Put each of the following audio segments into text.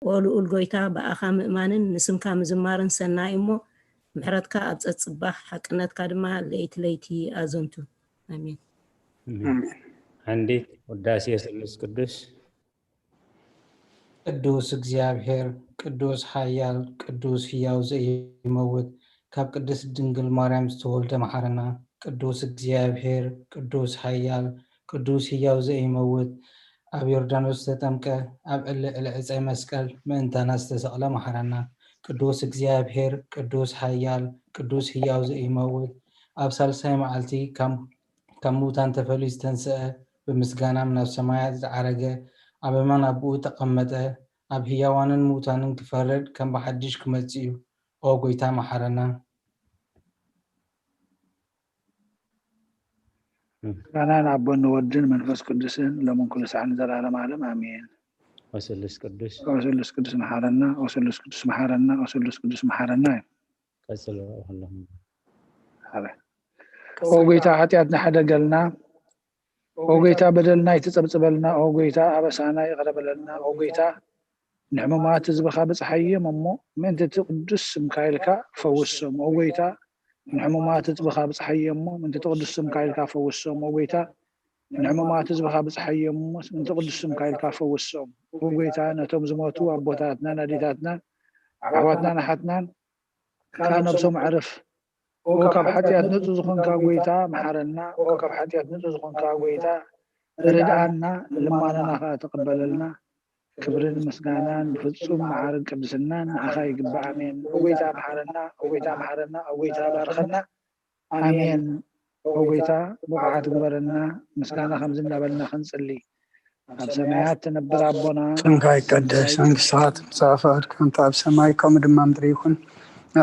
ولؤل ጎይታ በአኻ ምእማንን ንስምካ ምዝማርን ሰናይ እሞ ምሕረትካ ኣብ ፀጽባሕ ሓቅነትካ ድማ ለይቲ ኣዘንቱ አሜን አሜን። አንዲት ውዳሴ ስሉስ ቅዱስ ቅዱስ እግዚአብሔር ቅዱስ ኃያል ቅዱስ ሕያው ዘይመውት ካብ ቅድስት ድንግል ማርያም ዝተወልደ መሐረና ቅዱስ እግዚአብሔር ቅዱስ ኃያል ቅዱስ ሕያው ዘይመውት ኣብ ዮርዳኖስ ተጠምቀ ኣብ ዕፀይ መስቀል ምእንታና ዝተሰቕለ መሐረና ቅዱስ እግዚአብሔር ቅዱስ ኃያል ቅዱስ ሕያው ዘይመውት ኣብ ሳልሳይ መዓልቲ ካብ ሙታን ተፈልዩ ዝተንስአ ብምስጋናም ናብ ሰማያት ዝዓረገ ኣብ የማን ኣቡኡ ተቐመጠ ኣብ ህያዋንን ሙታንን ክፈርድ ከም ብሓድሽ ክመጽእ እዩ ኦ ጎይታ መሐረና ካናን አቦን ወድን መንፈስ ቅዱስን ለምን ኩሉ ሰዓት ዘላለም ዓለም አሜን ወስሉስ ቅዱስ መሐረና ወስሉስ ቅዱስ መሐረና ወስሉስ ቅዱስ መሐረና ቀጽሎ አላህ ኦ ጎይታ ኃጢአትና ሓደገልና ኦ ጎይታ በደልና ይትጸብጽበልና ኦ ጎይታ አበሳና ይቅረበለና ኦ ጎይታ ንሕሙማት ህዝብኻ በጽሐዮም እሞ ምእንቲ ቅዱስ ስምካ ኢልካ ፈውሶም ኦ ጎይታ ንሕሙማት ህዝብኻ በጽሐዮም እሞ ምእንቲ ቅዱስ ስምካ ኢልካ ፈውሶም ኦ ጎይታ ንሕሙማት ህዝብኻ በጽሐዮም እሞ ምእንቲ ቅዱስ ስምካ ኢልካ ፈውሶም ኦ ጎይታ ነቶም ዝሞቱ ኣቦታትና ኣዴታትና ኣሕዋትና ኣሓትናን ካብ ነብሶም ዕርፍ ኦ ካብ ሓጢአት ንጹህ ዝኾንካ ጎይታ መሐረና ኦ ካብ ሓጢአት ንጹህ ዝኾንካ ጎይታ ርድኣና ልማናና ኸ ተቀበለልና ክብርን ምስጋናን ፍጹም መዓርን ቅድስናን ንዓኻ ይግባእ አሜን ኦ ጎይታ መሐረና ኦ ጎይታ መሐረና ኦ ጎይታ ባርኸና አሜን ኦ ጎይታ ብቕዓት ግበረና ምስጋና ከምዚ እንዳበልና ክንጽሊ ኣብ ሰማያት ትነብር ኣቦና ስምካ ይቀደስ መንግሥትኻ ትምጻእ ፈቃድካ ከምቲ ኣብ ሰማይ ከምኡ ድማ ምድሪ ይኹን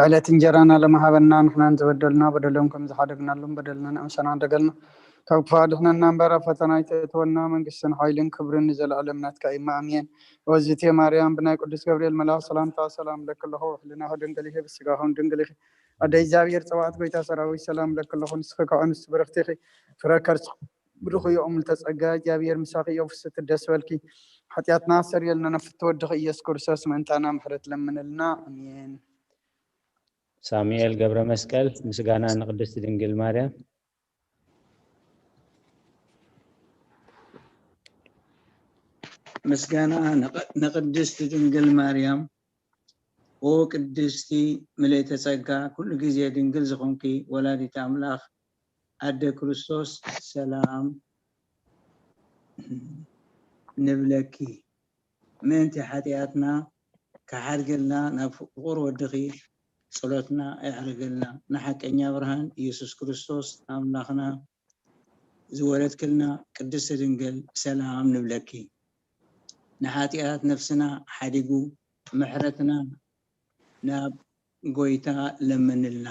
ዕለት እንጀራና ለማሃበና ንሕናን ዝበደልና በደሎም ከም ዝሓደግናሎም በደልና ንእምሰና እንደገልና ካብ ክፋድሕነና እምበራ ፈተና ይተእትወና መንግስትን ኃይልን ክብርን ዘለዓለም ናትካ ኢማ አሜን ወዚቴ ማርያም ብናይ ቅዱስ ገብርኤል መልአክ ሰላምታ ሰላም ለክለኹ ሕሊናኹ ድንግል ኢኺ ብስጋኹን ድንግል ኢኺ ኣደ እግዚአብሔር ፀባዖት ጎይታ ሰራዊት ሰላም ለክለኹ ንስኺ ካብ ኣንስቲ ብርክቲ ኢኺ ፍረ ከርሲ ብሩኽ እዩ እሙልተ ጸጋ እግዚአብሔር ምሳኺ እዩ ፍስቲ ደስ በልኪ ኃጢአትና ሰሪየልና ነፍቲ ወድኺ ኢየሱስ ክርስቶስ ምእንታና ምሕረት ለምንልና አሜን ሳሙኤል ገብረ መስቀል ምስጋና ንቅድስት ድንግል ማርያም ምስጋና ንቅድስት ድንግል ማርያም ኦ ቅድስቲ ምልዕተ ጸጋ ኩሉ ጊዜ ድንግል ዝኾንኪ ወላዲተ አምላኽ ኣደ ክርስቶስ ሰላም ንብለኪ ምእንቲ ሓጢአትና ካሓድገልና ናብ ፍቁር ወድኺ ጸሎትና ያዕርገልና ንሓቀኛ ብርሃን ኢየሱስ ክርስቶስ አምላኽና ዝወለድክልና ቅድስት ድንግል ሰላም ንብለኪ ንሓጢአት ነፍስና ሓዲጉ ምሕረትና ናብ ጎይታ ለምንልና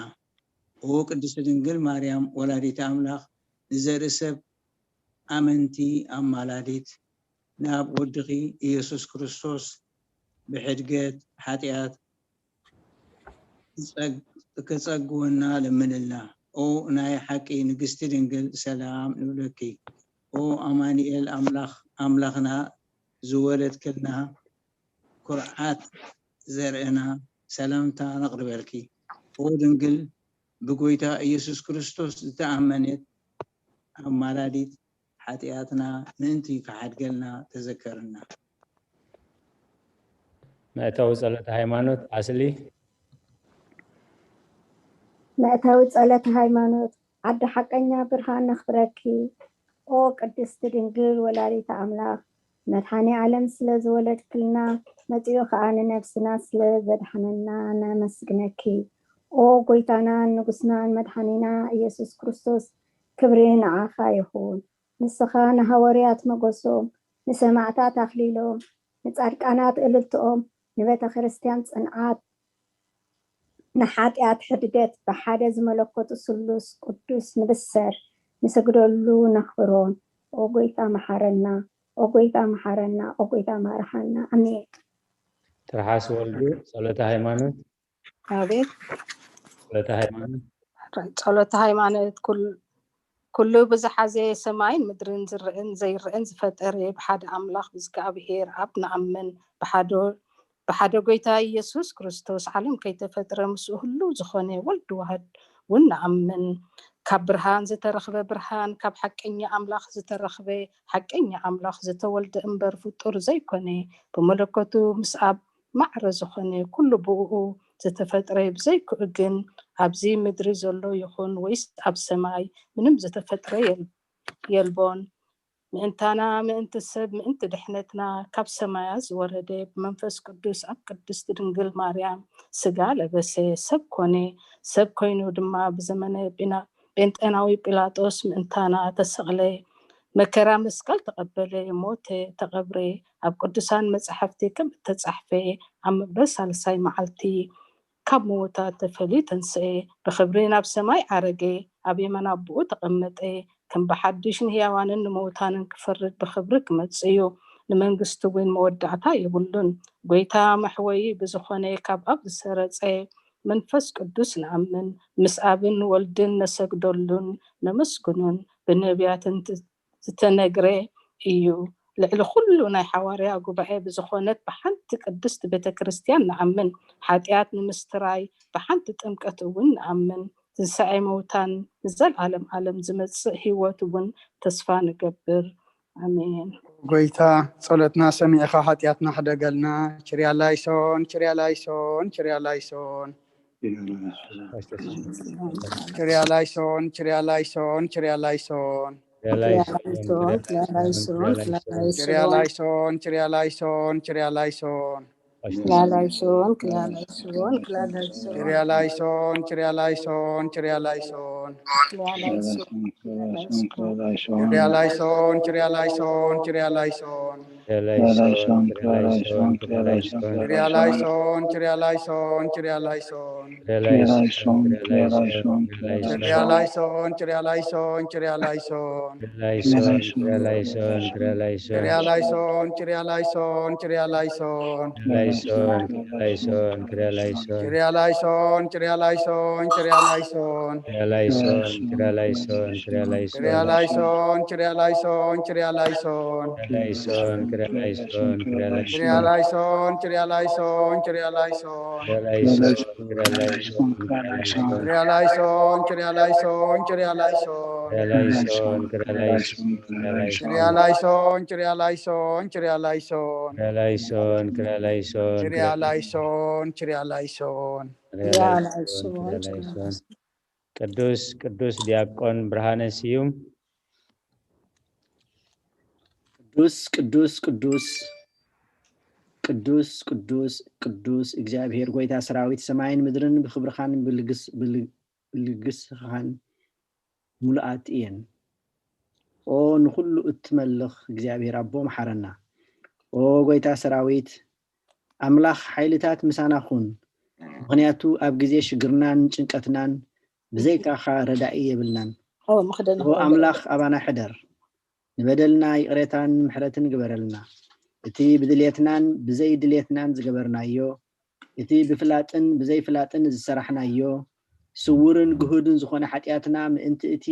ኦ ቅድስት ድንግል ማርያም ወላዲተ አምላኽ ንዘርኢ ሰብ ኣመንቲ ኣማላዲት ናብ ወድኺ ኢየሱስ ክርስቶስ ብሕድገት ሓጢአት ከጸግወና ለምንልና ኦ ናይ ሓቂ ንግስቲ ድንግል ሰላም ንብለኪ ኦ አማኑኤል ኣምላኽና ዝወለድክልና ኩርዓት ዘርእና ሰላምታ ነቅርበልኪ ኦ ድንግል ብጎይታ ኢየሱስ ክርስቶስ ዝተኣመነት ኣማላዲት ሓጢአትና ምእንቲ ካሓድገልና ተዘከርና መእተዊ ጸሎተ ሃይማኖት ኣስሊ መእተዊ ጸሎተ ሃይማኖት ዓዲ ሓቀኛ ብርሃን ነኽብረኪ ኦ ቅድስት ድንግል ወላዲተ አምላኽ መድኃኔ ዓለም ስለ ዝወለድክልና መጽዮ ከዓ ንነፍስና ስለ ዘድሓነና ነመስግነኪ ኦ ጎይታናን ንጉስናን መድኃኒና ኢየሱስ ክርስቶስ ክብሪ ንዓኻ ይኹን ንስኻ ንሃዋርያት መጎሶም ንሰማዕታት ኣኽሊሎም ንጻድቃናት እልልትኦም ንቤተ ክርስቲያን ጽንዓት ንሓጢአት ሕድገት ብሓደ ዝመለኮቱ ስሉስ ቅዱስ ንብሰር ንሰግደሉ ነኽብሮን ኦ ጎይታ መሐረና ኦ ጎይታ መሐረና ኦ ጎይታ ማርሐና አሜን ትርሓስ ወልዱ ጸሎተ ሃይማኖት አቤት ጸሎተ ሃይማኖት ኩሉ ብዝሓዘ ሰማይን ምድርን ዝርአን ዘይርአን ዝፈጠረ ብሓደ ኣምላኽ ብእግዚአብሔር ኣብ ንኣምን ብሓደ بحدا قويتا يسوس كريستوس عالم كي تفتر مسؤولو زخوني ولد واحد ونعمن كاب برهان زترخبه برهان كاب حقني أملاخ زترخبه حقني أملاخ زتولد أمبر فطور زي كوني بملكته مسأب معرض زخوني كل بوه زتفتر بزي كأجن أبزي مدري زلو يخون ويست أب سماي منم زتفتر يلبون مئنتانا مئنت السب مئنت دحنتنا كاب سمايز وردي بمنفس قدوس أب قدس تدنقل مريم سقالة بس سب كوني سب كوينو دما بزمنه بنت أناوي بيلاطوس مئنتانا تسغلي مكرا مسكال تقبلي موتي تقبري أب قدسان مصحفتي كم تتصحفي عم بس على ساي معلتي كاب موتا تفلي تنسي بخبرينا بسماي عرقي أبي منابو تقمتي كم بحدشن هي وانا نموتان كفرد بخبرك متصيو لمنقستو وين مودعتا يقولون قويتا محوي بزخوني كاب أب سرطي منفس قدوس نعمن مسابن والدن نسقدولون نمسكنون بالنبيات تتنقري إيو لعلو كلو ناي حواريا قبعي بزخونت بحنت قدست بيت كريستيان نعمن حاتيات نمستراي بحنت تمكتوون نعمن تنسعي موتان نزل عالم زمتص هيوتون تسفى نقبر امين قويتا صلتنا سميع خاحتياتنا حدا قالنا شريا لايسون شريا لايسون شريا لايسون شريا لايسون شريا لايسون شريا لايسون شريا لايسون شريا لايسون شريا لايسون كلالايسون شريا لايسون شريا لايسون شريا لايسون شريا لايسون شريا لايسون شريا لايسون ቅዱስ ዲያቆን ብርሃነ ስዩም ቅዱስ እግዚአብሔር ጎይታ ሰራዊት ሰማይን ምድርን ብክብርኻን ብልግስኻን ሙሉአት እየን ኦ ንኩሉ እትመልኽ እግዚአብሔር አቦ መሐረና ኦ ጎይታ ሰራዊት አምላኽ ኃይልታት ምሳናኹን ምክንያቱ ኣብ ግዜ ሽግርናን ጭንቀትናን ብዘይካኻ ረዳኢ የብልናን ኦ አምላኽ አባና ሕደር ንበደልና ይቅሬታን ምሕረትን ግበረልና እቲ ብድልየትናን ብዘይ ድልየትናን ዝገበርናዮ እቲ ብፍላጥን ብዘይ ፍላጥን ዝሰራሕናዮ ስውርን ግሁድን ዝኾነ ሓጢያትና ምእንቲ እቲ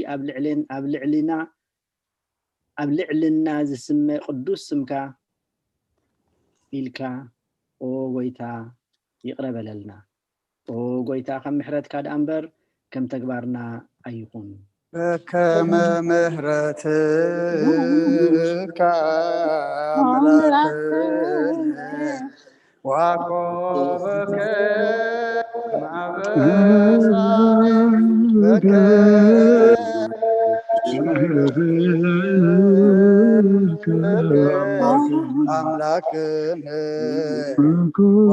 ኣብ ልዕልና ዝስመ ቅዱስ ስምካ ኢልካ ኦ ጎይታ ይቅረበለልና ኦ ጎይታ ከም ምሕረትካ ዳ እምበር ከም ተግባርና ኣይኹን በከመ ምሕረትከ አምላክነ ዋቆበከ ማበሳነ አምላክነ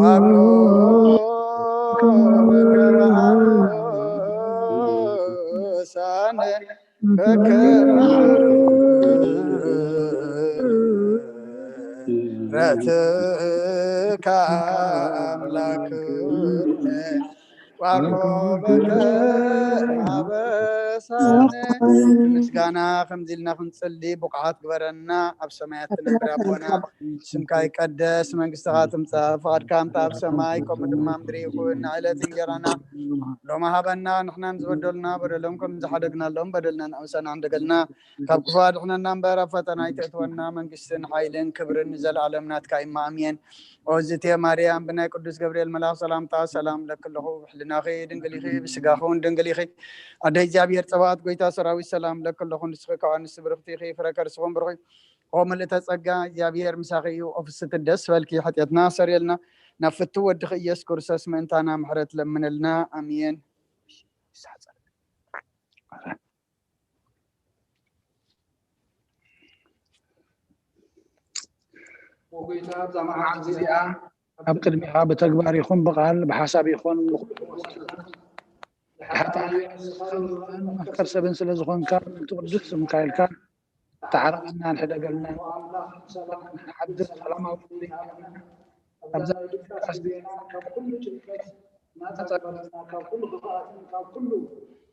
ዋቆበከ ማበሳነ ረትከ አምላክነ ዋቆበከ ማበሳነ ምስጋና ከምዚልና ክንጽሊ ቡቅዓት ግበረና ኣብ ሰማያት ትነብር ኣቦና ስምካ ይቀደስ መንግስትኻ ትምጻእ ፍቃድካ እምታ ኣብ ሰማይ ከምኡ ድማ ምድሪ ይኹን ዕለት እንጀራና ሎማ ሃበና ንሕናን ዝበደሉና በደሎም ከም ዝሓደግናሎም በደልና ንእምሰና እንደገልና ካብ ክፉ ኣድሕነና እምበር ኣብ ፈተና ይተእትወና መንግስትን ሓይልን ክብርን ዘለዓለም ናትካ ኢማ ኣሜን أوزتي مريم بناي قدوس جبريل ملاك سلام لك الله وحلنا خي دنقلي خي بسقاخون دنقلي خي أدي جابير صبات قويتا سراوي سلام لك الله نسخك عن السبرختي خي فركر سخون برخي قوم اللي تسقى جابير مساخي وأفسد الدس فالكي حتى يتناصر يلنا نفتو ودخي يسكر ساس من تانا محرت لمن لنا أمين وقيتها بزمعات زيئة أبقد بها بتكبر يخون بقال بحسب يخون حتى مفكر سبن سلزخون كان تقدس مكايل كان تعرف أن الحدا قلنا حد السلامة أبزا أسدينا كل شيء ما تتقلنا كل خطأ كل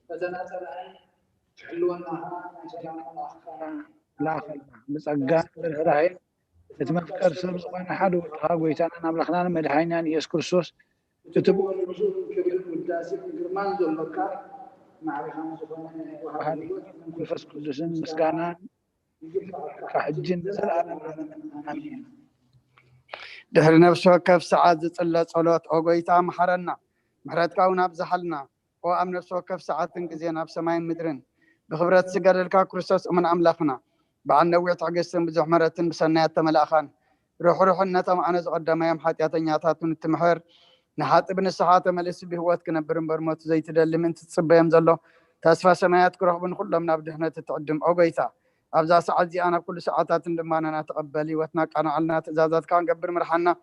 فزنا سلعين حلونا لا خلنا بس أقال بالهراي تتمفكر سب زخون حد وقويتانا نبلخنا مدحينا يسوع كريستوس تتبوا الرسول كبير قداسي جرمان زلكا معرفة زخون وهذه منفس قدس مسكانا كحجن زلالم آمين دهر نفسه كف ساعات تصلى صلاه اوغيتا محرنا محرتك ونابزحلنا وام نفسه كف ساعات انكزينا بسماي مدرن بخبرات سجرلك كريستوس من املاخنا بعد نويت عقسم بزح مرتين بسنيات تملاخان روح النتم انا قدام يوم حاتياتنياتاتون التمحر نحات ابن الساعات ملس بهوات كنبرن برموت زي تدلم انت تصبيم زلو تاسفا سمايات كروح بن كلهم نابدهنا تتقدم اوغيتا أبزا ساعات زي أنا كل ساعات لما أنا نتقبلي وتناك أنا علنا تزازات كان قبل مرحنا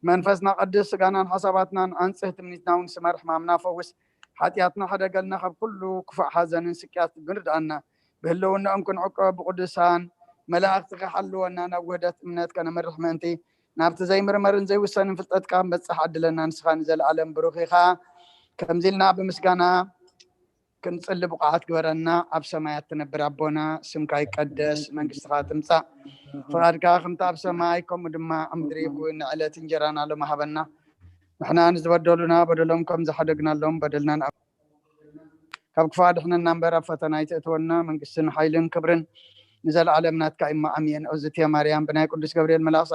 منفسنا قدس كان حساباتنا أنسه تمنيتنا ونسمر حمامنا فوس حتياتنا حدا قالنا خب كله كفع حزن سكيات قرد عنا بهلو أن أمكن عقاب بقدسان ملاك تحلوا أن أنا وهدت منات كان مرح منتي نابت زي مرمرن زي وسان في الأتكام بس حد لنا نسخان زي العالم بروخيخا كم زلنا بمسكانا كنصلي بقعات جبرنا أب سمايات تنبر عبونا سمكا يقدس منقص خاتمتا فقادكا خمتا أب سمايكم ودما أمدريكوين على تنجرانا لما هبنا نحنا نزبدلنا بدلهم زحدقنا لهم بدلنا كبكفاد احنا نمبر فتنا يتأتونا منقصن حيلن كبرن نزل علمنات كإما أمين أوزتي مريم بناي قدس جبريل ملاك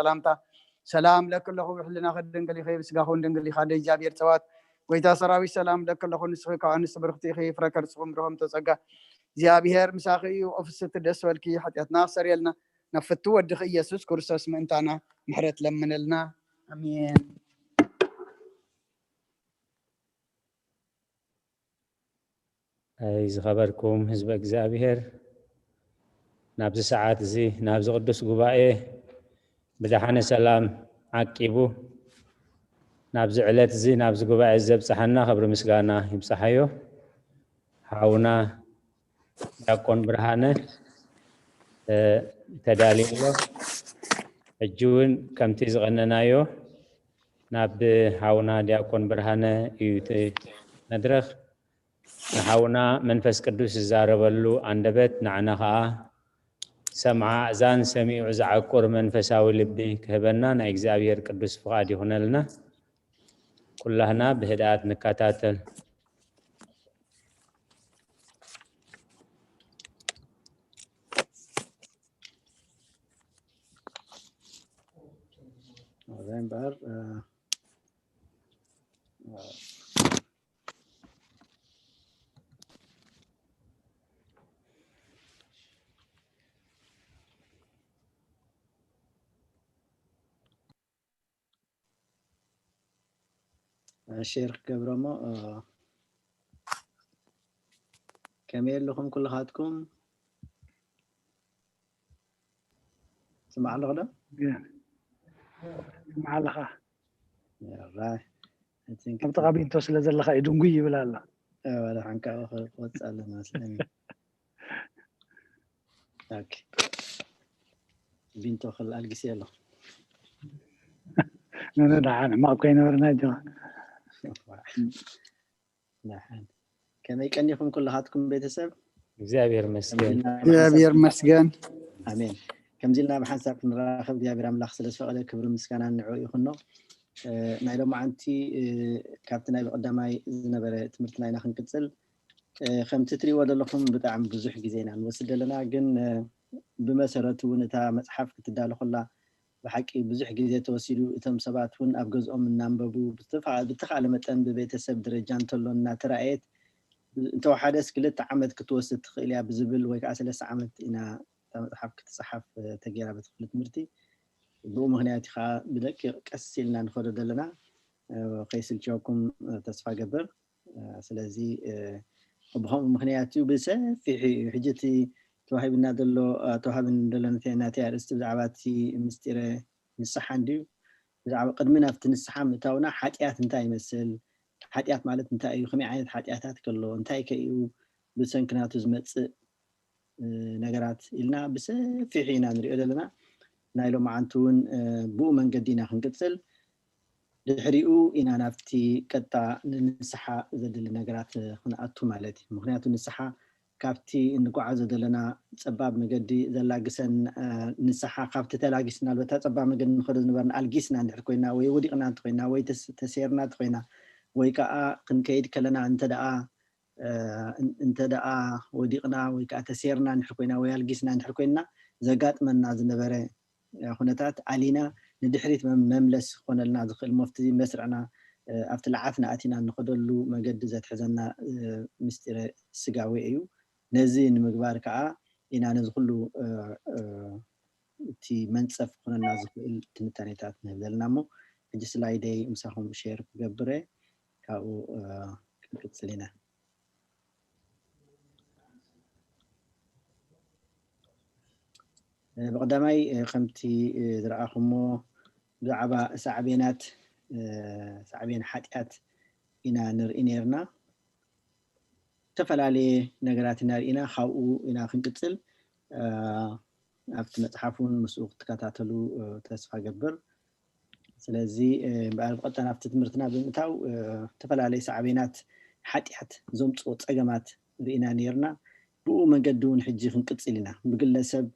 سلام لك الله وحلنا خدن قلي خيب سقاخون دنقلي خادي جابير سوات ويتا سراوي سلام لك الله نسخك عن السبرختي خي فركر سخم برهم تسقى زيابير مساخي وأفسد الدس والكي حتى يتناصر يلنا نفتو ودخي يسوس كرسوس منتانا محرت لمن لنا أمين إذا خبركم حزب እግዚአብሔር نابز ساعات زي نابز قدس قبائي بدحان سلام عقيبو نابز علت زي نابز قبائي زب صحنا خبر مسقانا يمسحيو حاونا يكون برهانه تداليلو الجون كم تزغننايو ناب حاونا يكون برهانه يوتي ندرخ نحاونا منفس قدوس الزاربلو عندبت نعنخا سمع أذان سميع زعقور منفساوي لبي كهبنا نا እግዚአብሔር ቅዱስ ፍቃድ ይሆነልና كلنا بهدايات نكاتاتل نوفمبر الشيخ كبرمو كميل لكم كل خاتكم سمع الله غدا مع الله يا راي متقابلين توصل زلخا يدنقي ولا لا ولا حنكا وتسال الناس لاني اوكي بنتو خل القسيله انا دعانا ما كاين ورنا جوا نحن كما يكنيكم كل هاتكم بيتسب እግዚአብሔር ይመስገን እግዚአብሔር ይመስገን امين كم زلنا بحساب نراخب እግዚአብሔር አምላክ ስለፈቀደ ክብር ምስጋና ንዑ ይኹኖ ናይ ሎማ ዓንቲ ካብቲ ናይ ቀዳማይ ዝነበረ ትምህርት ናይና ክንቅፅል ከምቲ ትሪእዎ ዘለኹም ብጣዕሚ ብዙሕ ግዜና ንወስድ ዘለና ግን ብመሰረቱ ነታ መፅሓፍ ክትዳሎ ከላ ብሓቂ ብዙሕ ግዜ ተወሲዱ እቶም ሰባት እውን ኣብ ገዝኦም እናንበቡ ብተኻለ መጠን ብቤተሰብ ደረጃ እንተሎ እናተረኣየት እንተወሓደስ 2 ዓመት ክትወስድ ትኽእል እያ ብዝብል ወይ ከዓ 3 ዓመት ኢና መፅሓፍ ክትፅሓፍ ተገይራ በትክፍሊ ትምህርቲ ብኡ ምክንያት ከዓ ብደቂቕ ቀስ ኢልና ንኸዶ ዘለና ከይስልቸወኩም ተስፋ ገበር ስለዚ ብኸምኡ ምክንያት እዩ ብሰፊሕ ሕጂ እቲ ተዋሂብና ዘሎ ተዋሂብና ዘሎ ናተይ ኣርእስቲ ብዛዕባ እቲ ምስጢረ ንስሓ እንድዩ ብዛዕባ ቅድሚ ናብቲ ንስሓ ምእታውና ሓጢኣት እንታይ ይመስል ሓጢኣት ማለት እንታይ እዩ ከመይ ዓይነት ሓጢኣታት ከሎ እንታይ ከይኡ ብሰንኪናቱ ዝመፅእ ነገራት ኢልና ብሰፊሕ ኢና ንሪኦ ዘለና ናይ ሎም ዓንቱ እውን ብኡ መንገዲ ኢና ክንቅፅል ድሕሪኡ ኢና ናብቲ ቀጣ ንንስሓ ዘድሊ ነገራት ክንኣቱ ማለት እዩ ምክንያቱ ንስሓ ካብቲ እንጓዓዞ ዘለና ፀባብ መገዲ ዘላግሰን ንስሓ ካብቲ ተላጊስና በታ ፀባብ መገዲ ንኸዶ ዝነበርና ኣልጊስና እንድሕር ኮይና ወይ ወዲቕና እንተኮይና ወይ ተሰይርና እንተኮይና ወይ ከዓ ክንከይድ ከለና እንተደኣ ወዲቕና ወይ ከዓ ተሰይርና እንድሕር ኮይና ወይ ኣልጊስና እንድሕር ኮይና ዘጋጥመና ዝነበረ ኩነታት ኣሊና ንድሕሪት መምለስ ክኾነልና ዝኽእል መፍትሒ መስርዕና ኣብቲ ልዓፍና ኣቲና ንኸደሉ መገዲ ዘትሕዘና ምስጢረ ስጋዊ እዩ ነዚ ንምግባር ከዓ ኢና ነዚ ኩሉ እቲ መንፀፍ ክኾነና ዝኽእል ትንታኔታት ንህብ ዘለና እሞ ሕጂ ስላይደይ ምሳኹም ሼር ክገብረ ካብኡ ክንቅፅል ኢና ብቀዳማይ ከምቲ ዝረኣኹሞ ብዛዕባ ሳዕቤን ሓጢኣት ኢና ንርኢ ነርና ዝተፈላለየ ነገራት ኢና ርኢና ካብኡ ኢና ክንቅፅል ኣብቲ መፅሓፉን ምስኡ ክትከታተሉ ተስፋ ገብር ስለዚ ብቀጥታ ናብቲ ትምህርትና ብምእታው ዝተፈላለየ ሳዕቤናት ሓጢኣት ዘምፅኦ ፀገማት ርኢና ነርና ብኡ መንገዲ እውን ሕጂ ክንቅፅል ኢና ብግለሰብ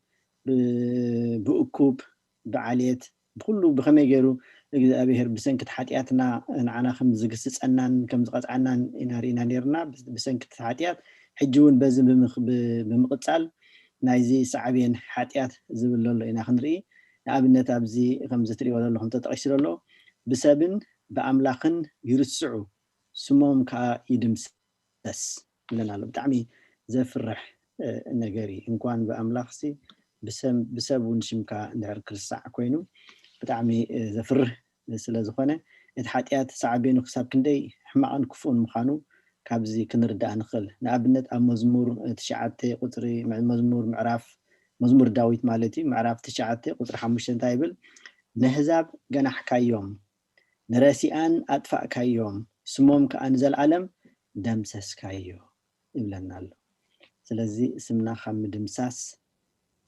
ብእኩብ ብዓልየት ብኩሉ ብከመይ ገይሩ እግዚኣብሔር ብሰንኪት ሓጢኣትና ንዓና ከም ዝግስፀናን ከም ዝቐፅዓናን ኢና ርኢና ነርና ብሰንኪት ሓጢኣት ሕጂ እውን በዚ ብምቕፃል ናይዚ ሳዕቤን ሓጢኣት ዝብል ዘሎ ኢና ክንርኢ ንኣብነት ኣብዚ ከምዚ ትሪእዎ ዘለኹም ተጠቂሱ ዘሎ ብሰብን ብኣምላኽን ይርስዑ ስሞም ከዓ ይድምሰስ ይብለና ኣሎ ብጣዕሚ ዘፍርሕ ነገር እዩ እንኳን ብኣምላኽ ብሰብ እውን ሽምካ እንድሕር ክርስሳዕ ኮይኑ ብጣዕሚ ዘፍርህ ስለ ዝኾነ እቲ ሓጢኣት ሳዕቤኑ ክሳብ ክንደይ ሕማቕን ክፉእን ምዃኑ ካብዚ ክንርዳእ ንኽእል ንኣብነት ኣብ መዝሙር 9 ቁፅሪ መዝሙር ዳዊት ማለት እዩ ምዕራፍ 9 ቁፅሪ 5 እንታይ ይብል ንህዛብ ገናሕካዮም ንረሲኣን ኣጥፋእካዮም ስሞም ከዓ ንዘለዓለም ደምሰስካዮ ይብለና ኣሎ ስለዚ ስምና ካብ ምድምሳስ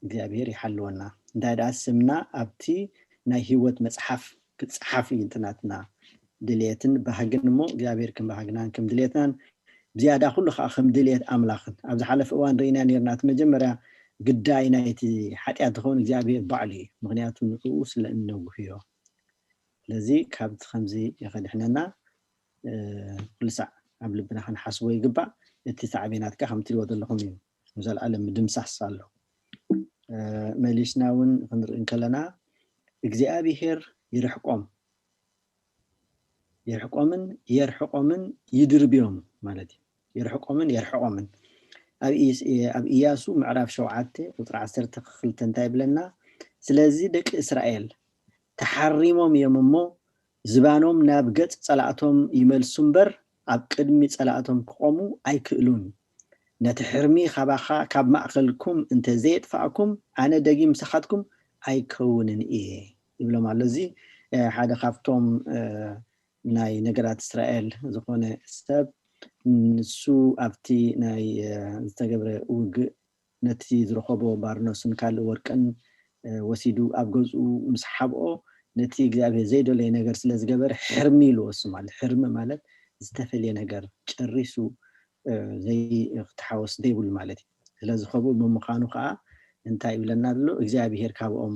እግዚአብሔር ይሓልወና እንታይ ደኣ ስምና ኣብቲ ናይ ህይወት መፅሓፍ ክፅሓፍ እዩ እንትናትና ድልየትን ባህግን እሞ እግዚአብሔር ከም ባህግናን ከም ድልየትናን ብዝያዳ ኩሉ ከዓ ከም ድልየት ኣምላኽን ኣብ ዝሓለፈ እዋን ርኢና ነርና እቲ መጀመርያ ግዳይ ናይቲ ሓጢኣት ዝኸውን እግዚአብሔር ባዕሉ እዩ ምክንያቱ ንዕኡ ስለ እነጉህዮ ስለዚ ካብቲ ከምዚ የኸድሕነና ኩሉ ሳዕ ኣብ ልብና ክንሓስቦ ይግባእ እቲ ሳዕቤናትካ ከም ትሪእዎ ዘለኹም እዩ ዘለዓለም ምድምሳስ ኣሎ መሊስና እውን ክንርኢ ከለና እግዚአብሔር ይርሕቆምን ይድርብዮም ማለት እዩ ይርሕቆምን ኣብ ኢያሱ ምዕራፍ 7 ቁጥሪ 12 እንታይ ይብለና ስለዚ ደቂ እስራኤል ተሓሪሞም እዮም እሞ ዝባኖም ናብ ገጽ ጸላእቶም ይመልሱ እምበር ኣብ ቅድሚ ጸላእቶም ክቆሙ ኣይክእሉን ነቲ ሕርሚ ካባኻ ካብ ማእኸልኩም እንተዘየጥፋእኩም ኣነ ደጊም ምሳኻትኩም ኣይከውንን እየ ይብሎም ኣሎ እዚ ሓደ ካብቶም ናይ ነገራት እስራኤል ዝኾነ ሰብ ንሱ ኣብቲ ናይ ዝተገብረ ውግእ ነቲ ዝረኸቦ ባርኖስን ካልእ ወርቅን ወሲዱ ኣብ ገዝኡ ምስ ሓብኦ ነቲ እግዚኣብሔር ዘይደለየ ነገር ስለ ዝገበረ ሕርሚ ይልወሱ ማለት ሕርሚ ማለት ዝተፈልየ ነገር ጨሪሱ ዘይክተሓወስ ዘይብሉ ማለት እዩ ስለዚ ከብኡ ብምዃኑ ከዓ እንታይ ይብለና ኣሎ እግዚኣብሔር ካብኦም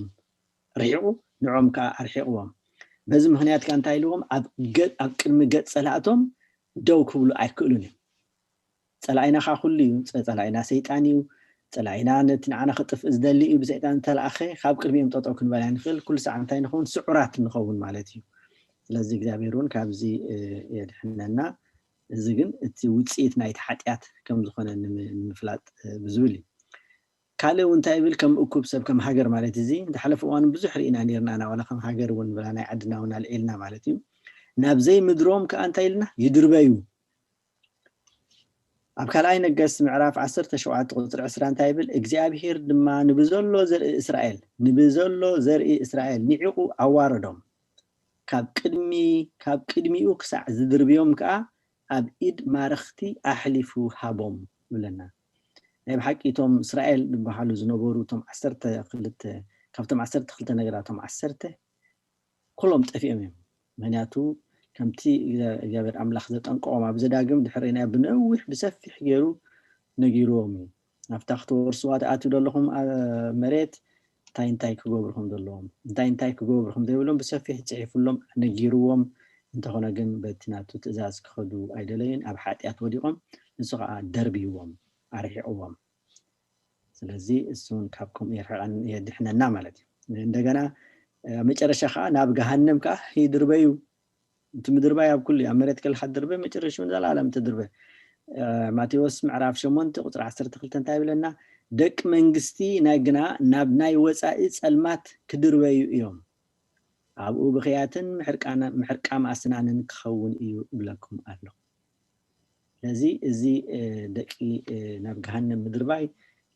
ርሒቑ ንዖም ከዓ ኣርሒቕዎም በዚ ምክንያት ከዓ እንታይ ኢልዎም ኣብ ቅድሚ ገጽ ጸላእቶም ደው ክብሉ ኣይክእሉን እዮም ጸላእና ከዓ ኩሉ እዩ ጸላእና ሰይጣን እዩ ፀላኢና ነቲ ንዓና ክጥፍ ዝደሊ እዩ ብሰይጣን ተላኣኸ ካብ ቅድሚኦም ጠጠው ክንበላ ንኽእል ኩሉ ሰዓት እንታይ ንኸውን ስዑራት ንኸውን ማለት እዩ ስለዚ እግዚአብሔር እውን ካብዚ የድሕነና እዚ ግን እቲ ውፅኢት ናይቲ ሓጢኣት ከም ዝኾነ ንምፍላጥ ብዝብል እዩ ካልእ እውን እንታይ ይብል ከም እኩብ ሰብ ከም ሃገር ማለት እዚ ዝሓለፈ እዋን ብዙሕ ርኢና ነርና ናዋላ ከም ሃገር እውን ብላ ናይ ዓድና እውን ኣልዒልና ማለት እዩ ናብ ዘይ ምድሮም ከዓ እንታይ ኢልና ይድርበዩ ኣብ ካልኣይ ነገስት ምዕራፍ 17 ቁፅሪ 20 እንታይ ይብል እግዚአብሔር ድማ ንብዘሎ ዘርኢ እስራኤል ንዒቁ ኣዋረዶም ካብ ቅድሚኡ ክሳዕ ዝድርብዮም ከዓ ኣብ ኢድ ማረኽቲ ኣሕሊፉ ሃቦም ብለና ናይ ብሓቂ እቶም እስራኤል ዝበሃሉ ዝነበሩ እቶም 12 ካብቶም 12 ነገራቶም 10 ኩሎም ጠፊኦም እዮም ምክንያቱ ከምቲ እግዚአብሔር ኣምላኽ ዘጠንቀቆም ኣብ ዘዳግም ድሕሪና ብነዊሕ ብሰፊሕ ገይሩ ነጊሮም ኣብታ ክትወርስዋ ተኣትዩ ዘለኹም መሬት እንታይ ክገብርኩም ዘለዎም እንታይ ክገብርኩም ዘይብሎም ብሰፊሕ ፅሒፉሎም ነጊርዎም እንተኾነ ግን በቲ ናቱ ትእዛዝ ክኸዱ ኣይደለዩን ኣብ ሓጢኣት ወዲቖም ንሱ ከዓ ደርቢዎም ኣርሒቑዎም ስለዚ እሱን ካብኩም የድሕነና ማለት እዩ እንደገና መጨረሻ ከዓ ናብ ገሃነም ከዓ ይድርበዩ እቲ ምድርባይ ኣብ ኩሉ ኣብ መሬት ከልካ ድርበ መጨረሻውን ዘላለም ትድርበ ማቴዎስ ምዕራፍ 8 ቁፅሪ 12 እንታይ ይብለና ደቂ መንግስቲ ናይ ግና ናብ ናይ ወፃኢ ጸልማት ክድርበዩ እዮም ኣብኡ ብኽያትን ምሕርቃም ኣስናንን ክኸውን እዩ ብለኩም ኣሎ ስለዚ እዚ ደቂ ናብ ገሃነም ምድርባይ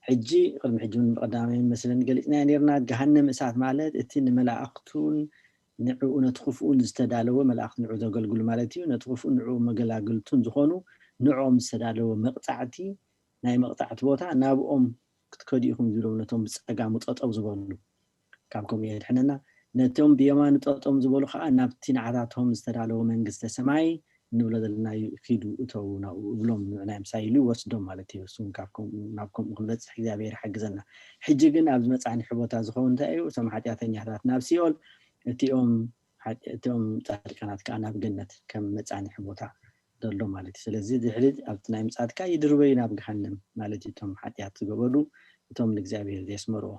ሕጂ ቅድሚ ሕጂ ብቀዳማይ መስለን ገሊፅና ነርና ገሃነም እሳት ማለት እቲ ንመላእክቱን ንዕኡ ነቲ ክፉኡን ዝተዳለወ መላእክት ንዕኡ ዘገልግሉ ማለት እዩ ነቲ ክፉኡን ንዕኡ መገላግልቱን ዝኾኑ ንዕኦም ዝተዳለወ መቕፃዕቲ ናይ መቕፃዕቲ ቦታ ናብኦም ክትከዲኢኹም ዝብሎም ነቶም ብፀጋሙ ጠጠው ዝበሉ ካብኩም የድሕነና ነቶም ብየማን ጠጠው ዝበሉ ከዓ ናብቲ ንዓታቶም ዝተዳለወ መንግስተ ሰማይ ንብሎ ዘለና ኪዱ እተው ናብኡ ብሎም ናይ ምሳይ ኢሉ ወስዶም ማለት እዩ እሱም ናብኩም ክንበፅሕ እግዚአብሔር ይሕግዘና ሕጂ ግን ኣብ መፅዓኒ ቦታ ዝኸውን እንታይ እዩ እቶም ሓጢኣተኛታት ናብ ሲኦል እቲኦም ጻድቃናት ከዓ ናብ ገነት ከም መፅዓኒ ቦታ ዘሎ ማለት እዩ ስለዚ ድሕሪት ኣብቲ ናይ ምፅዓት ከዓ ይድርበዩ ናብ ገሃነም ማለት እዩ እቶም ሓጢኣት ዝገበሩ እቶም ንእግዚአብሔር ዘስመርዎ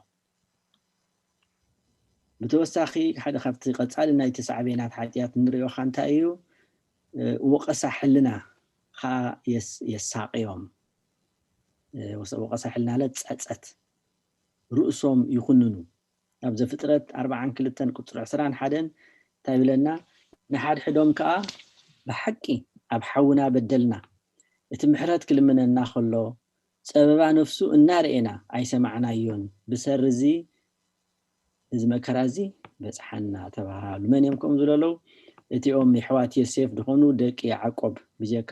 ብተወሳኺ ሓደ ካብቲ ቀፃሊ ናይቲ ሳዕቤናት ሓጢኣት ንሪኦ ከዓ እንታይ እዩ ወቀሳ ሕልና ከዓ የሳቅዮም ወቀሳ ሕልና ማለት ፀፀት ርእሶም ይኹንኑ ኣብ ዘፍጥረት 42 ቁፅሪ 21 እንታይ ይብለና ንሓድሕዶም ከዓ ብሓቂ ኣብ ሓውና በደልና እቲ ምሕረት ክልምነና ከሎ ፀበባ ነፍሱ እናርኤና ኣይሰማዕናዮን ብሰርዚ እዚ መከራ እዚ በፅሓና ተባሃሉ መን እዮም ከምኡ ዝለለው እቲኦም ኣሕዋት ዮሴፍ ዝኾኑ ደቂ ያዕቆብ ብጀካ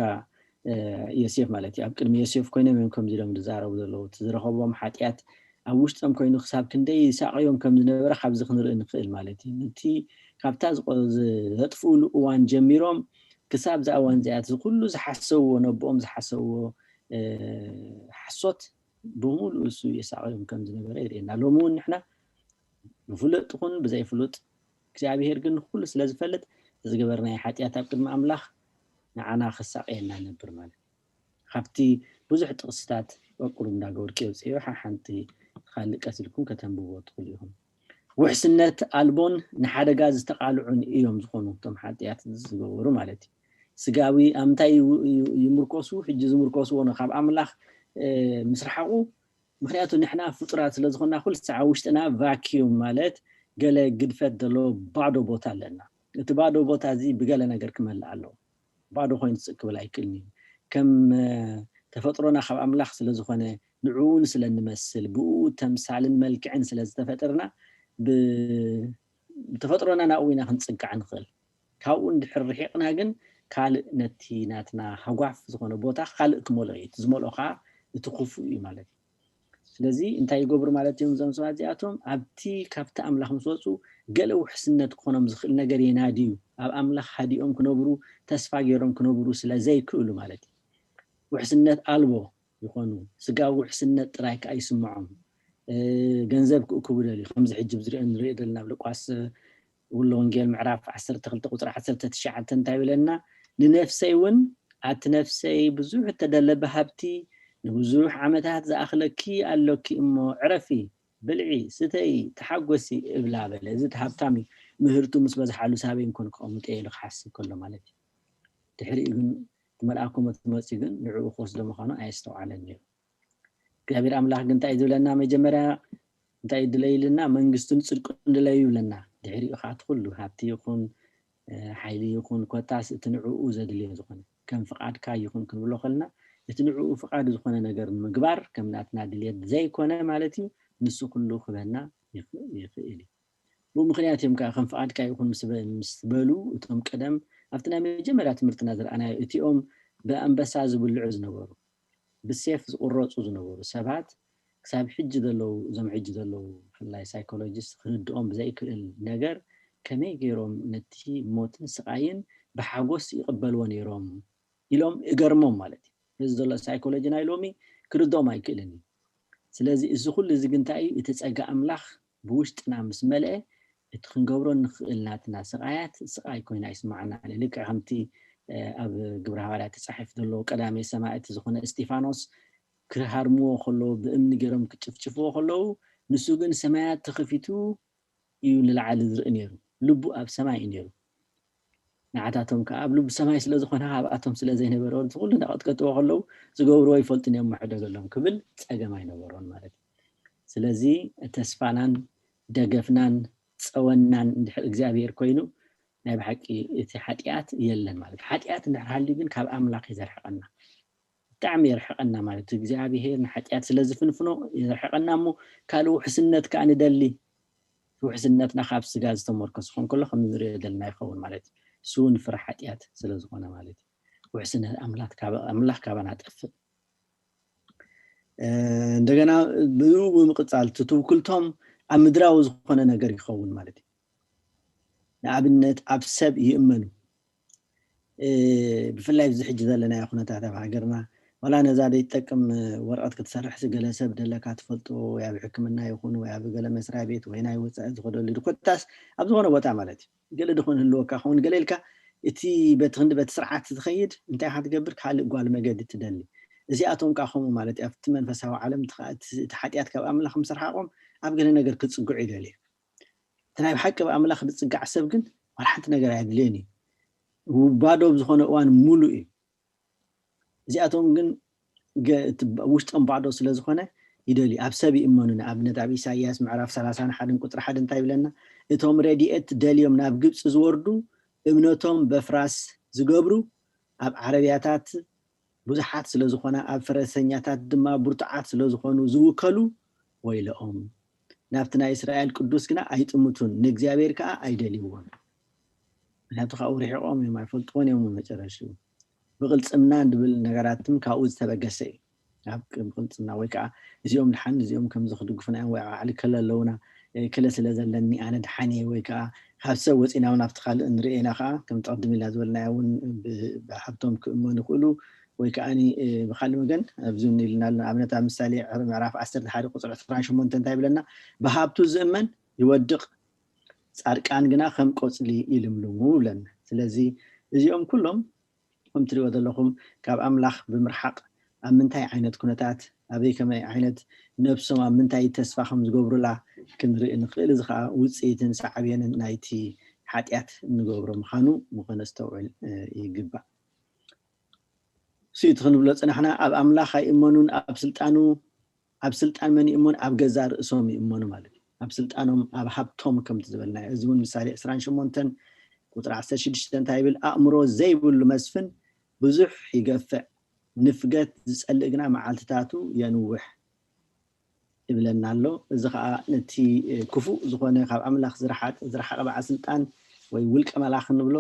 ዮሴፍ ማለት እዩ ኣብ ቅድሚ ዮሴፍ ኮይኖም እዮም ከምዚ ኢሎም ዝዛረቡ ዘለው ዝረኸቦም ሓጢኣት ኣብ ውሽጦም ኮይኑ ክሳብ ክንደይ ይሳቅዮም ከም ዝነበረ ካብዚ ክንርኢ ንኽእል ማለት እዩ ነቲ ካብታ ዘጥፍኡሉ እዋን ጀሚሮም ክሳብ ዛ እዋን እዚኣት ዝኩሉ ዝሓሰብዎ ነቦኦም ዝሓሰብዎ ሓሶት ብሙሉእ እሱ የሳቅዮም ከም ዝነበረ የርእየና ሎሚ እውን ንሕና ብፍሉጥ ይኹን ብዘይፍሉጥ እግዚአብሔር ግን ኩሉ ስለ ዝፈልጥ ዝገበርናይ ሓጢኣት ኣብ ቅድሚ ኣምላኽ ንዓና ክሳቅየና ነብር ማለት ካብቲ ብዙሕ ጥቅስታት ወቁሩ እንዳገበርክ የውፅዮ ሓንቲ ካልእ ቀሲልኩም ከተንብብዎ ትኽእሉ ኢኹም ውሕስነት ኣልቦን ንሓደጋ ዝተቃልዑን እዮም ዝኾኑ እቶም ሓጢኣት ዝገበሩ ማለት እዩ ስጋዊ ኣምታይ ይምርኮሱ ሕጂ ዝምርኮስዎ ካብ ኣምላኽ ምስ ረሓቁ ምክንያቱ ንሕና ፍጡራት ስለ ዝኾንና ኩሉ ሰዓት ውሽጥና ቫኪዩም ማለት ገለ ግድፈት ዘለዎ ባዶ ቦታ ኣለና እቲ ባዶ ቦታ እዚ ብገለ ነገር ክመልእ ኣለዎ ባዶ ኮይኑ ክብል ኣይክእልኒ ከም ተፈጥሮና ካብ ኣምላኽ ስለ ዝኾነ ንዕኡን ስለ እንመስል ብኡ ተምሳልን መልክዕን ስለ ዝተፈጠርና ብተፈጥሮና ናብኡ ኢና ክንፅጋዕ ንኽእል ካብኡ እንድሕር ርሒቕና ግን ካልእ ነቲ ናትና ሃጓፍ ዝኾነ ቦታ ካልእ ክመልኦ እዩ ዝመልኦ ከዓ እቲ ክፉእ እዩ ማለት እዩ ስለዚ እንታይ ይገብሩ ማለት እዮም እዞም ሰባት እዚኣቶም ኣብቲ ካብቲ ኣምላኽ ምስ ወፁ ገለ ውሕስነት ክኾኖም ዝኽእል ነገር የናድዩ ኣብ ኣምላኽ ሃዲኦም ክነብሩ ተስፋ ገይሮም ክነብሩ ስለ ዘይክእሉ ማለት እዩ ውሕስነት ኣልቦ ይኾኑ ስጋዊ ውሕስነት ጥራይ ከዓ ይስምዖም ገንዘብ ክእክቡ ደልዩ ከምዚ ሕጂ ዝሪኦ ንሪኦ ዘለና ኣብ ሉቃስ ውሎ ወንጌል ምዕራፍ 12 ቁፅሪ 19 እንታይ ይብለና ንነፍሰይ እውን ኣቲ ነፍሰይ ብዙሕ ተደለበ ሃብቲ ንብዙሕ ዓመታት ዝኣኽለኪ ኣለኪ እሞ ዕረፊ ብልዒ ስተይ ተሓጎሲ እብላ በለ እዚ ተሃብታሚ ምህርቱ ምስ በዝሓሉ ሳበይ እንኮን ክቐምጦ ኢሉ ክሓስብ ከሎ ማለት እዩ ድሕሪኡ ግን መልኣኩ መፅኡ ግን ንዕኡ ክወስዶ ምዃኑ ኣየስተውዓለን ነይሩ እግዚአብሔር ኣምላኽ ግን እንታይ ዝብለና መጀመርያ እንታይ ድለይልና መንግስቱን ጽድቁን ድለዩ ይብለና ድሕሪኡ ከዓ ኩሉ ሃብቲ ይኹን ሓይሊ ይኹን ኮታስ እቲ ንዕኡ ዘድልዮ ዝኾነ ከም ፍቃድካ ይኹን ክንብሎ ከለና እቲ ንዕኡ ፍቃድ ዝኾነ ነገር ምግባር ከም ናትና ድልየት ዘይኮነ ማለት እዩ ንሱ ኩሉ ክበና ይኽእል እዩ ብምክንያት እዮም ከም ፍቃድካ ይኹን ምስ በሉ እቶም ቀደም ኣብቲ ናይ መጀመርያ ትምህርትና ዝረኣናዮ እቲኦም ብኣንበሳ ዝብልዑ ዝነበሩ ብሴፍ ዝቁረፁ ዝነበሩ ሰባት ክሳብ ሕጂ ዘለው እዞም ሕጂ ዘለው ብፍላይ ሳይኮሎጂስት ክርድኦም ብዘይክእል ነገር ከመይ ገይሮም ነቲ ሞትን ስቃይን ብሓጎስ ይቕበልዎ ነይሮም ኢሎም ይገርሞም ማለት እዩ እዚ ዘሎ ሳይኮሎጂ ናይ ሎሚ ክርድኦም ኣይክእልን እዩ ስለዚ እዚ ኩሉ እዚ ግን እንታይ እዩ እቲ ፀጋ ኣምላኽ ብውሽጥና ምስ መልአ እቲ ክንገብሮ ንኽእል ናትና ስቃያት ስቃይ ኮይና ይስማዓና ልክዕ ከምቲ ኣብ ግብረ ሐዋርያት ተጻሒፍ ዘሎ ቀዳማይ ሰማዕቲ ዝኾነ እስጢፋኖስ ክሃርምዎ ከለዉ ብእምኒ ገይሮም ክጭፍጭፍዎ ከለዉ ንሱ ግን ሰማያት ተኸፊቱ እዩ ንላዕሊ ዝርኢ ነይሩ ልቡ ኣብ ሰማይ እዩ ነይሩ ንዓታቶም ከዓ ኣብ ልቡ ሰማይ ስለ ዝኾነ ኣብኣቶም ስለ ዘይነበረ ኩሉ እናቐጥቀጥዎ ከለዉ ዝገብርዎ ይፈልጡን እዮም መሕደገሎም ክብል ፀገም ኣይነበሮን ማለት እዩ ስለዚ ተስፋናን ደገፍናን ፀወናን እንድሕር እግዚኣብሔር ኮይኑ ናይ ብሓቂ እቲ ሓጢኣት የለን ማለት ሓጢኣት እንድሕር ግን ካብ ኣምላኽ ይዘርሕቐና ብጣዕሚ የርሕቐና ማለት እግዚኣብሔር ንሓጢኣት ስለ ዝፍንፍኖ ይዘርሕቐና እሞ ካልእ ውሕስነት ከዓ ንደሊ ውሕስነትና ካብ ስጋ ዝተመርከሱ ክኾን ከሎ ከም ንሪኦ ዘለና ይኸውን ማለት እዩ እሱ ንፍራሕ ሓጢኣት ስለ ዝኾነ ማለት እዩ ውሕስነት ኣምላኽ ካባና ጠፍእ እንደገና ብኡ ብምቕፃል ትውክልቶም ኣብ ምድራዊ ዝኾነ ነገር ይኸውን ማለት እዩ ንኣብነት ኣብ ሰብ ይእመኑ ብፍላይ እዚ ሕጂ ዘለናዮ ኩነታት ኣብ ሃገርና ወላ ነዛ ዘይጠቅም ወረቐት ክትሰርሕ ገለ ሰብ ደለካ ትፈልጦ ወይ ኣብ ሕክምና ይኹን ወይ ኣብ ገለ መስሪያ ቤት ወይ ናይ ወፃኢ ዝኸደሉ ድኮታስ ኣብ ዝኾነ ቦታ ማለት እዩ ገለ ድኾን ህልወካ ኸውን ገለ ኢልካ እቲ በቲ ክንዲ በቲ ስርዓት ትኸይድ እንታይ ኢኻ ትገብር ካልእ ጓል መገዲ ትደሊ እዚኣቶም ከዓ ከምኡ ማለት እዩ ኣብቲ መንፈሳዊ ዓለም እቲ ሓጢኣት ካብ ኣምላኽ ምስ ረሓቖም ኣብ ገለ ነገር ክፅጉዕ ይደልዩ እቲ ናይ ብሓቂ ብኣምላኽ ዝፅጋዕ ሰብ ግን ዋላ ሓንቲ ነገር ኣየድልዮን እዩ ባዶ ብዝኾነ እዋን ሙሉእ እዩ እዚኣቶም ግን ውሽጦም ባዶ ስለ ዝኾነ ይደልዩ ኣብ ሰብ ይእመኑ ንኣብነት ኣብ ኢሳይያስ ምዕራፍ 31 ቁፅሪ 1 እንታይ ይብለና እቶም ረድኤት ደልዮም ናብ ግብፂ ዝወርዱ እምነቶም በፍራስ ዝገብሩ ኣብ ዓረብያታት ብዙሓት ስለ ዝኾነ ኣብ ፈረሰኛታት ድማ ብርቱዓት ስለ ዝኾኑ ዝውከሉ ወይለኦም ናብቲ ናይ እስራኤል ቅዱስ ግና ኣይጥምቱን ንእግዚኣብሔር ከዓ ኣይደልይዎን ምክንያቱ ካብኡ ርሒቖም እዮም ኣይፈልጥዎን እዮም መጨረሽኡ ብቕልፅምና ድብል ነገራትም ካብኡ ዝተበገሰ እዩ ኣብ ብቕልፅምና ወይ ከዓ እዚኦም ድሓን እዚኦም ከምዚ ክድግፉና እዮም ወይ ባዕሊ ከለ ኣለውና ክለ ስለ ዘለኒ ኣነ ድሓን ወይ ከዓ ካብ ሰብ ወፂና እውን ኣብቲ ካልእ ንሪኦ ኢና ከዓ ከም ተቐድም ኢልና ዝበልናዮ እውን ብሓብቶም ክእመኑ ይኽእሉ ወይ ከዓኒ ብካልእ ወገን ኣብዚ ኢልና ኣብነት ኣብ ምሳሌ ምዕራፍ 11 ቁፅሪ 28 እንታይ ይብለና ብሃብቱ ዝእመን ይወድቕ ጻድቃን ግና ከም ቆፅሊ ይልምልሙ ይብለና ስለዚ እዚኦም ኩሎም ከም ትሪኦ ዘለኹም ካብ ኣምላኽ ብምርሓቕ ኣብ ምንታይ ዓይነት ኩነታት ኣበይ ከመይ ዓይነት ነብሶም ኣብ ምንታይ ተስፋ ከም ዝገብሩላ ክንርኢ ንኽእል እዚ ከዓ ውፅኢትን ሳዕብየንን ናይቲ ሓጢኣት ንገብሮ ምዃኑ ምኾነስተውዕል ይግባእ ስኢት ክንብሎ ፅናሕና ኣብ ኣምላኽ ኣይእመኑን ኣብ ስልጣን መን ይእመኑ ኣብ ገዛ ርእሶም ይእመኑ ማለት እዩ ኣብ ስልጣኖም ኣብ ሃብቶም ከምቲ ዝበልናዮ እዚ እውን ምሳሌ 28 ቁጥሪ 16 እንታይ ይብል ኣእምሮ ዘይብሉ መስፍን ብዙሕ ይገፍዕ ንፍገት ዝፀልእ ግና መዓልትታቱ የንውሕ ይብለና ኣሎ እዚ ከዓ ነቲ ክፉእ ዝኾነ ካብ ኣምላኽ ዝረሓቐ በዓል ስልጣን ወይ ውልቀ መላኽ ንብሎ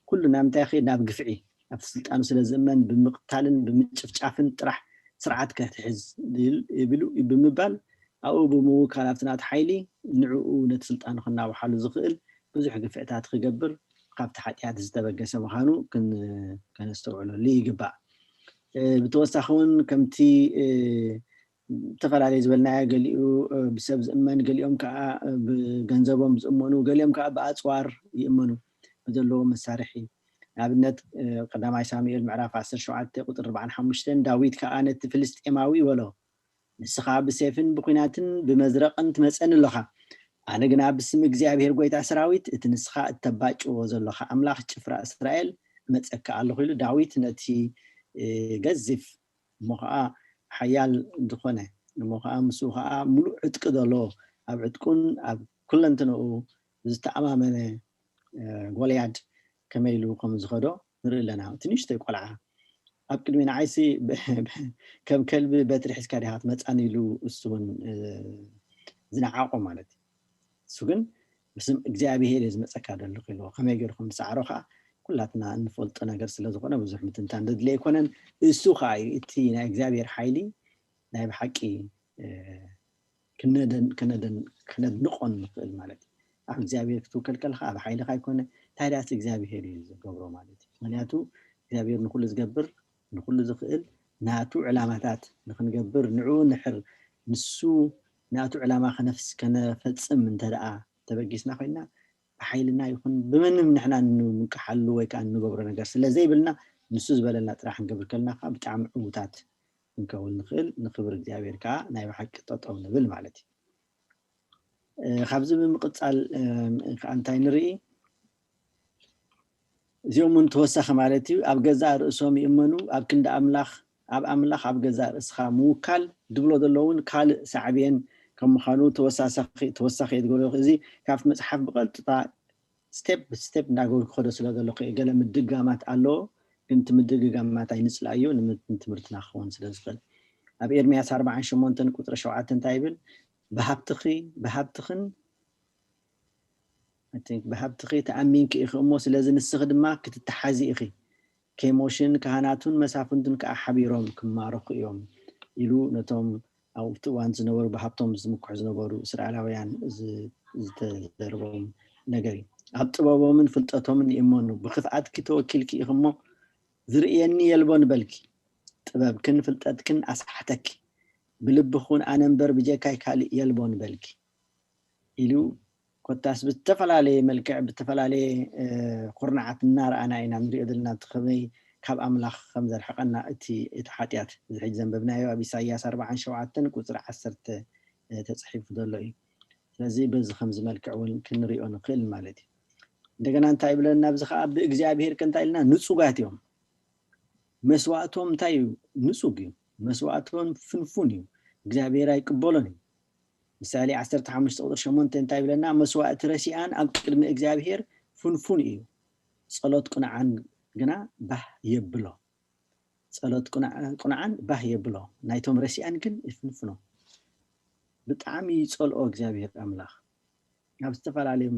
ኩሉ ናብ ምንታይ ይኸይድ ናብ ግፍዒ ኣብ ስልጣኑ ስለ ዝእመን ብምቕታልን ብምጭፍጫፍን ጥራሕ ስርዓት ከትሕዝ ይብሉ ብምባል ኣብኡ ብምውካል ኣብቲ ናቲ ሓይሊ ንዕኡ ነቲ ስልጣኑ ክናብሓሉ ዝኽእል ብዙሕ ግፍዕታት ክገብር ካብቲ ሓጢኣት ዝተበገሰ ምዃኑ ከነስተውዕለሉ ይግባእ ብተወሳኺ እውን ከምቲ ተፈላለዩ ዝበልናዮ ገሊኡ ብሰብ ዝእመን ገሊኦም ከዓ ብገንዘቦም ዝእመኑ ገሊኦም ከዓ ብኣፅዋር ይእመኑ ብዘለዎ መሳርሒ ኣብነት ቀዳማይ ሳሙኤል ምዕራፍ 17 ቁጥር 45 ዳዊት ከዓ ነቲ ፍልስጤማዊ ወሎ ንስኻ ብሰይፍን ብኩናትን ብመዝረቕን ትመፀን ኣለኻ ኣነ ግና ብስም እግዚኣብሔር ጎይታ ሰራዊት እቲ ንስኻ እተባጭዎ ዘለኻ ኣምላኽ ጭፍራ እስራኤል መፀካ ኣለኹ ኢሉ ዳዊት ነቲ ገዚፍ እሞ ከዓ ሓያል ዝኾነ እሞ ከዓ ምስኡ ከዓ ሙሉእ ዕጥቂ ዘለዎ ኣብ ዕጥቁን ኣብ ኩለንትንኡ ዝተኣማመነ ጎልያድ ከመይ ኢሉ ከም ዝኸዶ ንርኢ ኣለና ትንሽተይ ቆልዓ ኣብ ቅድሚ ንዓይሲ ከም ከልቢ በትሪ ሒዝካ ዲኻ ትመፃን ኢሉ እሱ እውን ዝነዓቆ ማለት እሱ ግን ብስም እግዚኣብሔር ዝመፀካ ደሎ ኢሉ ከመይ ገይርኩም ንሳዕሮ ከዓ ኩላትና እንፈልጦ ነገር ስለ ዝኾነ ብዙሕ ምትንታን ዘድልዮ ኣይኮነን እሱ ከዓ እቲ ናይ እግዚኣብሔር ሓይሊ ናይ ብሓቂ ክነድንቆን ንኽእል ማለት እዩ ኣብ እግዚኣብሔር ክትውከል ከለካ ኣብ ሓይልካ ኣይኮነ ታዲያስ እግዚኣብሔር እዩ ዝገብሮ ማለት እዩ ምክንያቱ እግዚኣብሔር ንኩሉ ዝገብር ንኩሉ ዝኽእል ናቱ ዕላማታት ንክንገብር ንዑ ንሕር ንሱ ናቱ ዕላማ ከነፈፅም እንተደኣ ተበጊስና ኮይና ብሓይልና ይኹን ብመንም ንሕና ንንቅሓሉ ወይ ከዓ ንገብሮ ነገር ስለዘይብልና ንሱ ዝበለና ጥራሕ ክንገብር ከለና ከዓ ብጣዕሚ ዕዉታት ክንከውን ንኽእል ንክብሪ እግዚኣብሔር ከዓ ናይ ብሓቂ ጠጠው ንብል ማለት እዩ ካብዚ ብምቕፃል ከዓ እንታይ ንርኢ እዚኦም እውን ተወሳኺ ማለት እዩ ኣብ ገዛእ ርእሶም ይእመኑ ኣብ ክንዲ ኣምላኽ ኣብ ኣምላኽ ኣብ ገዛእ ርእስኻ ምውካል ድብሎ ዘሎ እውን ካልእ ሳዕብየን ከም ምዃኑ ተወሳኺ የትገብሮ እዚ ካብቲ መፅሓፍ ብቐጥታ ስቴፕ ብስቴፕ እንዳገበሩ ክኸዶ ስለ ዘሎ ገለ ምድጋማት ኣለዎ ግን እቲ ምድግጋማት ኣይንፅላእዮ ንትምህርትና ክኸውን ስለ ዝኽእል ኣብ ኤርምያስ 48 ቁጥሪ 7 እንታይ ይብል ብሃብትኺ ተኣሚንኪ ኢኺ እሞ ስለዚ ንስኺ ድማ ክትተሓዚ ኢኺ ኬሞሽን ካህናቱን መሳፍንቱን ከዓ ሓቢሮም ክማረኹ እዮም ኢሉ ነቶም ኣብቲ እዋን ዝነበሩ ብሃብቶም ዝምኩሑ ዝነበሩ እስራኤላውያን ዝተዘረቦም ነገር እዩ ኣብ ጥበቦምን ፍልጠቶምን ይእመኑ ብክፍኣትኪ ተወኪልኪ ኢኺ እሞ ዝርእየኒ የልቦ ንበልኪ ጥበብክን ፍልጠትክን ኣስሓተኪ ብልብኹን ኣነ እምበር ብጀካይ ካልእ የልቦ ንበልኪ ኢሉ ኮታስ ብዝተፈላለየ መልክዕ ብዝተፈላለየ ኩርናዓት እናረኣና ኢና ንሪኦ ዘለና ከመይ ካብ ኣምላኽ ከም ዘርሐቐና እቲ ሓጢኣት እዚ ሕጂ ዘንበብናዮ ኣብ ኢሳያስ 47 ቁፅሪ 10 ተፃሒፉ ዘሎ እዩ ስለዚ በዚ ከምዚ መልክዕ እውን ክንሪኦ ንኽእል ማለት እዩ እንደገና እንታይ ይብለና ኣብዚ ከዓ ብእግዚኣብሔር እንታይ ኢልና ንፁጋት እዮም መስዋእቶም እንታይ እዩ ንፁግ እዩ መስዋእቶም ፍንፉን እዩ እግዚኣብሔር ኣይቅበሎን እዩ ምሳሌ 15 ቁጥሪ 8 እንታይ ይብለና መስዋእቲ ረሲኣን ኣብ ቅድሚ እግዚኣብሔር ፍንፉን እዩ ጸሎት ቁንዓን ግና ባህ የብሎ ጸሎት ቁንዓን ባህ የብሎ ናይቶም ረሲኣን ግን ይፍንፍኖ ብጣዕሚ ይጸልኦ እግዚኣብሔር ኣምላኽ ኣብ ዝተፈላለዩ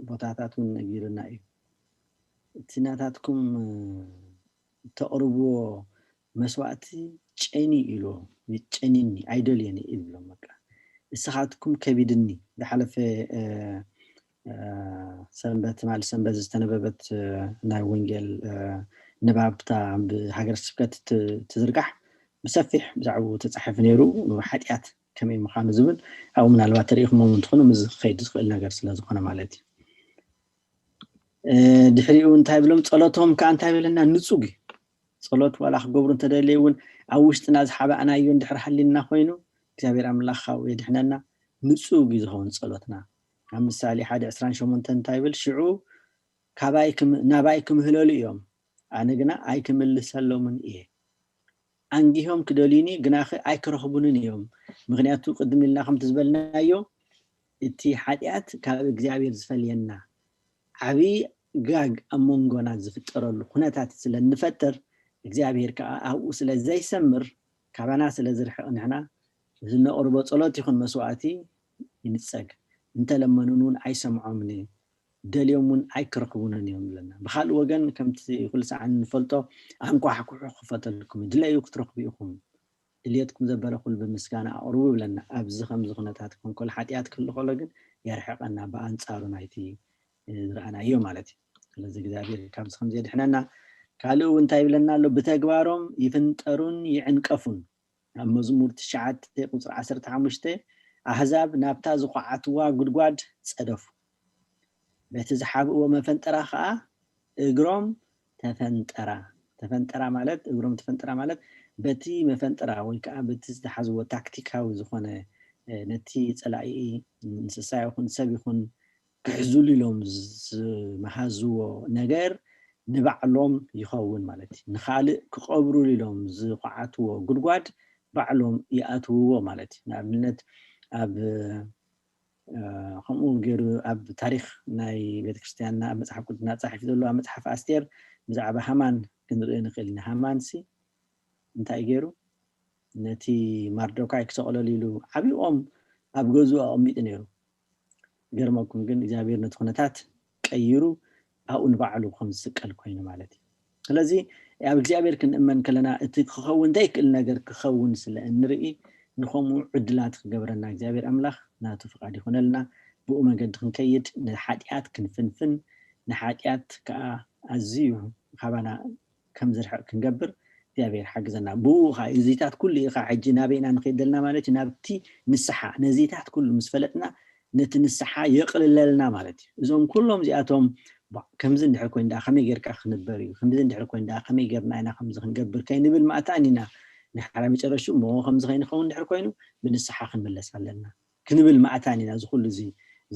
ቦታታት እውን ነጊርና እዩ እቲ ናታትኩም ተቕርብዎ መስዋእቲ ጨኒ ኢሎ ይጨኒኒ ኣይደልየኒ ኢሎም በቃ እስኻትኩም ከቢድኒ ዝሓለፈ ሰንበት ማል ሰንበት ዝተነበበት ናይ ወንጌል ንባብታ ብሃገረ ስብከት ትዝርጋሕ ብሰፊሕ ብዛዕባ ተፃሒፍ ነይሩ ሓጢኣት ከመይ ምዃኑ ዝብል ኣብኡ ምናልባት ተሪኢኹሞ እንትኾኑ ምዝ ከይድ ዝኽእል ነገር ስለ ዝኾነ ማለት እዩ ድሕሪኡ እንታይ ብሎም ጸሎቶም ከዓ እንታይ ብለና ንፁግ እዩ ጸሎት ዋላ ክገብሩ እንተደልየ እውን ኣብ ውሽጥና ዝሓባእናዮ እንድሕር ሃሊና ኮይኑ እግዚአብሔር አምላኽ ካብ የድሕነና ንፁግ ዝኸውን ጸሎትና ኣብ ምሳሌ 1:28 እንታይ ብል ሽዑ ናባይ ክምህለሉ እዮም ኣነ ግና ኣይክምልሰሎምን እየ አንጊሆም ክደልዩኒ ግናኸ ኣይክረኽቡንን እዮም ምክንያቱ ቅድም ኢልና ከምቲ ዝበልናዮ እቲ ሓጢኣት ካብ እግዚአብሔር ዝፈልየና ዓብይ ጋግ ኣብ መንጎና ዝፍጠረሉ ኩነታት ስለ እንፈጥር እግዚአብሔር ከዓ ኣብኡ ስለ ዘይሰምር ካባና ስለ ዝርሕቕ ንሕና ዝነቕርቦ ጸሎት ይኹን መስዋዕቲ ይንፀግ እንተለመኑን ኣይሰምዖምን ደልዮምን ኣይክረኽቡንን እዮም ብለና ብኻልእ ወገን ከምቲ ኩሉ ሰዓት ንፈልጦ ኣንኳሕኩሑ ክፈተልኩም ድለዩ ክትረኽቡ ኢኹም ድልየትኩም ዘበለ ኩሉ ብምስጋና ኣቕርቡ ብለና ኣብዚ ከምዚ ኩነታት ኮንኮል ሓጢኣት ክህሉ ከሎ ግን የርሕቐና ብኣንጻሩ ናይቲ ዝረኣናዮ ማለት እዩ ስለዚ እግዚአብሔር ካብዚ ከምዚ የድሕነና ካልእ እንታይ ይብለና ኣሎ ብተግባሮም ይፍንጠሩን ይዕንቀፉን ኣብ መዝሙር 9 ቁፅሪ 15 ኣሕዛብ ናብታ ዝኳዓትዋ ጉድጓድ ፀደፉ በቲ ዝሓብእዎ መፈንጠራ ከዓ እግሮም ተፈንጠራ ማለት እግሮም ተፈንጠራ ማለት በቲ መፈንጠራ ወይ ከዓ በቲ ዝተሓዝዎ ታክቲካዊ ዝኾነ ነቲ ፀላኢ እንስሳ ይኹን ሰብ ይኹን ክሕዝሉ ኢሎም ዝመሃዝዎ ነገር ንባዕሎም ይኸውን ማለት እዩ ንኻልእ ክቐብሩሉ ኢሎም ዝኳዓትዎ ጉድጓድ ባዕሎም ይኣትውዎ ማለት እዩ ንኣብነት ኣብ ከምኡ ገይሩ ኣብ ታሪክ ናይ ቤተክርስትያንና ኣብ መፅሓፍ ቅዱስና ተፃሒፉ ዘሎ ኣብ መፅሓፍ ኣስቴር ብዛዕባ ሃማን ክንርኢ ንኽእል ኢና ሃማን ሲ እንታይ ገይሩ ነቲ ማርዶካይ ክሰቕለሉ ኢሉ ዓብይ ኦም ኣብ ገዝኡ ኣቐሚጡ ነይሩ ገርመኩም ግን እግዚኣብሔር ነቲ ኩነታት ቀይሩ ኣብኡ ንባዕሉ ከም ዝስቀል ኮይኑ ማለት እዩ ስለዚ ኣብ እግዚኣብሔር ክንእመን ከለና እቲ ክኸውን ዘይክእል ነገር ክኸውን ስለ እንርኢ ንኸምኡ ዕድላት ክገብረና እግዚኣብሔር ኣምላኽ ናቱ ፍቃድ ይኹነልና ብኡ መንገዲ ክንከይድ ንሓጢኣት ክንፍንፍን ንሓጢኣት ከዓ ኣዝዩ ካባና ከም ዝርሕቕ ክንገብር እግዚኣብሔር ሓግዘና ብኡ ኸ እዚታት ኩሉ ኢኻ ሕጂ ናበይና ንኸይድ ዘለና ማለት እዩ ናብቲ ንስሓ ነዚታት ኩሉ ምስ ፈለጥና ነቲ ንስሓ የቕልለልና ማለት እዩ እዞም ኩሎም እዚኣቶም ከምዚ እንድሕር ኮይኑ ዳ ከመይ ጌርካ ክንበር እዩ ከምዚ እንድሕር ኮይኑ ዳ ከመይ ጌርና ኢና ከምዚ ክንገብር ከይንብል ማእታኒና ንሓራ መጨረሹ ሞ ከምዚ ከይንኸውን እንድሕር ኮይኑ ብንስሓ ክንምለስ ኣለና ክንብል ማእታኒና ዝኩሉ እዚ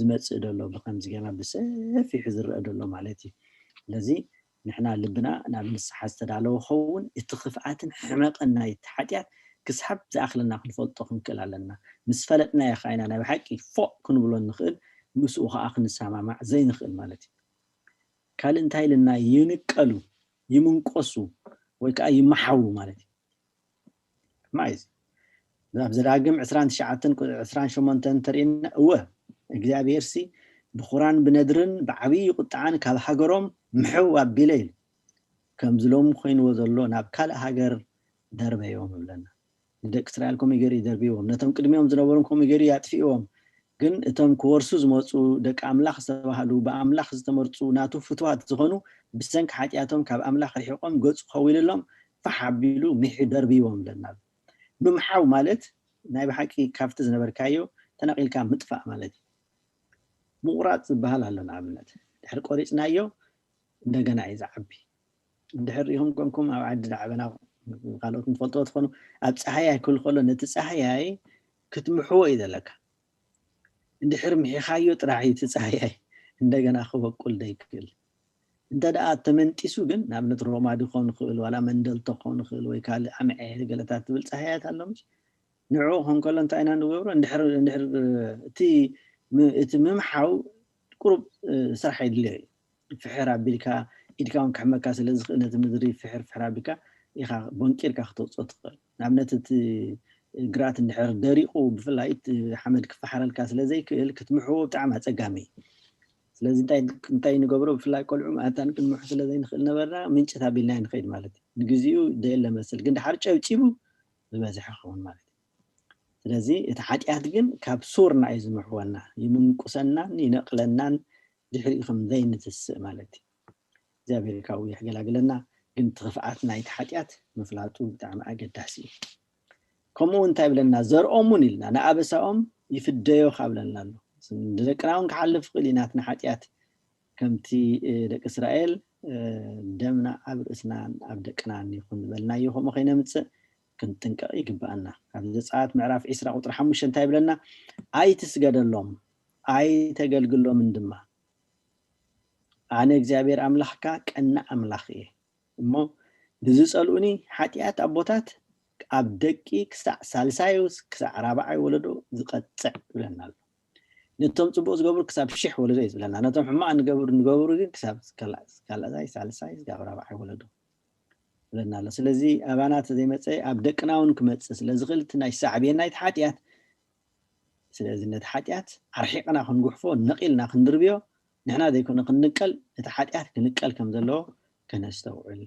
ዝመፅእ ደሎ ብከምዚ ጌርና ብሰፊሑ ዝረአ ደሎ ማለት እዩ ስለዚ ንሕና ልብና ናብ ንስሓ ዝተዳለወ ኸውን እቲ ክፍኣትን ሕመቕን ናይ ሓጢኣት ክስሓብ ዝኣኽለና ክንፈልጦ ክንክእል ኣለና ምስ ፈለጥና ኢኻ ኢና ናይ ሓቂ ፎቅ ክንብሎ ንኽእል ምስኡ ከዓ ክንሰማማዕ ዘይንኽእል ማለት እዩ ካልእ እንታይ ኢልና ይንቀሉ ይምንቆሱ ወይ ከዓ ይመሓው ማለት እዩ ማይዝ ኣብ ዘዳግም 29:28 ተርእየና እወ እግዚኣብሔር ሲ ብኹራን ብነድርን ብዓብይ ቁጣዓን ካብ ሃገሮም ምሕው ኣቢለ ኢሉ ከም ዝሎም ኮይንዎ ዘሎ ናብ ካልእ ሃገር ደርበዮም ይብለና ንደቂ እስራኤል ከመይ ገይሩ ይደርብዎም ነቶም ቅድሚኦም ዝነበሩን ከመይ ገይሩ ያጥፊኦም ግን እቶም ክወርሱ ዝመፁ ደቂ ኣምላኽ ዝተባሃሉ ብኣምላኽ ዝተመርፁ ናቱ ፍትዋት ዝኾኑ ብሰንኪ ሓጢኣቶም ካብ ኣምላኽ ርሒቆም ገፁ ከዊልሎም ፋሕ ኣቢሉ ምሒ ደርብዎም ይብለና ብምሓው ማለት ናይ ብሓቂ ካብቲ ዝነበርካዮ ተነቂልካ ምጥፋእ ማለት እዩ ምቁራፅ ዝበሃል ኣሎ ንኣብነት ድሕሪ ቆሪፅናዮ እንደገና እዩ ዝዓቢ እንድሕር ኢኹም ኮንኩም ኣብ ዓዲ ዳዕበና ካልኦት ንፈልጥዎ ትኾኑ ኣብ ፀሓያይ ክብል ከሎ ነቲ ፀሓያይ ክትምሕዎ እዩ ዘለካ እንድሕር ምሒኻዮ ጥራሕ እቲ ፀሓያይ እንደገና ክበቁል ዘይክእል እንተደኣ ተመንጢሱ ግን ንኣብነት ሮማዲ ክኸውን ይኽእል ዋላ መንደልቶ ክኸውን ይኽእል ወይ ካልእ ዓምዐ ገለታት ትብል ፀሓያት ኣሎ ምስ ንዑ ክኸውን ከሎ እንታይ ኢና ንገብሮ እንድሕር እቲ ምምሓው ቁሩብ ስራሕ የድልዮ እዩ ፍሕር ኣቢልካ ኢድካ እውን ክሕመካ ስለ ዝኽእል ነቲ ምድሪ ፍሕር ኣቢልካ ኢኻ ቦንቂርካ ክትወፅኦ ትኽእል ንኣብነት እቲ ግራት እንድሕር ደሪቑ ብፍላይ ሓመድ ክፈሓረልካ ስለ ዘይክእል ክትምሕዎ ብጣዕሚ ኣፀጋሚ እዩ ስለዚ እንታይ ንገብሮ ብፍላይ ቆልዑ ማእታን ክንምሑ ስለ ዘይንኽእል ነበርና ምንጭት ኣቢልና ንኸይድ ማለት እዩ ንግዚኡ ደየለ መስል ግን ድሓር ጨብጪቡ ዝበዝሐ ይኸውን ማለት እዩ ስለዚ እቲ ሓጢኣት ግን ካብ ሱርና እዩ ዝምሕወና ይምንቁሰናን ይነቕለናን ድሕሪኡ ከም ዘይንትስእ ማለት እዩ እግዚኣብሔር ካብኡ ይሕገላግለና ግን ትኽፍኣት ናይቲ ሓጢኣት ምፍላጡ ብጣዕሚ ኣገዳሲ እዩ ከምኡ እንታይ ብለና ዘርኦሙን ኢልና ንኣበሳኦም ይፍደዮ ካብለና ኣሎ ደቅና እውን ክሓልፍ ክእል ኢና ናትና ሓጢኣት ከምቲ ደቂ እስራኤል ደምና ኣብ ርእስናን ኣብ ደቅናን ይኹን ዝበልናዮ ከምኡ ከይነምፅእ ክንጥንቀቕ ይግባአና ኣብ ዘፀአት ምዕራፍ 20:5 እንታይ ብለና ኣይትስገደሎም ኣይተገልግሎምን ድማ ኣነ እግዚአብሔር ኣምላኽካ ቀና ኣምላኽ እየ እሞ ብዝፀልኡኒ ሓጢኣት ኣቦታት ኣብ ደቂ ክሳዕ ሳልሳይ ክሳዕ ራብዓይ ወለዶ ዝቐፅዕ ብለና ኣሎ ነቶም ፅቡቅ ዝገብሩ ክሳብ 1000 ወለዶ እዩ ዝብለና ነቶም ሕማቅ ንገብሩ ግን ክሳብ ካልኣይ ሳልሳይ ክሳብ ራብዓይ ወለዶ ብለና ኣሎ ስለዚ ኣባናት ዘይመፀ ኣብ ደቅና እውን ክመፅእ ስለዝኽእል እቲ ናይ ሳዕብየና ናይቲ ሓጢኣት ስለዚ ነቲ ሓጢኣት ኣርሒቕና ክንጉሕፎ ነቂልና ክንድርብዮ ንሕና ዘይኮነ ክንንቀል እቲ ሓጢኣት ክንቀል ከም ዘለዎ ከነስተውዕል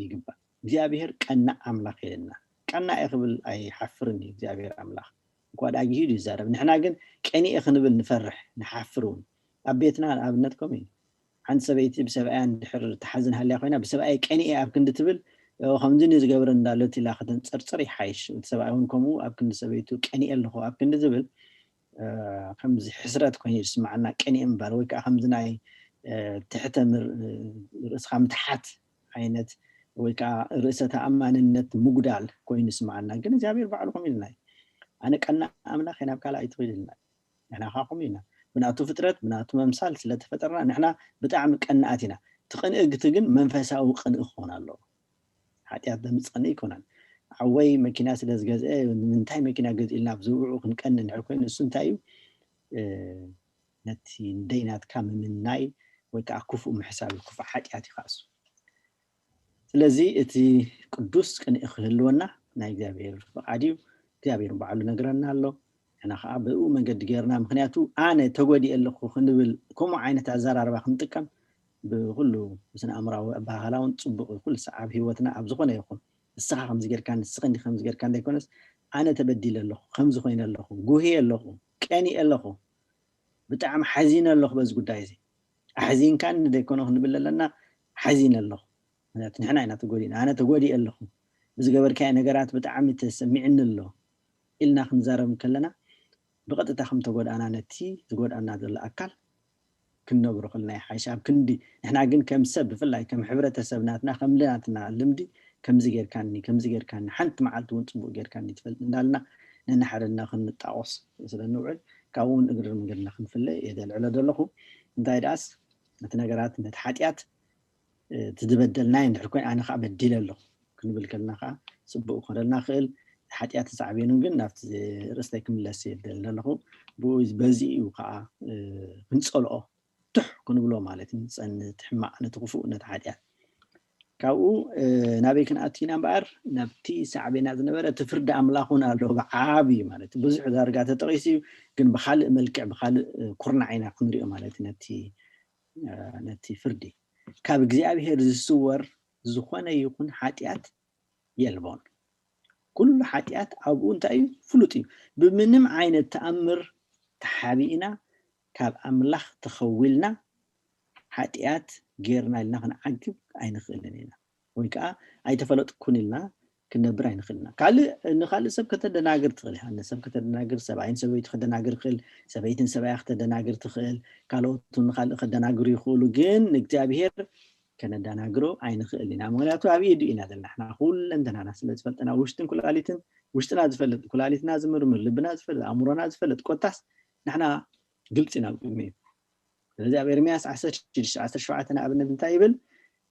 ይግባእ እግዚኣብሔር ቀናእ ኣምላኽ የለና ቀናእ ክብል ኣይሓፍርን እዩ እግዚኣብሔር ኣምላኽ እኳ ዳጊ ሂዱ ይዛረብ ንሕና ግን ቀኒኤ ክንብል ንፈርሕ ንሓፍር እውን ኣብ ቤትና ንኣብነት ከምኡ እዩ ሓንቲ ሰበይቲ ብሰብኣያ እንድሕር ተሓዝን ሃልያ ኮይና ብሰብኣይ ቀኒኤ ኣብ ክንዲ ትብል ከምዚ ንዝገብረ እንዳለት ኢላ ክትንፅርፅር ይሓይሽ እቲ ሰብኣይ እውን ከምኡ ኣብ ክንዲ ሰበይቱ ቀኒኤ ኣለኹ ኣብ ክንዲ ዝብል ከምዚ ሕስረት ኮይኑ ይስማዓና ቀኒኤ ምባል ወይ ከዓ ከምዚ ናይ ትሕተ ርእስኻ ምትሓት عينت ويكا رئيسة أمانة مقدال كوينس معنا قلنا جابير بعلكم لنا أنا كأن أمنا خينا بكالا يتغير لنا نحن خاكم لنا بناتو فترة بناتو ممثال سلة فترة نحن بتعمل كأناتنا تقن تقن منفسه وقن إخونا الله حتى هذا متقني يكونن عوي ماكينة سلز جز من تاي ماكينة جز إلنا بزوع وكن نعرفين السنتايو نتي دينات كامل من ناي ويكا كفو محساب الكفو حاجاتي خاص لذي اتي قدوس كان يخللونا ناي جابير فقاديو جابير بعلو نقرنا له أنا خابو من قد جيرنا مخنياتو أنا تقودي اللي خنبل كم عينة أزار أربع خنتكم بقوله مثلا أمره بهلاون تصب كل ساعة هوتنا أبزقنا يكون الساعة 5 جير كان السخن 5 جير كان يكونس أنا تبديل له 5 خوين له جوهي له كاني له بتعم حزين له بس قدايزي حزين كان ده يكون خنبل لنا حزين له نحن أنا تقولي له بس قبل كان نجارات بتعم تسمعنا له إلنا خنزار مكلنا بقدر تخم تقول أنا نتي تقول أنا ذا الأكل كنا بروخلنا حيشاب كندي إحنا عجن كم سب في الله كم حبرة سبناتنا خملاتنا لمدي كم زجير كان حنت معلت وانتبو جير كان يتفل نالنا نحرنا خن التعوص مثلا نوع كون أقدر من قلنا خن في الله إذا العلا دلخو دايد أس نتناقرات نتحاتيات تتبدل ناين حكون أنا خا بديل له كنا بالكلنا خا سبوا خلنا خيل حاتيات صعبين قلنا في رستيكم الله سيد دلخو بوز بزي وقع نسأله تح كنا بلو مالتي نسأل تحمع نتقفو نتحاتيات كاو نابيكن أتينا بار نبتي سعبنا ذنبرة تفرد أملاخنا له بعابي مالتي بزح درجات تقيسي كن بخال ملك بخال قرن عينا كنري مالتي نتي فردي كاب جزابي هير الصور زخانة يكون حاتيات يلبون كل حاتيات أبون تأي فلوتي بمنم عين التأمر تحابينا كاب أملاخ تخولنا حاتيات غيرنا لنا نعجب عين خلنا ويكا أي تفلت كون لنا كنا براين خلنا نخلي سب كتدناجر تخل هن سب كتدناجر 70 سبعين خدناجر خل 70 سبعين خدناجر تخل قالوا نخلي خدناجر يخولوا جن نكتابير كنا دناجرو عين خلنا مغلاتو أبيدو إن هذا نحنا كل عندنا ناس اللي تفلتنا وشتن كل عليتن وشتنا زفلت كل عليتنا زمر من لبنا زفلت أمورنا زفلت قطاس نحنا قلتنا بمين لذا بيرمياس 10 شعاتنا أبنا بنتايبل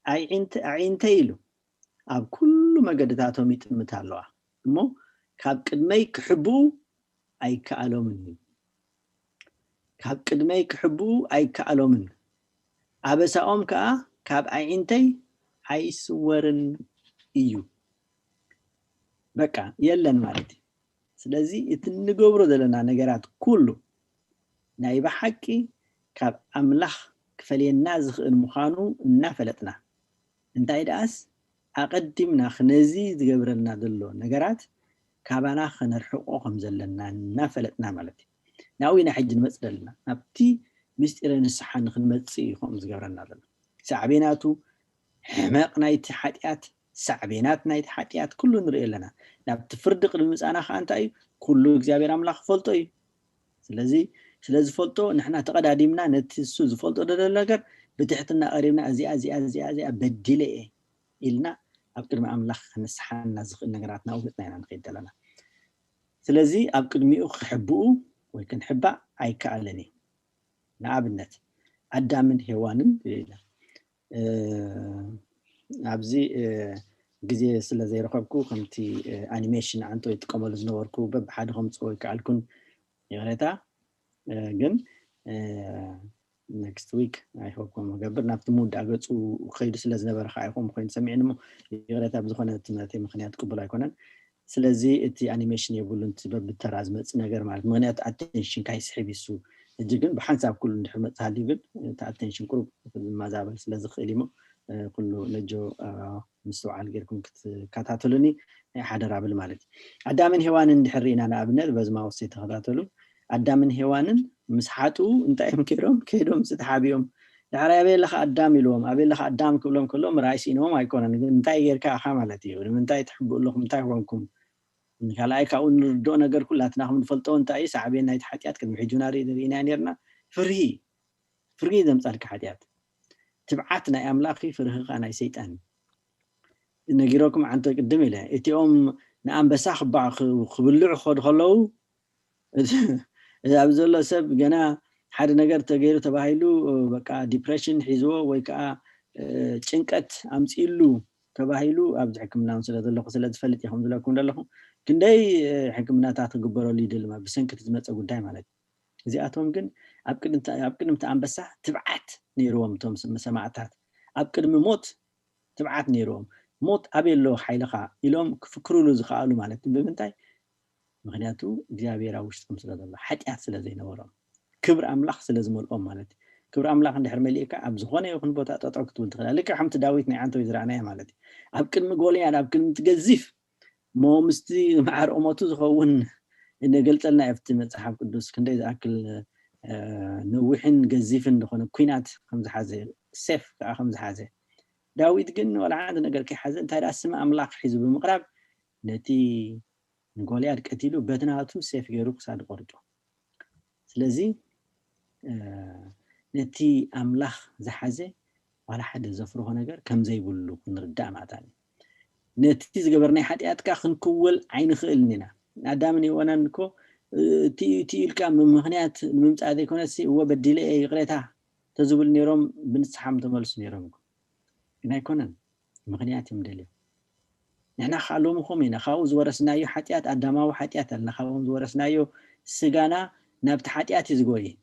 عين تيلو أب كل ما قدتاتهم يتمتالوا مو كاب قدمي كحبو أي كألو مني كاب قدمي كحبو أي كألو مني أبساهم كاب عينتي أي سورن إيو بكا يلن مالتي سلازي يتنقبرو دلنا نقرات كله نايبا حكي كاب أملاخ كفلي النازخ المخانو نافلتنا انتاي داس أقدمنا خنزي تقبرنا دلو نقرات كابانا خنرحقو خمزلنا نافلتنا مالتي ناوينا حج نمثلنا نبتي مستيرين السحان خنمتسي خمز قبرنا دلو سعبيناتو حماق نايت حاتيات سعبينات نايت حاتيات كله نرئي لنا نبتفردق للمسانا خانتاي كله اكزابير أملاخ فولتوي سلازي فولتو نحنا تقداديمنا نتسو زفولتو دلالقر بتحتنا قريبنا أزي بديلي إلنا أبقر ما أملاخ نسحان نازخ النقراتنا وفتنا نخيد لنا سلازي أبقر ميوخ حبوه ويكن حبا أي كألني نعبنت أدى من هوانن أبزي جزي سلازي رقبكو خمتي أنيميشن عنتو يتقمل زنوركو ببحاد خمس ويكالكن يغريتا جن next week I hope كم قبرنا بتمود أقص وخير سلازنا برخا يقوم خين سمعنا يغريتا بزخنا تماتي مخنيات قبلا يكونن سلازي اتي أنيميشن يقولون تبب بالتراز نجار مع مغنيات attention كايس حبيسو جن بحنساب كل نحمت هالي جن attention كروب ما زابل سلازي خيليمو كله نجو مستوعب غيركم كاتاتلوني حدا رابل مالتي عدامن هوان اندحرينا انا ابنل بزما وصيت تخاتلو عدامن هوانن مسحاتو انتايم كيدوم ستحابيوم دعرا ابي لخ ادام يلوم ابي لخ ادام كلهم رايسينهم ايكونن انتاي غيركا اخا مالتي انتاي تحبوا لكم انتاي هونكم كلاي كاون ردو ነገር ኩላትናኹም ንፈልጦ እንታይ ሳዕቤን ናይ ሓጢያት ቅድሚ ሕጂ ናሪና ነርና ፍርሂ ዘምጻልካ ሓጢያት ትብዓት ናይ ኣምላኽ ፍርህኻ ናይ ሰይጣን نجيركم عن تقدم إلى إتيوم نعم بساخ بعض خبلع خد خلو إذا أبزل الله سب جنا حد نجار تغيير تباهيلو بقى depression حزوه ويكا تشنكت أمسيلو تباهيلو أبز حكمنا وسلا الله وسلا تفلت يا حمد لله كون لهم كنداي حكمنا تحت جبروا لي دل ما بسنك تزمت أقول دايما على زي أتوم جن أبكر أنت عم بسح تبعت نيروم توم مسمعتات أبكر موت تبعت نيروم موت أبي له حيلقة إلهم فكروا له زخالو مالتي بمنتاي مغنياتو እግዚአብሔር ውሽጥም ስለዘሎ ኃጢአት ስለዘይነ ወሮም ክብር አምላኽ ስለዝመል ኦም ማለት ክብር አምላኽ እንድሕር መልእካ ኣብ ዝኾነ ይኹን ቦታ ጠጠው ክትብል ትኽእል ልክ ሓምቲ ዳዊት ናይ ዓንቶ ይዝራእናያ ማለት ኣብ ቅድሚ ጎልያድ ኣብ ቅድሚ ትገዚፍ ሞ ምስቲ ማዓር ኦሞቱ ዝኸውን እንገልጸልና ኣብቲ መጽሓፍ ቅዱስ ክንደይ ዝኣክል ነዊሕን ገዚፍን ዝኾነ ኩናት ከም ዝሓዘ ሴፍ ከዓ ከም ዝሓዘ ዳዊት ግን ወላ አንድ ነገር ከይሓዘ እንታይ ዳ ስም አምላኽ ሒዙ ብምቕራብ ነቲ ጎልያድ ቀቲሉ በትናቱ ሴፍ ገይሩ ክሳድ ቆርጦ ስለዚ ነቲ አምላኽ ዝሓዘ ወላ ሓደ ዘፍርሆ ነገር ከም ዘይብሉ ክንርዳእ ማለት እዩ ነቲ ዝገበርናይ ሓጢአትካ ክንክወል ኣይንኽእልኒና አዳምን ይወናን እኮ ትኢልካ ምክንያት ንምምጻእ ዘይኮነስ ወበዲለ ይቅሬታ ተዝብል ነይሮም ብንስሓም ተመልሱ ነይሮም ግን ኣይኮነን ምክንያት ይምደል نحن خالوم خمينا خاو زورسنايو حتيات أدماو حتيات لنا خاو زورسنايو سجانا نبت حتيات يزقوي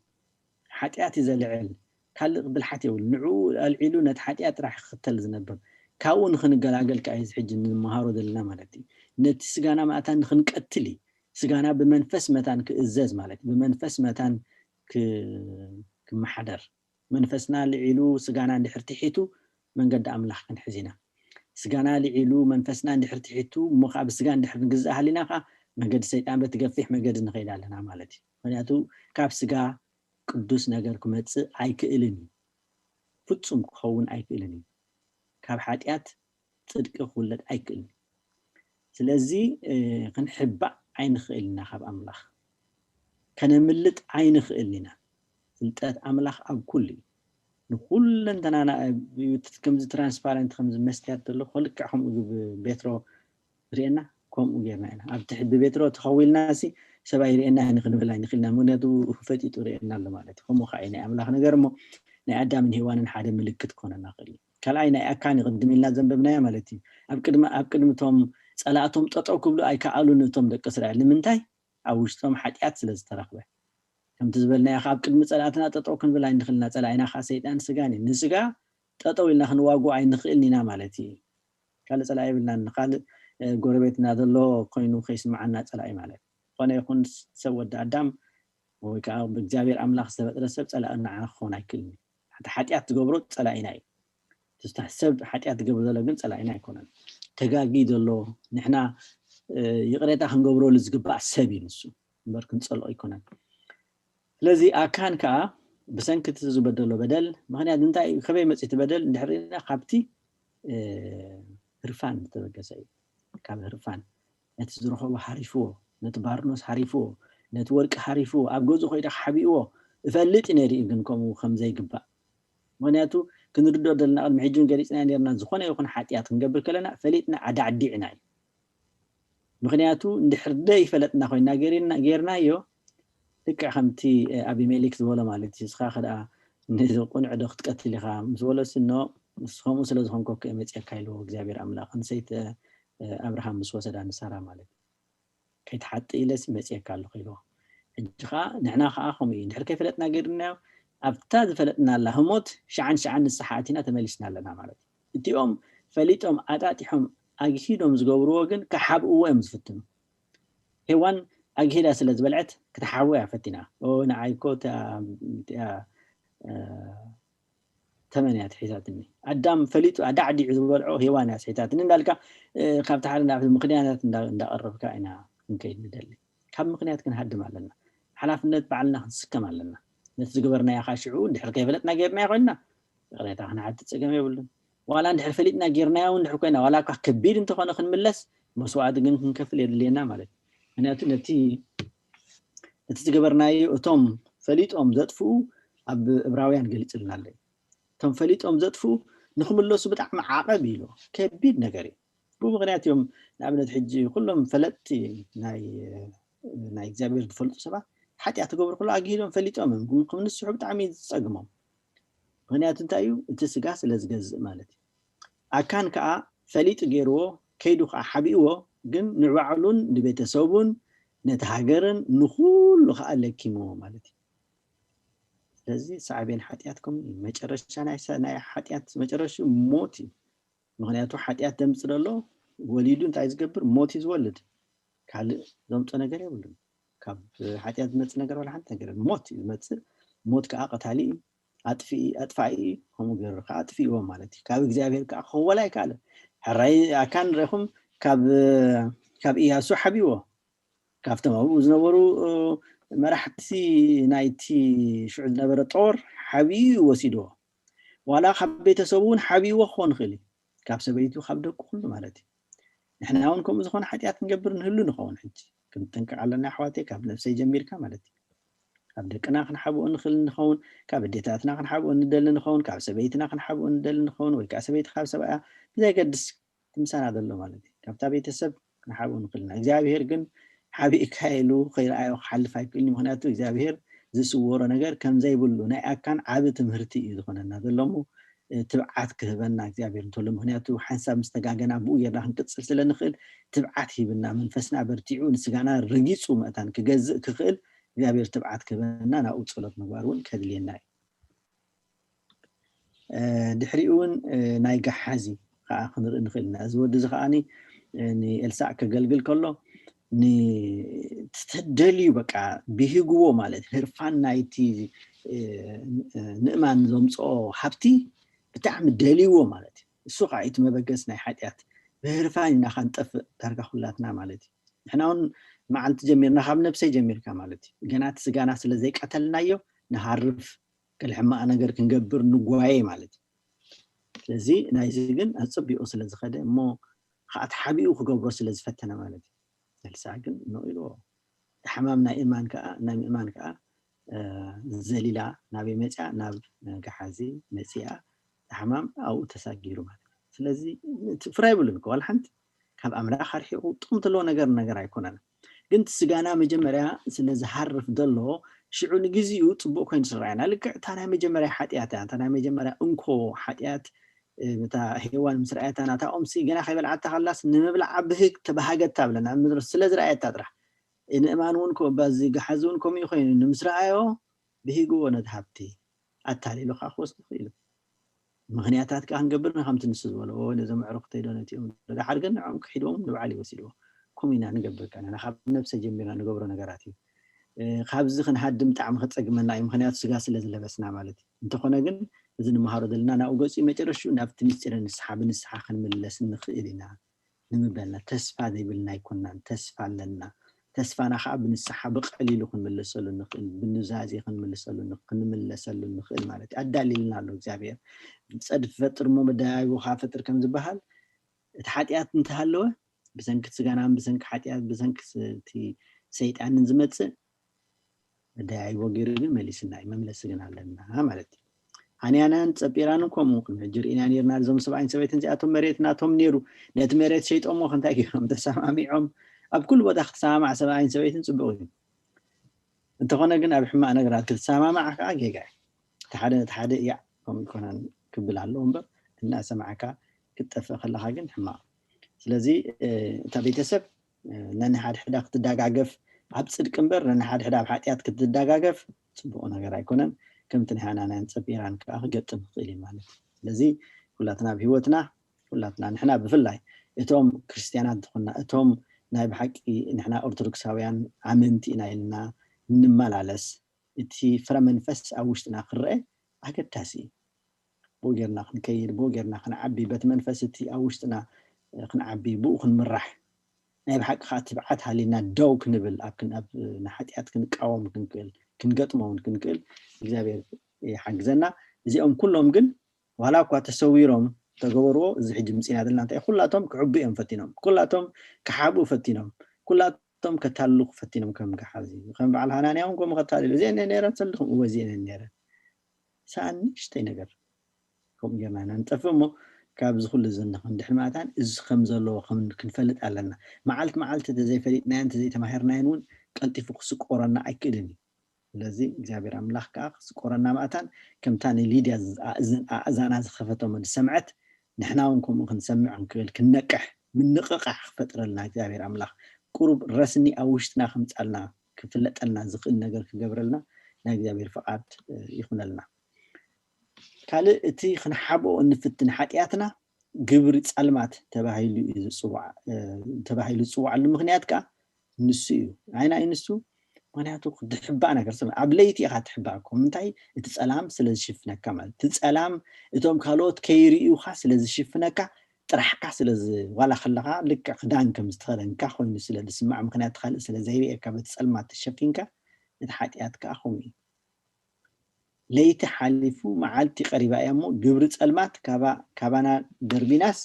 حتيات يزلعل كل بالحتي والنعو العلو نت حتيات راح ختل زنبب كون خنقلاقل كأيز حج من المهارة دلنا مالتي نت سجانا ماتان خنقتلي سجانا بمنفس متان كإزاز مالتي بمنفس متان كمحضر منفسنا العلو سجانا اللي ارتحيتو من قد أملاح كان حزينة سجانا لعلو منفسنا اندحر تحيتو مخاب سجان اندحر نجزء هالينا خا مجد سيدان بتقفيح مجد نخيل علينا مالتي فنياتو كاب سجا قدوس نجار كمتس عيك إلني فتسم خون عيك إلني كاب حاتيات صدق خولد عيك إلني سلازي خنحبع عين خيلنا خاب أملاخ كان ملت عين خيلنا سلطات أملاخ أب كلي نقول لنا أنا كم ترانسبارنت خمس مستيات له خلك حم بيترو رينا كم وجينا أنا أبتحب بيترو تخويل ناسي سبعي رينا نخلنا بلا نخلنا منادو فتي تورينا اللي مالت هم خاينة أملاخ نجرمو نعدا من هوان حدا ملكت كنا ناقلي كلاينا أكان يقدم لنا ذنب بنايا مالتي أبكر توم صلاتهم تطعوا كبلو أي كعالون توم دكسر علمنتاي أوش توم حديات سلز ترقبه كم تزبلنا يا خاب كلمة صلاتنا تطعوكن بلا ندخلنا صلاينا خاصيتان سجاني نسجا تطعوا لنا خنواقو عين نخلنا مالتي قال صلاي بلنا نقال قربتنا ذلو كونو خيس معنا صلاي مالت خنا يكون سود عدم وكا بجابير أملاخ سبت رسب صلانا خونا كلمة حتى حتيات تقبرو صلاينا تستحسب حتيات تقبرو ذلو صلاينا يكونن تجاجي ذلو نحنا يقرأت خنقبرو لزقبا سبي نسو بركن صلوا يكونن لذي أكان كا بسنك تزبدلو بدل مخنيات انتاي خبي مسيت بدل ندحرينا خابتي هرفان تبقى كاب هرفان نتزرخو حريفو نتبارنوس حريفو نتورك حريفو أبجوزو خيدا حبيبو فلت نري إنكم خمزة جبا مخنياتو كنردو دلنا المحجون جالسنا نيرنا زخونة يكون حاتيات نقبل كلنا فلتنا عدي عناي مخنياتو ندحردي فلتنا خوينا غيرنا يو لك خمتي أبي ملك زولا مالتي سخاخد نزقون عدو قتلي خام زولا سنو سخوم وسلازهم كوك إمت يكايلو እግዚአብሔር አምላክ نسيت أبراهام مسوسد عن سارة مالت كيت حتى إلى سمت يكالو خيلو إنجخا نحنا خاهم ينحر كيف فلتنا غيرنا أبتاد فلتنا الله موت شعن الصحاتنا تملسنا لنا مالت انتيهم فليتهم أتاتهم أجهيدهم زقوروغن كحب وهم زفتنو هيوان أجهلا سلز بلعت كتحوي فتنا ونعيكو ثمانية حيثاتني أدام فليتو أدعدي عزبالعو هيوانا حيثاتني ذلك خابت حالنا في المقنيات ندا قرب كائنا نكيد ندلي كم مقنيات كان هدم علينا حلاف النت بعلنا نسكم علينا نتزقبرنا يا خاشعون دحر كيف لتنا غيرنا يقولنا غريت احنا حتى تسقم يقولون ولا ندحر فليتنا غيرنا وندحر كنا ولا كبير انت خنا خنملس مسواعد كن نكفل يدلينا مالك أنا نتي تجبرناي وتوم فليت زدفو أب إبراويان قلت لنا لي توم فليت زدفو نخم الله سبت عم عقب له كبير نجاري بمغنيات يوم نعمل حجي كلهم فلت ناي إجابة فلت سبعة حتى يعتقبر كله أجيلهم فليتهم ممكن من السحب تعميد صقمهم مغنيات انتايو تسقاس لازجز مالتي أكان كا فليت جيرو كيدو حبيبه جن نعوالون نبيتسوبون نتهاجرن نخول لخا لكيمو مالتي لذي صعبين حتياتكم ما جرش أنا حتيات ما جرش موتي مغنياتو حتيات دمص دلو وليدو انت عايز قبر موت يزولد قال زمط ነገር ይብሉ ካብ حتيات መጽ ነገር ወላ ሓንተ ነገር موت መጽ موت ከአ ቀታሊ አጥፋኢ هم ገር ከአጥፊዎ ማለት ካብ እግዚአብሔር ከአ ኸወላይ ካለ ሕራይ አካን ረኹም ካብ ኢያሱ ሓቢዎ ካብቶም አቡ ዝነበሩ መራሕቲ ናይቲ ሽዑ ዝነበረ ጦር ሓቢዩ ወሲዶ ዋላ ካብ ቤተሰቡን ሓቢዎ ኾን ኽሊ ካብ ሰበይቱ ካብ ደቁ ሁሉ ማለት نحن هون كم إذا خون حتى نقبر نهلو نخون حج كنت تنكر على نحواتي كاب نفسي جميل كمالتي أبدك أنا خنحبو نخل نخون كاب ديتاتنا خنحبو ندل نخون كاب سبيتنا خنحبو ندل نخون ويكا سبيت خاب سبعة زي قدس تمسان هذا اللو مالتي كاب تابيت السب نحبو نخلنا إجابير جن حبي إكايلو خير أيو حل فايك إني مهناتو إجابير زي سوورة نجار كان زي بقولو ناي أكان عادة مهرتي إذا خون هذا اللو تبعات كهبنا እግዚአብሔር እንተለ ምክንያቱ ሐሳብ መስተጋገና ብኡ የራ ክንቅጽል ስለንኽእል ትብዓት ሂብና መንፈስና በርቲዑ ንስጋና ረጊጹ መእታን ክገዝእ ክኽእል እግዚአብሔር ትብዓት ክህበና ናኡ ጸሎት ምግባሩን ከድልየና ድሕሪኡን ናይ ገሓዚ ከዓ ክንርኢ ንኽእልና እዚ ወዲ እዚ ከዓኒ ንኤልሳዕ ከገልግል ከሎ ተደልዩ በቃ ቢህግዎ ማለት ህርፋን ናይቲ ንእማን ዘምጽኦ ሃብቲ بتعمل دليو مالتي السوق عيت ما بقص ناي حاجات بهرفاني ناخن طف درجة خلاتنا مالتي احنا هون مع انت جميرنا خاب نفسي جمير كمالتي جنات سجانا سلازي قتلنا يو نهرف كل حما انا غير كنقبر نقواي مالتي لذي نايزي جن اتصبي اوصل لزخده مو خات حبيو خقبرو سلز فتنا مالتي الساقن نو يلو حمامنا ايمان كا نام ايمان كا زليلا نابي مصا ناب غحازي مصيا حمام او تساغيرو ማለት ስለዚህ ፍራይብልን ቆል ሓንት ካብ አምላኽ አርሒቁ ጥምት ሎ ነገር አይኮነን ግን ስጋና መጀመሪያ ስለዚ ሓርፍ ደሎ ሽዑ ንግዚኡ ጽቡቅ ኮይን ስራይና ልክዕ ታና መጀመሪያ ሓጢያታ ታና መጀመሪያ እንኮ ሓጢያት መታ ሄዋን ምስራይታና ታኦምሲ ገና ኸይበልዓታ خلاص ንምብላዕ ብህግ ተባሃገት ታብለና ምድር ስለዚ ራእያት ታጥራ እንእማኑን ኮ ባዚ ገሓዙን ኮም ይኾይን ንምስራዮ ብህግ ወነት ሃብቲ አታሊሉ ኻኾስ ይሉ مغنياتات كان قبلنا خمس نسز ولا لازم عرق تيدونتي لا حرقنا عم كحيدهم لبعلي وسيلوا كومينا نقبل كان انا خاب نفسي جمينا نقبر نغراتي خابز خن حدم طعم خصقمنا مغنيات سغا سلازلبسنا مالتي انت خونا ግን እዚ ንመሃሮ ዘለና ናው ገጽ መጨረሹ ናብቲ ምስጢር ንስሓ ክንምለስ ንኽእልና ንምበልና ተስፋ ዘይብልና ይኮናን ተስፋ ኣለና ተስፋና ከዓ ብንስሓ በቀሊሉ ክንምለሰሉ ንኽእል ብንዛዜ ክንምለሰሉ ንኽእል ማለት ኣዳሊልና ኣሎ እግዚአብሔር ጸድፍ ፈጥር መዳይ ወኻ ፈጥር ከም ዝበሃል እቲ ሓጢያት እንተሃለወ ብሰንኪ ስጋናን ብሰንኪ ሓጢያት ብሰንኪ እቲ ሰይጣንን ዝመጽእ መዳይ ወገር ግን መሊስና መምለስ ግን ኣለና ማለት ኣንያናን ጸጲራንን ከምኡ ክንጅር ኢና ነርና ዞም ሰብኣይን ሰበይትን ዚኣቶም መሬትናቶም ነሩ ነቲ መሬት ሸይጦሞ ክንታይ ገይሮም ተሰማሚዖም ኣብ ኩሉ ቦታ ክትሰማማዕ ሰብኣይን ሰበይትን ጽቡቕ እዩ እንተኾነ ግን ኣብ ሕማቕ ነገራት ክትሰማማዕ ከዓ ጌጋይ ተሓደ ያ ከም ይኮናን ክብል ኣለዎ እምበር እናሰማዕካ ክትጠፍእ ከለኻ ግን ሕማቕ ስለዚ እታ ቤተሰብ ነንሓድ ሕዳ ክትደጋገፍ ኣብ ጽድቅ እምበር ነንሓድ ሕዳ ኣብ ሓጢያት ክትደጋገፍ ጽቡቕ ነገር ኣይኮነን ከምቲ ንሓናናን ጸጲራን ከዓ ክገጥም ይኽእል ማለት ስለዚ ኩላትና ብሂወትና ኩላትና ንሕና ብፍላይ እቶም ክርስቲያናት ዝኾንና እቶም ናይ ብሓቂ ንሕና ኦርቶዶክሳውያን ኣመንቲ ኢና ኢልና ንመላለስ እቲ ፍረ መንፈስ ኣብ ውሽጥና ክርአ ኣገዳሲ ቦጌርና ክንከይድ ቦጌርና ክንዓቢ በቲ መንፈስ እቲ ኣብ ውሽጥና ክንዓቢ ብኡ ክንምራሕ ናይ ብሓቂ ከዓ ትብዓት ሃሊና ደው ክንብል ኣብ ንሓጢኣት ክንቃወም ክንክእል ክንገጥሞውን ክንክእል እግዚአብሔር ይሓግዘና እዚኦም ኩሎም ግን ዋላ እኳ ተሰዊሮም ተገበርዎ እዚ ሕጂ ምጽና ዘለና እንታይ ኩላቶም ክዕቡ እዮም ፈቲኖም ኩላቶም ክሓቡ ፈቲኖም ኩላቶም ከታልሉ ፈቲኖም ከም ገሓዚ ከም በዓል ሃናንያውን ከም ከታልሉ እዚአን ነይረን ሰልኹም ወዚአን ነይረን ሳንሽተይ ነገር ከም ጌርና ንጠፍእ እሞ كاب زخل زنخ ندحر ماتان إز خمزلو كنفلت علنا معلت زي فريقنا أنت زي تماهرنا ينون قلتي فوق سكورنا أكلني لذي እግዚአብሔር አምላክ ካ ስቆረና ማታን ከምታኒ ሊድያ አዛና ዝኸፈተው ምን ሰምዐት ንሕናውንኩም ክንሰምዕ እንክእል ክንነቅሕ ምንቅቃሕ ክፈጥረልና እግዚአብሔር አምላክ ቁሩብ ረስኒ አውሽትና ከምጻልና ክፍለጠልና ዝኽእል ነገር ክገብረልና ናይ እግዚአብሔር ፈቃድ ይኹነልና ካልእ እቲ ክንሓቦ እንፍትን ሓጢያትና ግብሪ ጻልማት ተባሂሉ ዝፅዋዕሉ ምክንያት ካ ንሱ እዩ አይና ይንሱ ምክንያቱ ድሕባእ ነገር ሰብ ኣብ ለይቲ ኢኻ ትሕባእኩም እንታይ እቲ ጸላም ስለዝሽፍነካ ማለት እቲ ጸላም እቶም ካልኦት ከይርዩኻ ስለዝሽፍነካ ጥራሕካ ስለዚ ዋላ ከለኻ ልክዕ ክዳን ከም ዝተኸደንካ ኮይኑ ስለዝስማዕ ምክንያት ካልእ ስለዘይርኤካ በቲ ጸልማት ተሸፊንካ እቲ ሓጢኣትካ ከምኡ እዩ ለይቲ ሓሊፉ መዓልቲ ቀሪባ እያ እሞ ግብሪ ጸልማት ካባና ደርቢናስ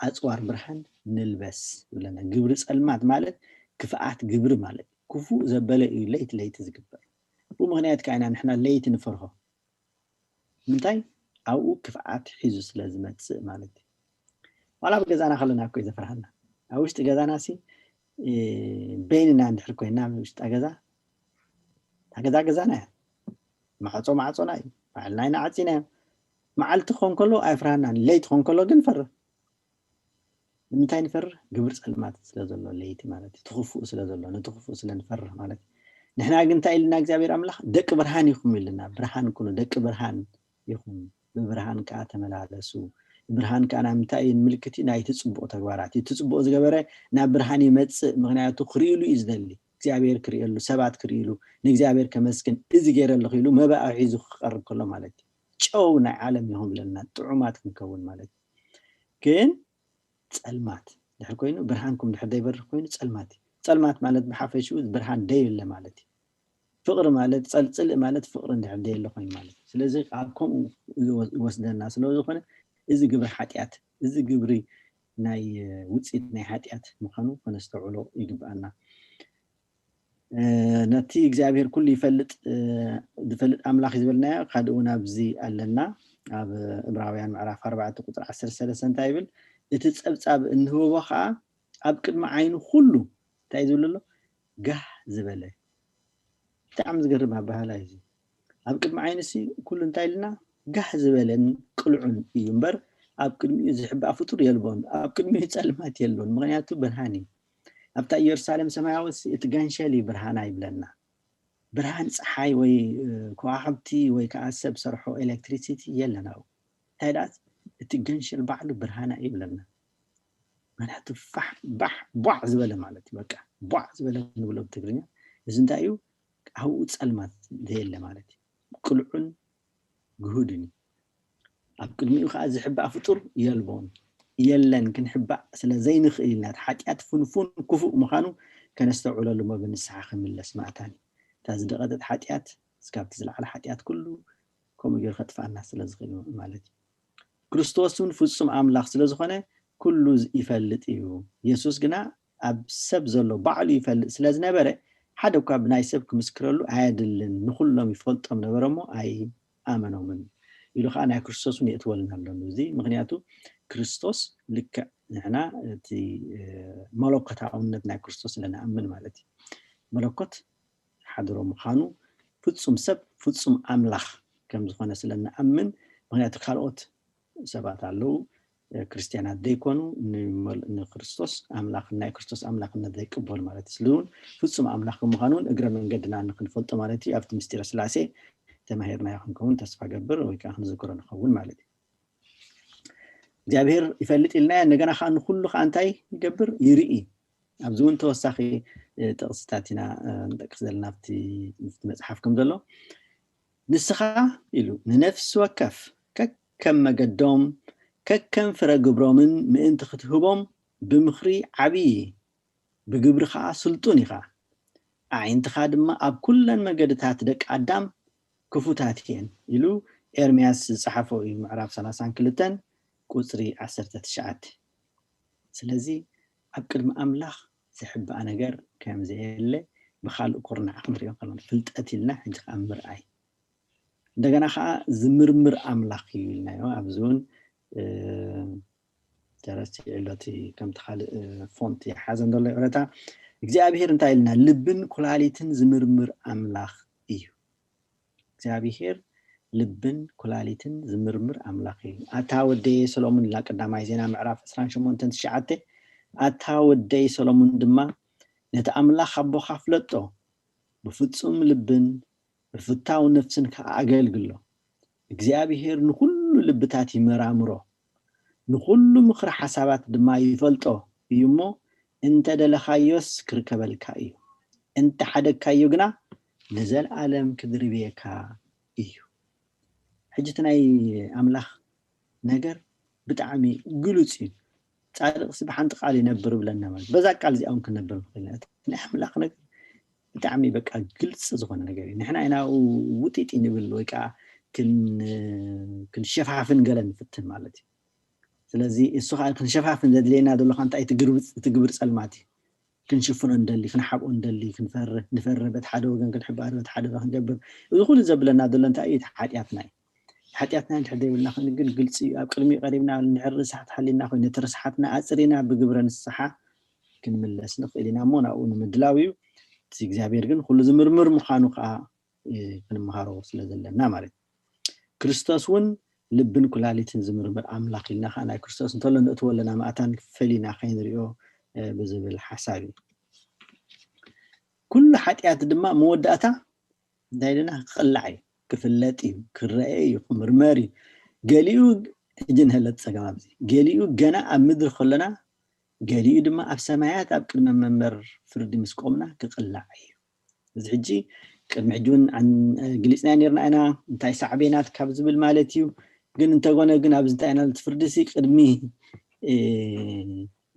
ኣፅዋር ብርሃን ንልበስ ብለና ግብሪ ጸልማት ማለት ክፍኣት ግብሪ ማለት كفو زبالة ليت زقبر ومغنيات كأنا نحنا ليت نفرها منتاي أو كفاءات حيزوس لازم تسق مالتي ولا بجزانا خلنا كوي زفرهنا أوش تجزانا سي بيننا عند حركوي نعم وش تجزانا ما حصو ناي فعلنا عطينا معلت خون كله أفرهنا ليت خون كله جنفر منتاي نفر قبر سلمات سلازلو ليتي مالتي تخفو سلازلو نتخفو سلنفر مالتي نحنا قنتا إلنا እግዚአብሔር አምላክ ደቅ ብርሃን ይኹም ኢልና ብርሃን ኩሉ ደቅ ብርሃን ይኹም ብብርሃን ከ ተመላለሱ ብርሃን ከ ምንታይ ምልክቲ ናይ ትጽብኦ ተግባራት ትጽብኦ ዝገበረ ናብ ብርሃን ይመጽእ ምክንያቱ ክሪኢሉ ይዝደሊ እግዚአብሔር ክሪኢሉ ሰባት ክሪኢሉ ንእግዚአብሔር ከመስክን እዚ ገይረለኹ ኢሉ መባእ ሒዙ ክቀርብ ከሎ ማለት ጨው ናይ ዓለም ይኹም ለና ጥዑማት ክንከውን ማለት ግን ጸልማት ድሕር ኮይኑ ብርሃንኩም ድሕር ደይበርህ ኮይኑ ጸልማት ማለት ብሓፈሽኡ ብርሃን ደይብለ ማለት ፍቅሪ ማለት ጸልጽል ማለት ፍቅሪ ድሕር ደይለ ኮይኑ ማለት ስለዚ ኣብከም ይወስደና ስለዝኾነ እዚ ግብሪ ሓጢኣት እዚ ግብሪ ናይ ውፅኢት ናይ ሓጢኣት ምዃኑ ከነስተውዕሎ ይግባአና ነቲ እግዚአብሔር ኩሉ ይፈልጥ ኣምላኽ ዝብልናዮ ካድኡና ብዚ ኣለና ኣብ ዕብራውያን ምዕራፍ 4 ቁጥሪ 13 እንታይ ይብል እቲ ጸብጻብ እንህቦ ከዓ ኣብ ቅድሚ ዓይኑ ሁሉ እንታይ ዝብልሎ ጋህ ዝበለ ብጣዕሚ ዝገርም ኣባህላ እዩ ኣብ ቅድሚ ዓይኑ ሲ ኩሉ እንታይ ኢልና ጋህ ዝበለን ቅልዑን እዩ እምበር ኣብ ቅድሚኡ ዝሕባእ ፍጡር የልቦን ኣብ ቅድሚኡ ጸልማት የለዎን ምክንያቱ ብርሃን እዩ ኣብታ ኢየሩሳሌም ሰማያዊት እቲ ጋንሸሊ ብርሃና ይብለና ብርሃን ፀሓይ ወይ ከዋክብቲ ወይ ከዓ ሰብ ሰርሖ ኤሌክትሪሲቲ የለና ታይዳት እቲ ጋንሸል ባዕሉ ብርሃና ይብለና ምክንያቱ ባሕ ቧዕ ዝበለ ማለት በቃ ቧዕ ዝበለ ንብሎ ብትግርኛ እዚ እንታይ እዩ ኣብኡ ጸልማት ዘየለ ማለት ቅልዑን ግሁድን ኣብ ቅድሚኡ ከዓ ዝሕባእ ፍጡር የልቦን የለን ክንሕባእ ስለዘይንኽእል ኢና ሓጢኣት ፍንፉን ክፉእ ምዃኑ ከነስተውዕለሉ ብንስሓ ክምለስ ማእታኒ እታ ዝደቐተት ሓጢኣት እስካብቲ ዝለዓለ ሓጢኣት ኩሉ ከምኡ ጌሩ ከጥፋኣና ስለዝኽእል ማለት እዩ ክርስቶስን ፍጹም ኣምላኽ ስለዝኾነ ኩሉ ይፈልጥ እዩ ኢየሱስ ግና ኣብ ሰብ ዘሎ ባዕሉ ይፈልጥ ስለዝነበረ ሓደ እኳ ብናይ ሰብ ክምስክረሉ ኣየድልን ንኩሎም ይፈልጦም ነበረ እሞ ኣይኣመኖምን ኢሉ ከዓ ናይ ክርስቶስን የእትወልና ኣለሉ እዚ ምክንያቱ ክርስቶስ ልክዕ ንሕና እቲ መለኮታውነት ናይ ክርስቶስ ስለንኣምን ማለት እዩ መለኮት ሓድሮ ምዃኑ ፍጹም ሰብ ፍጹም ኣምላኽ ከም ዝኾነ ስለንኣምን ምክንያቱ ካልኦት ሰባት ኣለው ክርስቲያናት ዘይኮኑ ንክርስቶስ ኣምላኽ ናይ ክርስቶስ ኣምላኽነት ዘይቅበሉ ማለት እዩ ስለውን ፍጹም ኣምላኽ ምዃኑን እግረ መንገድና ንክንፈልጦ ማለት እዩ ኣብቲ ምስጢረ ስላሴ ተማሂርናዮ ክንከውን ተስፋ ገብር ወይ ከዓ ክንዝክሮ ንኸውን ማለት እዩ እግዚአብሔር ይፈልጥ ኢልና እንደገና ከዓ ንኩሉ ከዓ እንታይ ይገብር ይርኢ ኣብዚ እውን ተወሳኺ ጥቕስታት ኢና ንጠቅስ ዘለና ኣብቲ መፅሓፍ ከም ዘሎ ንስኻ ኢሉ ንነፍሲ ወከፍ ከከም መገዶም ከከም ፍረ ግብሮምን ምእንቲ ክትህቦም ብምኽሪ ዓብዪ ብግብሪ ከዓ ስልጡን ኢኻ ዓይንትኻ ድማ ኣብ ኩለን መገድታት ደቂ ኣዳም ክፉታት እየን ኢሉ ኤርምያስ ዝፀሓፎ እዩ ምዕራፍ 32 ቁፅሪ 19 ስለዚ ኣብ ቅድሚ ኣምላኽ ዝሕባእ ነገር ከም ዘየለ ብኻልእ ኩርናዕ ክንሪኦ ከለና ፍልጠት ኢልና ሕጂ ከዓ ምርኣይ እንደገና ከዓ ዝምርምር ኣምላኽ እዩ ኢልናዮ ኣብዚ እውን درستي علتي كم تخال فونتي حازن دولة عرتا እግዚአብሔር እንታይ ኢልና ልብን ኩላሊትን ዝምርምር አምላኽ እዩ እግዚአብሔር ልብን ኩላሊትን ዝምርምር አምላኽ እዩ አታ ወደይ ሰሎሞን ላቀዳማይ ዜና ምዕራፍ 18:9 አታ ወደይ ሰሎሞን ድማ ነቲ አምላኽ አቦኻ ፍለጦ ብፍጹም ልብን ብፍታው ነፍስን ከአገልግሎ እግዚአብሔር ንኩሉ ልብታት ይመራምሮ ንኩሉ ምክር ሐሳባት ድማ ይፈልጦ እዩሞ انت دلخايوس كركبلكايو انت حدكايو غنا لزلعالم كدربيكا ايو حجتناي املاح ነገር بتعامي قلوتي صادق سبحان قال ينبر بلنا مال بذا قال زي اون كنبر خلات نحملاخ ነገር بتعامي በቃ ግልጽ ዝሆነ ነገር نحنا انا ውጤት እንብል ወይቃ ክንሸፋፍን ገለን ፍትን ማለት ስለዚህ እሱ ክንሸፋፍን ዘድሌና ደሎ ካንታ ትግብር ጸልማቲ ክንሽፍን እንደሊ ክንሓብ እንደሊ ክንፈርበት ሓደ ወገን ክንሕባርበት ሓደ ወገን ክንገብር እዚ ሁሉ ዘብለና ደሎ እንታይ ሓጢያትና ንሕደይብልና ክንግል ግልጽ ኣብ ቅድሚ ቀሪብና ንዕርሳት ሓሊና ኮይኑ ተርስሓትና ኣጽሪና ብግብረ ንስሓ ክንምለስ ንኽእልና ሞናኡ ንምድላዊው እቲ እግዚአብሔር ግን ሁሉ ዝምርምር ምዃኑ ከዓ ክንመሃሮ ስለዘለና ማለት ክርስቶስ ውን ልብን ኩላሊትን ዝምርምር አምላኽ ኢልና ኻና ክርስቶስ እንተሎ ንእትወለና ማእታን ፈሊና ኸይንሪኦ በዝብል ሓሳብ ኩሉ ሓጢያት ድማ መወዳእታ ዳይለና ክቕላዕ ክፍለጥ ክረአይ ክምርመሪ ገሊኡ እጅን ህለት ፀገማብዚ ገሊኡ ገና ኣብ ምድሪ ከለና ገሊኡ ድማ ኣብ ሰማያት ኣብ ቅድመ መንበር ፍርዲ ምስቆምና ክቕላዕ እዚ ሕጂ ቅድሚ ሕጁን ግሊጽና ነርና ኢና እንታይ ሳዕቤናት ካብ ዝብል ማለት እዩ ግን እንተጎነ ግን ኣብዚ እንታይና ትፍርድሲ ቅድሚ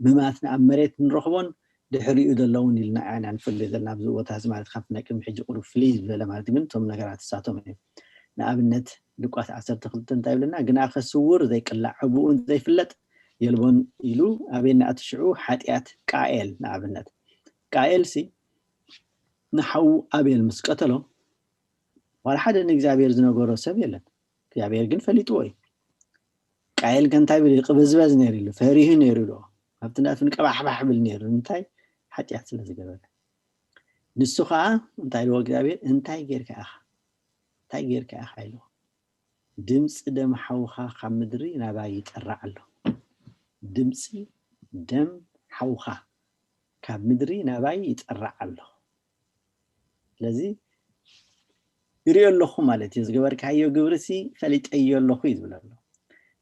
ብማትና ኣብ መሬት ንረኽቦን ድሕሪኡ ዘለውን ኢልና ኢና ንፈልጥ ዘለና ኣብዚ ቦታ ማለት ካብ ናይ ቅድሚ ሕጂ ቁሩብ ፍልይ ዝበለ ማለት ግን እቶም ነገራት እሳቶም እዮም ንኣብነት ሉቃስ 12 እንታይ ይብለና ግና ከስውር ዘይቅላዕ ሕቡኡን ዘይፍለጥ የልቦን ኢሉ ኣበየና ኣትሽዑ ሓጢያት ቃኤል ንኣብነት ቃኤልሲ ንሓው ኣቤል ምስ ቀተሎ ዋላ ሓደ ንእግዚአብሔር ዝነገሮ ሰብ የለን እግዚአብሔር ግን ፈሊጥዎ እዩ ቃኤል ከንታይ ብል ቅብዝበዝ ነይሩ ኢሉ ፈሪሁ ነይሩ ኢሉ ኣብቲ ናቱን ቀባሕባሕ ብል ነይሩ እንታይ ሓጢያት ስለ ዝገበረ ንሱ ከዓ እንታይ ኢልዎ እግዚአብሔር እንታይ ጌርካ ኢኻ ኢልዎ ድምፂ ደም ሓውኻ ካብ ምድሪ ናባይ ይጠራዕ ኣሎ ድምፂ ደም ሓውኻ ካብ ምድሪ ናባይ ይጠራዕ ኣሎ ስለዚ ይሪኦ ኣለኹ ማለት እዩ ዝገበርካዮ ግብርሲ ፈሊጠዮ ኣለኹ ይብል ኣሎ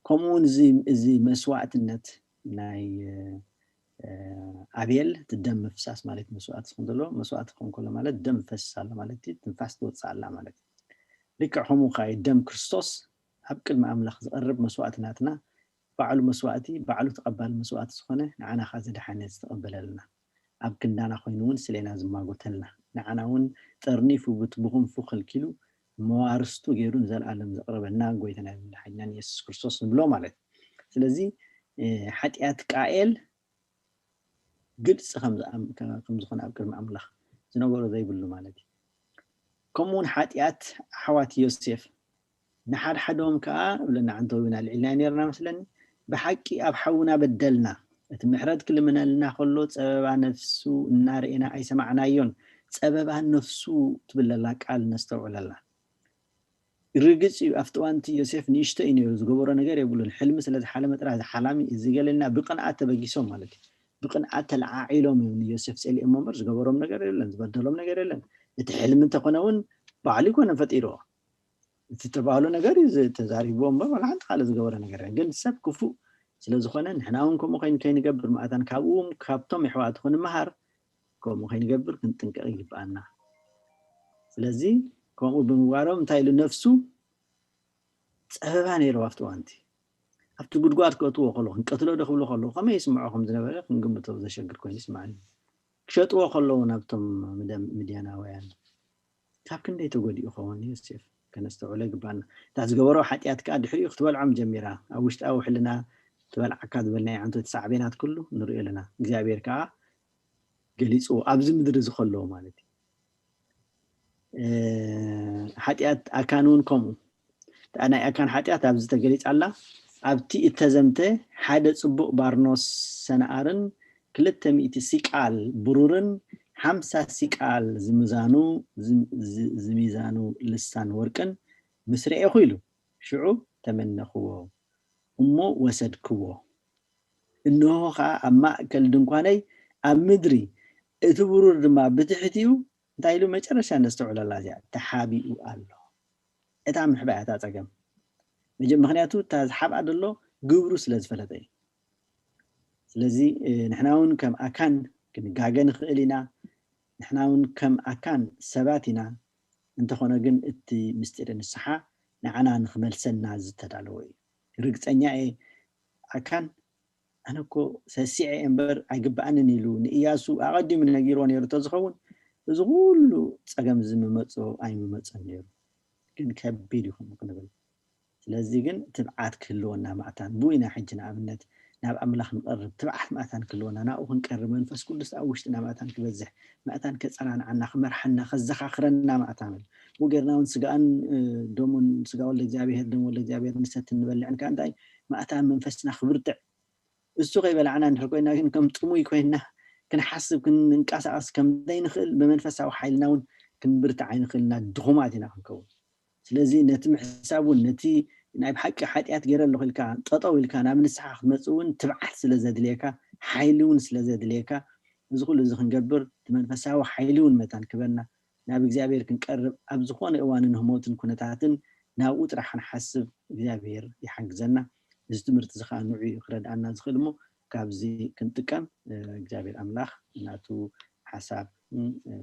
ከምኡውን እዚ መስዋዕትነት ናይ ኣቤል ደም ምፍሳስ ማለት መስዋዕት ዝኾን ዘሎ መስዋዕት ዝኾን ከሎ ማለት ደም ፈስስ ኣሎ ማለት እዩ ትንፋስ ትወፅእ ኣላ ማለት እዩ ልክዕ ከምኡ ከዓ ደም ክርስቶስ ኣብ ቅድሚ ኣምላኽ ዝቐርብ መስዋዕትናትና ባዕሉ መስዋዕቲ ባዕሉ ተቐባሊ መስዋዕቲ ዝኾነ ንዓና ኻ ዝድሓነት ዝተቐበለልና ኣብ ክንዳና ኮይኑ እውን ስለና ዝማጎተልና ንዓና እውን ጠርኒፉ ብትብኹንፉ ከልኪሉ መዋርስቱ ገይሩ ንዘለዓለም ዘቕረበና ጎይታና መድሓኒትና ኢየሱስ ክርስቶስ ንብሎ ማለት ስለዚ ሓጢያት ቃኤል ግልጽ ከም ዝኾነ ኣብ ቅድሚ ኣምላኽ ዝነበሮ ዘይብሉ ማለት እዩ ከምኡውን ሓጢያት ኣሕዋት ዮሴፍ ንሓድሓዶም ከዓ ብለና ዓንተዊና ልዒልና ነርና መስለኒ ብሓቂ ኣብ ሓውና በደልና እቲ ምሕረት ክልምነልና ከሎ ፀበባ ነፍሱ እናርኤና ኣይሰማዕናዮን ፀበባ ነፍሱ ትብለላ ቃል ነስተውዕለላ ርግጽ ኣብቲ እዋንቲ ዮሴፍ ንእሽቶ እዩ ነይሩ ዝገበሮ ነገር የብሉን ሕልሚ ስለዝሓለመ ጥራሕ ዝሓላሚ ዝገለልና ብቕንዓት ተበጊሶም ማለት እዩ ብቕንዓት ተለዓዒሎም እዮም ዮሴፍ ፀሊኦም እምበር ዝገበሮም ነገር የለን ዝበደሎም ነገር የለን እቲ ሕልሚ እንተኾነ እውን ባዕሉ ይኮነ ፈጢርዎ እቲ ተባህሎ ነገር ተዛሪብዎ እምበር ዋላ ሓንቲ ካልእ ዝገበረ ነገር ግን ሰብ ክፉእ ስለዝኾነ ንሕና እውን ከምኡ ከይንገብር ማእታን ካብቶም ኣሕዋት ኮን መሃር ከምኡ ከይንገብር ክንጥንቀቕ ይግባአና ስለዚ ከምኡ ብምግባሮም እንታይ ኢሉ ነፍሱ ፀበባ ነይሩ ኣብቲ እዋንቲ ኣብቲ ጉድጓድ ከእትዎ ከሎ ክንቀትሎ ዶ ክብሎ ከለዉ ከመይ ይስምዖ ከም ዝነበረ ክንግምቶ ዘሸግር ኮይኑ ይስማዓኒ ክሸጥዎ ከለዉ ናብቶም ምድያናውያን ካብ ክንደይ ተጎዲኡ ኸውን ዮሴፍ ከነስተውዕሎ ይግባአና እታ ዝገበሮ ሓጢያት ከዓ ድሕሪኡ ክትበልዖም ጀሚራ ኣብ ውሽጣዊ ሕልና ትበልዓካ ዝበልናይ ዓንቶት ሳዕቤናት ኩሉ ንሪኦ ኣለና እግዚኣብሔር ከዓ ገሊፅዎ ኣብዚ ምድሪ ዝኸለዎ ማለት እዩ ሓጢያት ኣካን እውን ከምኡ ናይ ኣካን ሓጢያት ኣብዚ ተገሊፅ ኣላ ኣብቲ እተዘምተ ሓደ ጽቡቕ ባርኖስ ሰነኣርን 200 ሲቃል ብሩርን 50 ሲቃል ዝሚዛኑ ልሳን ወርቅን ምስ ረአኹ ኢሉ ሽዑ ተመነኽዎ እሞ ወሰድክዎ እንሆ ከዓ ኣብ ማእከል ድንኳነይ ኣብ ምድሪ እቲ ብሩር ድማ ብትሕቲኡ እንታይ ኢሉ መጨረሻ ነስተውዕለላ እዚኣ ተሓቢኡ ኣሎ እታ ምሕባያ እታ ፀገም ምክንያቱ እታ ዝሓብኣ ደሎ ግብሩ ስለ ዝፈለጠ እዩ ስለዚ ንሕና እውን ከም ኣካን ክንጋገ ንኽእል ኢና ንሕና እውን ከም ኣካን ሰባት ኢና እንተኾነ ግን እቲ ምስጢር ንስሓ ንዓና ንኽመልሰና ዝተዳለወ እዩ ርግፀኛ እየ ኣካን ኣነ እኮ ሰሲዐ እምበር ኣይግባኣንን ኢሉ ንእያሱ ኣቐዲሙ ነጊርዎ ነይሩ ተዝኸውን እዚ ኩሉ ፀገም ዝምመፆ ኣይምመፀን ነይሩ ግን ከቢድ ይኹን ክንብል ስለዚ ግን ትብዓት ክህልወና ማእታን ብኢና ሕጂ ንኣብነት ናብ ኣምላኽ ንቐርብ ትብዓት ማእታን ክህልወና ናብኡ ክንቀርብ መንፈስ ቅዱስ ኣብ ውሽጥና ማእታን ክበዝሕ ማእታን ከፀናንዓና ክመርሐና ከዘኻኽረና ማእታን ወጌርና እውን ስጋን ደሙን ስጋ ወልደ እግዚአብሔር ደም ወልደ እግዚአብሔር ንሰት እንበልዕን ከዓ እንታይ ማእታን መንፈስና ክብርትዕ እሱ ከይበላዕና እንድሕር ኮይና ግን ከም ጥሙይ ኮይና ክንሓስብ ክንንቀሳቀስ ከም ዘይንኽእል ብመንፈሳዊ ሓይልና እውን ክንብርትዕ ኣይንኽእልና ድኹማት ኢና ክንከውን ስለዚ ነቲ ምሕሳብ እውን ነቲ ናይ ብሓቂ ሓጢኣት ገይረለኹ ኢልካ ጠጠው ኢልካ ናብ ንስሓ ክትመፅእ እውን ትብዓት ስለ ዘድልየካ ሓይሊ እውን ስለ ዘድልየካ እዚ ኩሉ እዚ ክንገብር እቲ መንፈሳዊ ሓይሊ እውን መታን ክበና ናብ እግዚኣብሔር ክንቀርብ ኣብ ዝኾነ እዋንን ህሞትን ኩነታትን ናብኡ ጥራሕ ክንሓስብ እግዚኣብሔር ይሓግዘና እዚ ትምህርቲ እዚ ከዓ ንዑ ክረድኣና ዝኽእል እሞ ካብዚ ክንጥቀም እግዚኣብሔር ኣምላኽ ናቱ ሓሳብ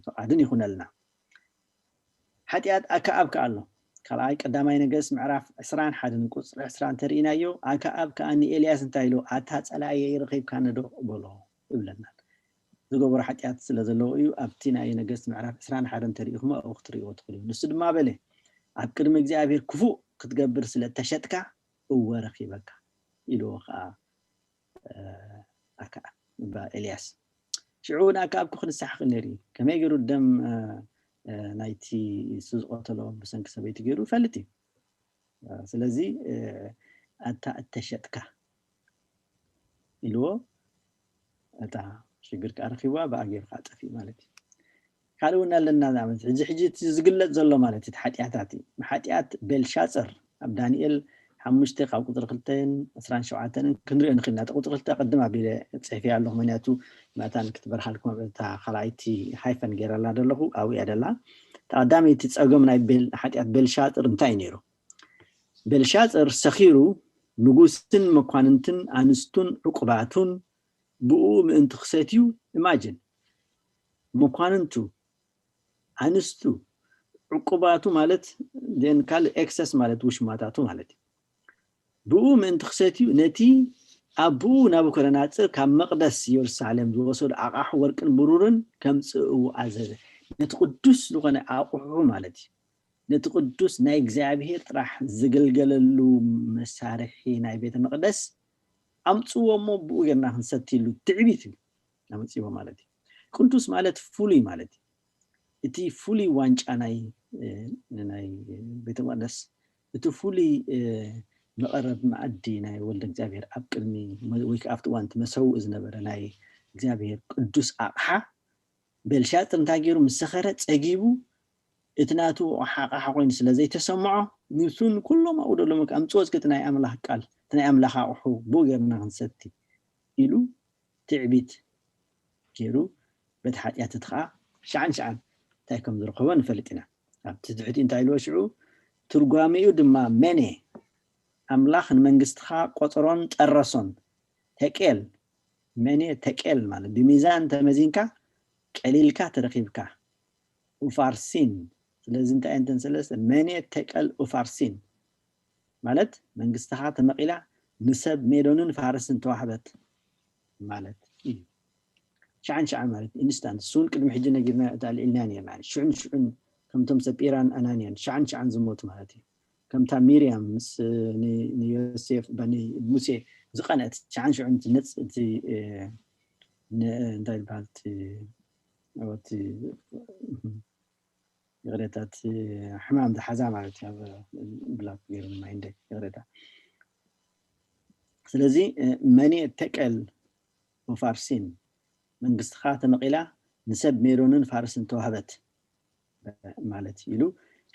ፈቃድን ይኹነልና ሓጢኣት ኣከኣብ ከዓ ኣሎ ካልኣይ ቀዳማይ ነገስ ምዕራፍ 21 ቁፅሪ 20 ተርእናዮ ኣከኣብ ከዓ ንኤልያስ እንታይ ኢሉ ኣታ ፀላእየ ይረኺብካ ነዶ በሎ ይብለና ዝገበሮ ሓጢኣት ስለ ዘለዎ እዩ ኣብቲ ናይ ነገስ ምዕራፍ 21 ተርእኹሞ ኣብኡ ክትርእይዎ ትኽእሉ ንሱ ድማ በለ ኣብ ቅድሚ እግዚኣብሔር ክፉእ ክትገብር ስለ ተሸጥካ እወ ረኺበካ ኢልዎ ከዓ ኣከኣብ ኤልያስ ሽዑ ንኣከኣብ ክንሳሕ ክእል ነይሩ ከመይ ገይሩ ደም ናይቲ ዝቆተሎ ብሰንኪ ሰበይቲ ገይሩ ይፈልጥ እዩ ስለዚ ኣታ እተሸጥካ ኢልዎ እታ ሽግር ከዓ ረኺብዋ ብኣጌርካ ጠፊኡ ማለት እዩ ካልእ እውን ኣለና ንኣብነት ሕጂ ዝግለፅ ዘሎ ማለት እቲ ሓጢኣታት እዩ ሓጢኣት ቤልሻፅር ኣብ ዳንኤል 5 ካብ ቁፅሪ 2:27 ክንሪኦ ንኽእልና እቲ ቁፅሪ 2 ቅድም ኣቢለ ፅሒፈ ኣለኹ ምክንያቱ ማእታን ክትበርሃልኩም እታ ካልኣይቲ ሃይፈን ገይረላ ዘለኹ ኣብኡ እያ ደላ ተቐዳመይቲ ፀገም ናይ ሓጢኣት ቤልሻፅር እንታይ እዩ ነይሩ ቤልሻፅር ሰኺሩ ንጉስን መኳንንትን ኣንስቱን ዕቁባቱን ብኡ ምእንቲ ክሰትዩ ኢማጅን መኳንንቱ ኣንስቱ ዕቁባቱ ማለት ደን ካልእ ኤክሰስ ማለት ውሽማታቱ ማለት እዩ ብኡ ምእንቲ ክሰትዩ ነቲ ኣቦኡ ናቡከደነፆር ካብ መቅደስ ኢየሩሳሌም ዝወሰዱ ኣቕሑ ወርቅን ብሩርን ከምፅእዎ ኣዘዘ ነቲ ቅዱስ ዝኾነ ኣቑሑ ማለት እዩ ነቲ ቅዱስ ናይ እግዚኣብሔር ጥራሕ ዝገልገለሉ መሳርሒ ናይ ቤተ መቅደስ ኣምፅዎ እሞ ብኡ ጌርና ክንሰትይሉ ትዕቢት እዩ ኣምፅዎ ማለት እዩ ቅዱስ ማለት ፍሉይ ማለት እዩ እቲ ፍሉይ ዋንጫ ናይ ቤተ መቅደስ እቲ ፍሉይ መቐረብ መኣዲ ናይ ወልደ እግዚአብሔር ኣብ ቅድሚ ወይ ከዓ ኣብቲ እዋን መሰውእ ዝነበረ ናይ እግዚአብሔር ቅዱስ ኣቕሓ ቤልሻፅር እንታይ ገይሩ ምስ ሰኸረ ፀጊቡ እቲ ናቱ ኣቕሓ ኮይኑ ስለ ዘይተሰምዖ ንሱን ኩሎም ኣብኡ ደሎ ኣምፅኦ እስኪ እቲ ናይ ኣምላኽ ቃል እቲ ናይ ኣምላኽ ኣቑሑ ብኡ ጌርና ክንሰቲ ኢሉ ትዕቢት ገይሩ በቲ ሓጢኣት እቲ ከዓ ሸዓን እንታይ ከም ዝረኸቦ ንፈልጥ ኢና ኣብቲ ትሕቲ እንታይ ኢልዎ ሽዑ ትርጓሚኡ ድማ መኔ ኣምላኽ ንመንግስትኻ ቆፅሮን ጠረሶን ተቄል መኔ ተቄል ማለት ብሚዛን ተመዚንካ ቀሊልካ ተረኺብካ ኡፋርሲን ስለዚ እንታይ እንተን ሰለስተ መኔ ተቀል ኡፋርሲን ማለት መንግስትኻ ተመቂላ ንሰብ ሜዶንን ፋርስን ተዋህበት ማለት እዩ ሸዓን ማለት ኢንስታንት ሱን ቅድሚ ሕጂ ነጊርና ኣልዒልና ነርና ሽዑን ከምቶም ሰጲራን ኣናንያን ሸዓን ዝሞቱ ማለት እዩ ከምታ ሚርያም ምስ ንዮሴፍ በኒ ሙሴ ዝቐነአት ሸዓን ትነፅ እቲ እንታይ ይበሃል እቲ ይቕሬታት ሕማም ዝሓዛ ማለት እዩ ብላክ ገይሩ ማይ እንደ ይቕሬታ ስለዚ መኒ ተቀል ወፋርሲን መንግስትኻ ተመቂላ ንሰብ ሜሮንን ፋርስን ተዋህበት ማለት ኢሉ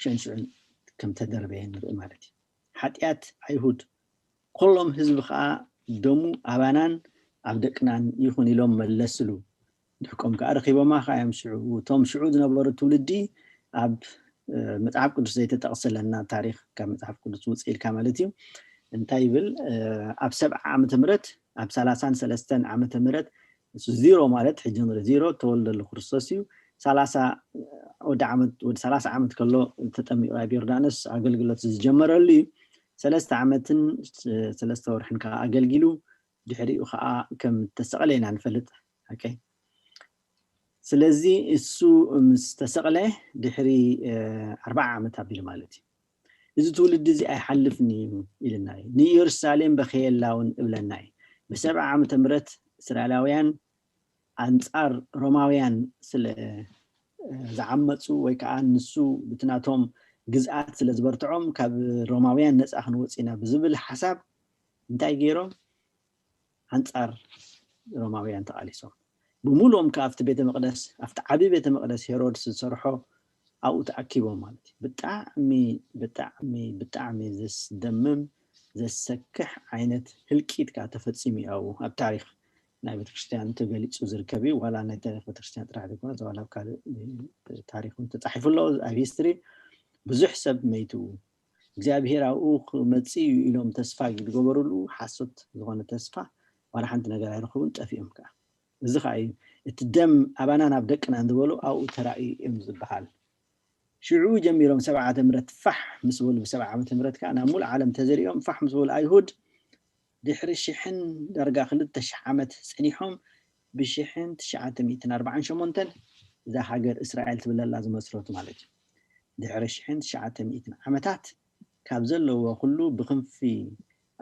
ሸንሽዑን ከም ተደርበየ ንርኢ ማለት እዩ ሓጢአት አይሁድ ኩሎም ህዝቢ ከዓ ደሙ አባናን ኣብ ደቅናን ይኹን ኢሎም መለስሉ ድሕቆም ከዓ ረኺቦማ ከዓ የምስዑ ቶም ሽዑ ዝነበሩ ትውልዲ ኣብ መጽሓፍ ቅዱስ ዘይተጠቕሰለና ታሪክ ካብ መጽሓፍ ቅዱስ ውፅኢልካ ማለት እዩ እንታይ ይብል ኣብ 70 ዓመተ ምህረት ኣብ 33 ዓመተ ምህረት ዜሮ ማለት ሕጂ ንርኢ ዜሮ ተወልደሉ ክርስቶስ እዩ 30 ዓመት ከሎ ተጠሚቑ ኣብ ዮርዳኖስ ኣገልግሎት ዝጀመረሉ እዩ 3 ዓመትን 3 ወርሕን ከዓ ኣገልጊሉ ድሕሪኡ ከዓ ከም ተሰቕለ ኢና ንፈልጥ ኦኬ ስለዚ እሱ ምስ ተሰቕለ ድሕሪ 40 ዓመት ኣቢሉ ማለት እዩ እዚ ትውልድ እዚ ኣይሓልፍኒ ኢልና እዩ ንኢየሩሳሌም በኸየላውን እብለና እዩ ብ7 ዓመተ ምህረት እስራኤላውያን አንጻር ሮማውያን ስለ ዝዓመፁ ወይ ከዓ ንሱ ብትናቶም ግዝኣት ስለ ዝበርትዖም ካብ ሮማውያን ነፃ ክንወፂና ብዝብል ሓሳብ እንታይ ገይሮም አንጻር ሮማውያን ተቃሊሶም ብሙሉኦም ከኣፍቲ ቤተ መቅደስ ኣፍቲ ዓቢ ቤተ መቅደስ ሄሮድስ ዝሰርሖ ኣብኡ ተኣኪቦም ማለት እዩ ብጣዕሚ ዘስደምም ዘሰክሕ ዓይነት ህልቂት ከዓ ተፈፂሙ እዩ ኣብ ታሪክ ናይ ቤተክርስትያን ተገሊፁ ዝርከብ እዩ ዋላ ናይ ቤተክርስትያን ጥራሕ ዘይኮነ ዋላ ኣብ ካልእ ታሪክን ተፃሒፉሎ ኣብ ሂስትሪ ብዙሕ ሰብ መይቱ እግዚኣብሔር ኣብኡ ክመፅእ ኢሎም ተስፋ ዝገበሩሉ ሓሶት ዝኾነ ተስፋ ዋላ ሓንቲ ነገር ኣይረኽቡን ጠፊኦም ከዓ እዚ ከዓ እዩ እቲ ደም ኣባናን ኣብ ደቅና ዝበሉ ኣብኡ ተራእዩ እዮም ዝበሃል ሽዑ ጀሚሮም 7 ዓመተ ምህረት ፋሕ ምስ በሉ ብ7 ዓመተ ምህረት ከዓ ናብ ሙሉእ ዓለም ተዘሪኦም ፋሕ ምስ በሉ ኣይሁድ ድሕሪ 1000 ዳርጋ 2000 ዓመት ፀኒሖም ብ1948 እዛ ሃገር እስራኤል ትብለላ ዝመስረቱ ማለት እዩ ድሕሪ 1900 ዓመታት ካብ ዘለዎ ኩሉ ብክንፊ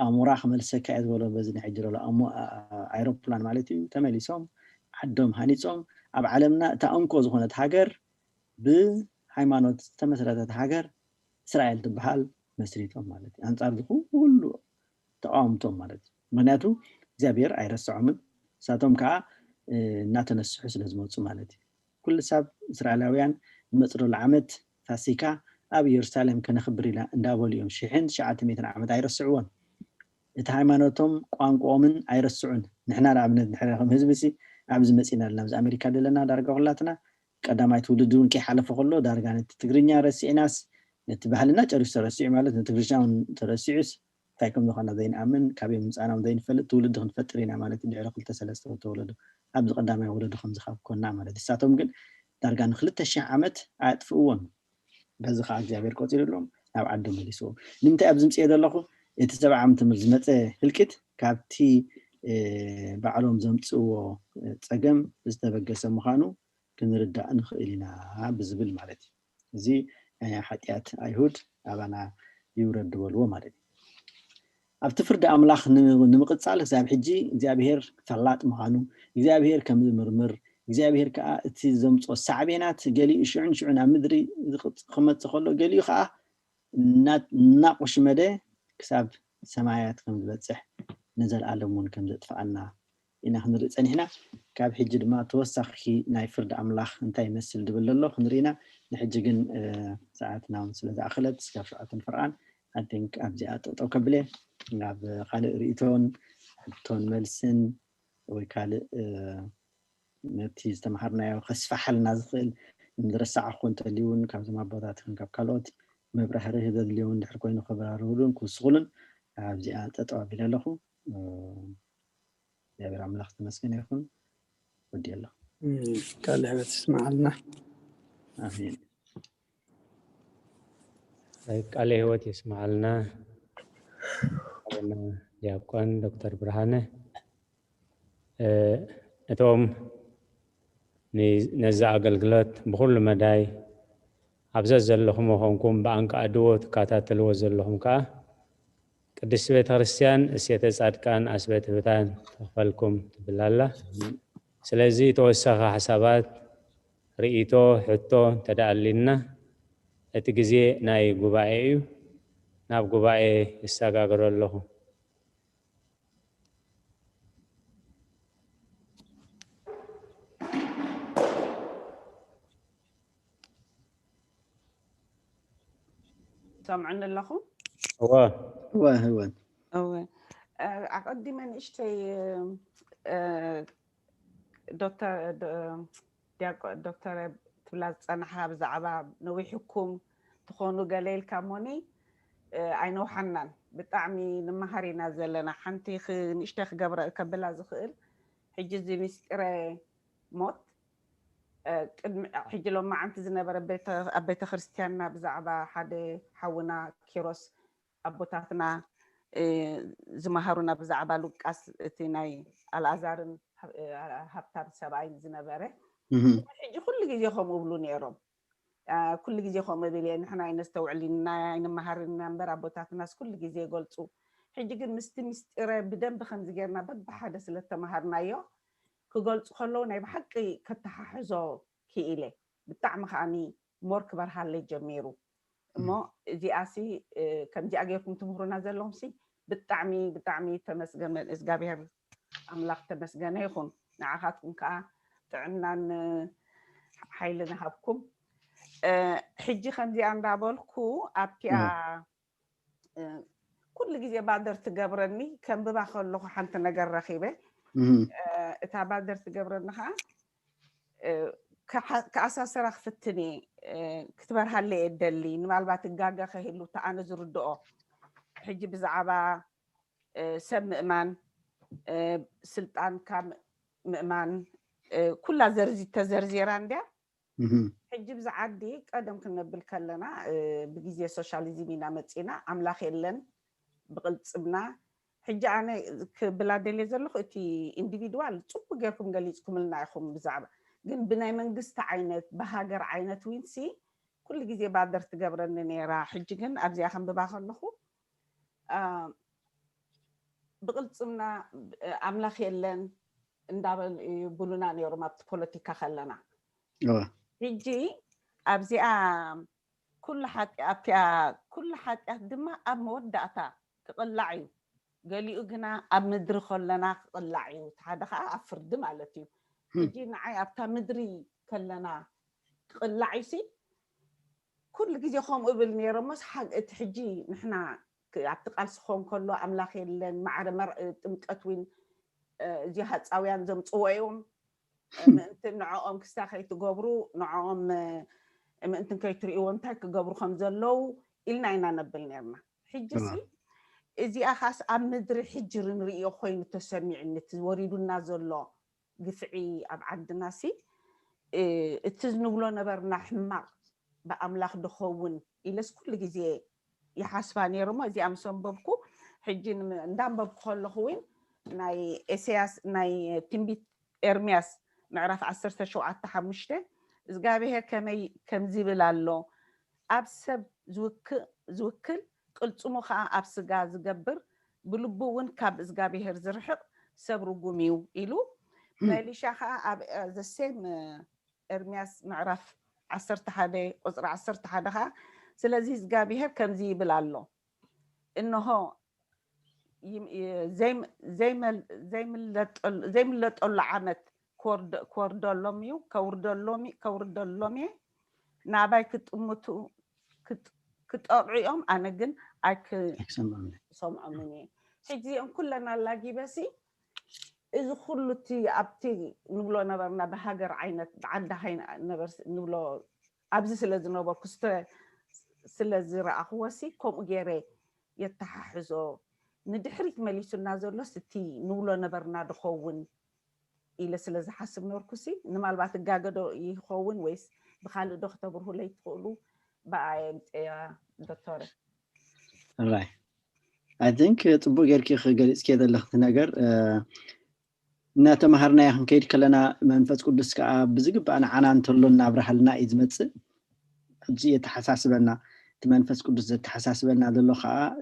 ኣሙራኽ መልሰካ ዝበሎ በዚ ናይ ሕጅረሎ ኣይሮፕላን ማለት እዩ ተመሊሶም ዓዶም ሃኒፆም ኣብ ዓለምና እታ እንኮ ዝኾነት ሃገር ብሃይማኖት ዝተመስረተት ሃገር እስራኤል ትበሃል መስሪቶም ማለት እዩ አንጻር ኩሉ ተቃውምቶም ማለት እዩ ምክንያቱ እግዚኣብሔር ኣይረስዖምን ሳቶም ከዓ እናተነስሑ ስለ ዝመፁ ማለት እዩ ኩሉ ሰብ እስራኤላውያን ዝመፅረሉ ዓመት ፋሲካ ኣብ ኢየሩሳሌም ከነኽብር ኢና እንዳበሉ እዮም 1900 ዓመት ኣይረስዕዎን እቲ ሃይማኖቶም ቋንቋኦምን ኣይረስዑን ንሕና ንኣብነት ድሕሪ ከም ህዝቢ ሲ ኣብዚ መፂና ኣለና ኣብዚ ኣሜሪካ ዘለና ዳርጋ ኩላትና ቀዳማይ ትውልድ እውን ከይሓለፈ ከሎ ዳርጋ ነቲ ትግርኛ ረሲዕናስ ነቲ ባህልና ጨሪሱ ተረሲዑ ማለት ነቲ ትግርኛ እውን ተረሲዑስ እንታይ ከም ዝኾና ዘይንኣምን ካበይ ምፃና ዘይንፈልጥ ትውልድ ክንፈጥር ኢና ማለት ድሕሪ 2-3 ተወለዱ ኣብዚ ቀዳማይ ወለዱ ከም ዝኻብ ኮና ማለት ንሳቶም ግን ዳርጋ ን2000 ዓመት ኣጥፍእዎን በዚ ከዓ እግዚኣብሔር ቆፂሩሎም ናብ ዓዶም መሊስዎም ንምንታይ ኣብዚ ምፅአ ዘለኹ እቲ 7 ዓመት ዝመፀ ህልቂት ካብቲ ባዕሎም ዘምፅዎ ፀገም ዝተበገሰ ምዃኑ ክንርዳእ ንኽእል ኢና ብዝብል ማለት እዩ እዚ ሓጢአት ኣይሁድ ኣባና ይውረድ በልዎ ማለት እዩ ኣብቲ ፍርዲ ኣምላኽ ንምቕፃል ክሳብ ሕጂ እግዚኣብሔር ፈላጥ ምዃኑ እግዚኣብሔር ከም ዝምርምር እግዚኣብሔር ከዓ እቲ ዘምፆ ሳዕቤናት ገሊኡ ሽዑን ኣብ ምድሪ ክመፅእ ከሎ ገሊኡ ከዓ እናቆሽመደ ክሳብ ሰማያት ከም ዝበፅሕ ንዘለኣለም እውን ከም ዘጥፍኣና ኢና ክንርኢ ፀኒሕና ካብ ሕጂ ድማ ተወሳኺ ናይ ፍርዲ ኣምላኽ እንታይ ይመስል ድብል ኣሎ ክንርኢና ንሕጂ ግን ሰዓትና እውን ስለ ዝኣኽለት እስካብ 7 ፍርኣን I think ኣብዚኣ ጠጠው ከብለ ናብ ካልእ ርእቶን ሕቶን መልስን ወይ ካልእ ነቲ ዝተምሃርናዮ ከስፋሓልና ዝኽእል ንዝረሳዕኹ እንተልዩን ካብዞም ኣቦታትክን ካብ ካልኦት መብራህርህ ዘድልዩን ድሕሪ ኮይኑ ክብራርሁሉን ክውስኹሉን ኣብዚኣ ጠጠው ኣቢለ ኣለኹ እግዚአብሔር አምላክ ተመስገን ይሁን ወዲ ያለው ቃል ህይወት ይስማዓልና አሜን ቃል ህይወት ይስማዓልና አቡነ ዲያቆን ዶክተር ብርሃነ እቶም ነዛ አገልግሎት ብኩሉ መዳይ ኣብዛ ዘለኹም ኾንኩም በአንቃ አድዎ ተካታተልዎ ዘለኹም ከዓ ቅድስት ቤተ ክርስቲያን እሴተ ጻድቃን አስቤተ ህታን ተፈልኩም ትብላላ ስለዚህ ተወሰኸ ሐሳባት ርእይቶ ሕቶ ተዳሊና እቲ ግዜ ናይ ጉባኤ እዩ ናብ ጉባኤ ይሰጋገሩ ኣለኹ سمعنا لكم هو أقدم نشتي دكتور تبلاز أنا حاب زعبا نويحكم تخونوا قليل كاموني عينو حنان بتعمي نمهاري نازلنا حنتي نشتخ قبر كبلا زخيل حجزي مستري موت حجي لو ما عنت زنبر بيت خريستيانا بزعبا حد حونا كيروس أبوتاتنا زمهارونا بزعبا لوكاس تيناي الأزارن هبتاب سبعين زنبره حجي كل جزي خم قبلوني يروم كل جزي خم بلين إحنا نستوعلنا نمهارنا نبر أبوتاتنا كل جزي قلتو حجي قد مستري بدن بخمس جيرنا بحدث للتمهارنا يو كقولت خلونا بحقي كتححزو كإله بتعم خاني مركبر هاللي جميرو ما دي أسي كم دي أجيكم تمهرنا زلهم سي بتعمي تمسجن إسقابير أملاك تمسجن هيخون نعهاتكم كا تعنا حيلنا هبكم حجي خندي عند عبالكو أبكي كل جزء بعد تجبرني كم بباخل له حنت نجر رخيبه تابع درس قبرنها كأساس رخ فتني كتبر هاللي إدلي نمال بعد الجاجة خهلو تعانى زردو حجي بزعبا سم إيمان سلطان كام إيمان كلها تزرزيران ده حجي بزعدي قدم كنا بالكلنا بجزية سوشياليزمنا متينا عملا خيلن بقلصبنا حجي أنا كبلاد اللي زلخ إتي إنديفيدوال صوب جاكم قليتكم لنا يخم بزعبة جن بناي من قست عينت بهاجر عينت وينسي كل جزء بعد درت جبرنني راح حجي جن أرجع خم بباخر لخو بقلصبنا عملا خيلن ندابل بولونا نيورمات بوليتيكا خلنا حجي أبزي كل حد دما أمودعتا تقلعي قالي أجنا أمدري خلنا قلعي هذا أفرد مالتي يجي نعي أبتا مدري كلنا قلعي سي كل جزء خام قبل نيرمس حق تحجي نحنا عتقال سخون كله أملاخي لين معرمر تمتقتوين جهات أويان زم صويهم أنت نعوم كستاخي تجبروا نعوم أنت كي تريون تاك جبروا خمزلو إلنا إنا نبل نيرنا حجي سي إذا أخاس أمدري حجر نريو خوين تسمع إن توريدو نازلو قفعي أبعد ناسي التزنبلو نبرنا حمار بأملاخ دخون إلا كل جزء يحاسباني رما زي أمسون ببكو حجي ندام ببكو لخوين ناي إسياس ناي تنبيت إرمياس نعرف عصرت شو عالتحمشته إزقابي هيك كم زيبلالو أبسب زوكل قلت مخا أبسقا زقبر بلبون كاب إزقابي هرزرحق سبرو قوميو إلو مالي شاخا ذا سيم إرمياس نعرف عصرت هذا أزر عصرت هذا سلازي إزقابي هر كم زيبلالو إنه زي ما تقول عمت كوردولوميو كوردولومي ناباي كتمتو كتقعيهم أنا جن سمع مني حجي كلنا لاقي بسي إذا خلتي أبتي نقولوا نبرنا بهاجر عينت عندها هين نبرس نقولوا أبزي سلزنا بكست سلزرا أخواسي كم جري يتححزو ندحرك مليش النازل لستي نقولوا نبرنا دخون إلى سلز حسب نوركسي نمال بعد الجاجدو يخون ويس بخالو دكتور هو اللي تقولوا بقى دكتورة. Right. I think تبغى غير كي خجلت كذا لخت نجار ناتمهرنا يا خنكيد كلنا منفس قدس كا بزق أنا عنتلون نبرحلنا إذ متس جي تحساس بنا تمنفس قدس تحساس بنا دلوخا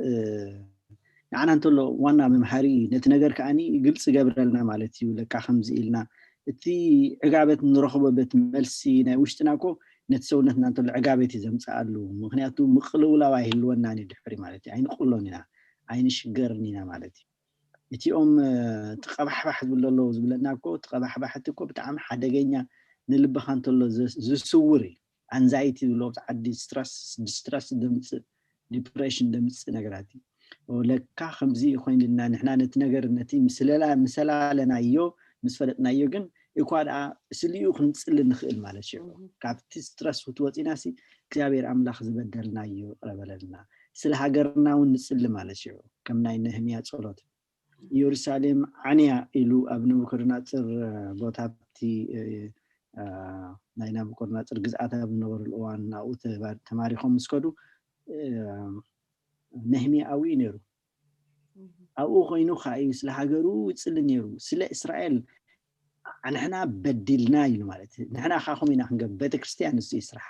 عنتلو وانا ممحري نتنجر كأني قلت جبرلنا مالتي ولا كخمز إلنا تي عقابة نرخبة بتملسي نوشتناكو نتسولنا نانتل عقابة زمسالو مخنياتو مخلولا واهلو ناني دحري مالتي عين قلوننا عين شجرنينا مالتي يتيوم تقبح بحد بالله زبلناكو تقبح بحدكو بتعم حدقينا نلب خانتلو زسوري انزايتي لو تعدي ستريس دمس ዲፕሬሽን ደምጽ ነገራት ወለካ ከምዚ ኮይንልና ንሕና ነቲ ነገር ነቲ ምስላለናዮ ምስፈለጥናዮ ግን ይኳዳ ስልዩ ክንጽል ንኽእል ማለት እዩ ካብቲ ስትረስ ወጥወፂናሲ እግዚአብሔር አምላኽ ዝበደልናዮ ቀረበለና ስለ ሃገርናውን ንጽል ማለት እዩ ከም ናይ ነህምያ ጸሎት ኢየሩሳሌም ዓንያ ኢሉ ኣብ ናቡከደነፆር ቦታቲ ናይ ናቡከደነፆር ግዝኣት ኣብ ነበረሉ እዋን ናብኡ ተማሪኾም ምስከዱ ነህምያ ኣዊ ነይሩ ኣብኡ ኮይኑ ኻይ ስለ ሃገሩ ይጽል ነይሩ ስለ እስራኤል ንሕና በዲልና ኢሉ ማለት ንሕና ካኹም ኢና ክንገብ ቤተክርስትያን እሱ ይስራሕ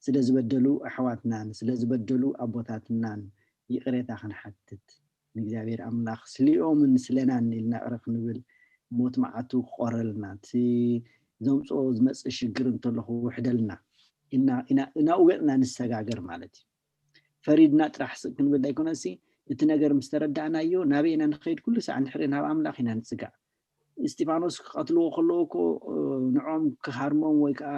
ስለ ዝበደሉ ኣሕዋትናን ስለ ዝበደሉ ኣቦታትናን ይቅሬታ ክንሓትት ንእግዚአብሔር አምላኽ ስሊኦምን ስለናን ኢልና ዕረፍ ንብል ሞት መዓቱ ቆረልና እቲ ዘምጾ ዝመጽእ ሽግር እንተለኹ ውሕደልና ኢና ወጥና ንሰጋገር ማለት ፈሪድና ጥራሕ ክንብል ኣይኮነሲ እቲ ነገር ምስተረዳእናዮ ናበይና ንኸይድ ኩሉ ሰዓት ንሕሪ ናብ አምላኽ ኢና ንጽጋዕ እስጢፋኖስ ክቀትልዎ ከለዎ እኮ ንዖም ክሃርሞም ወይ ከዓ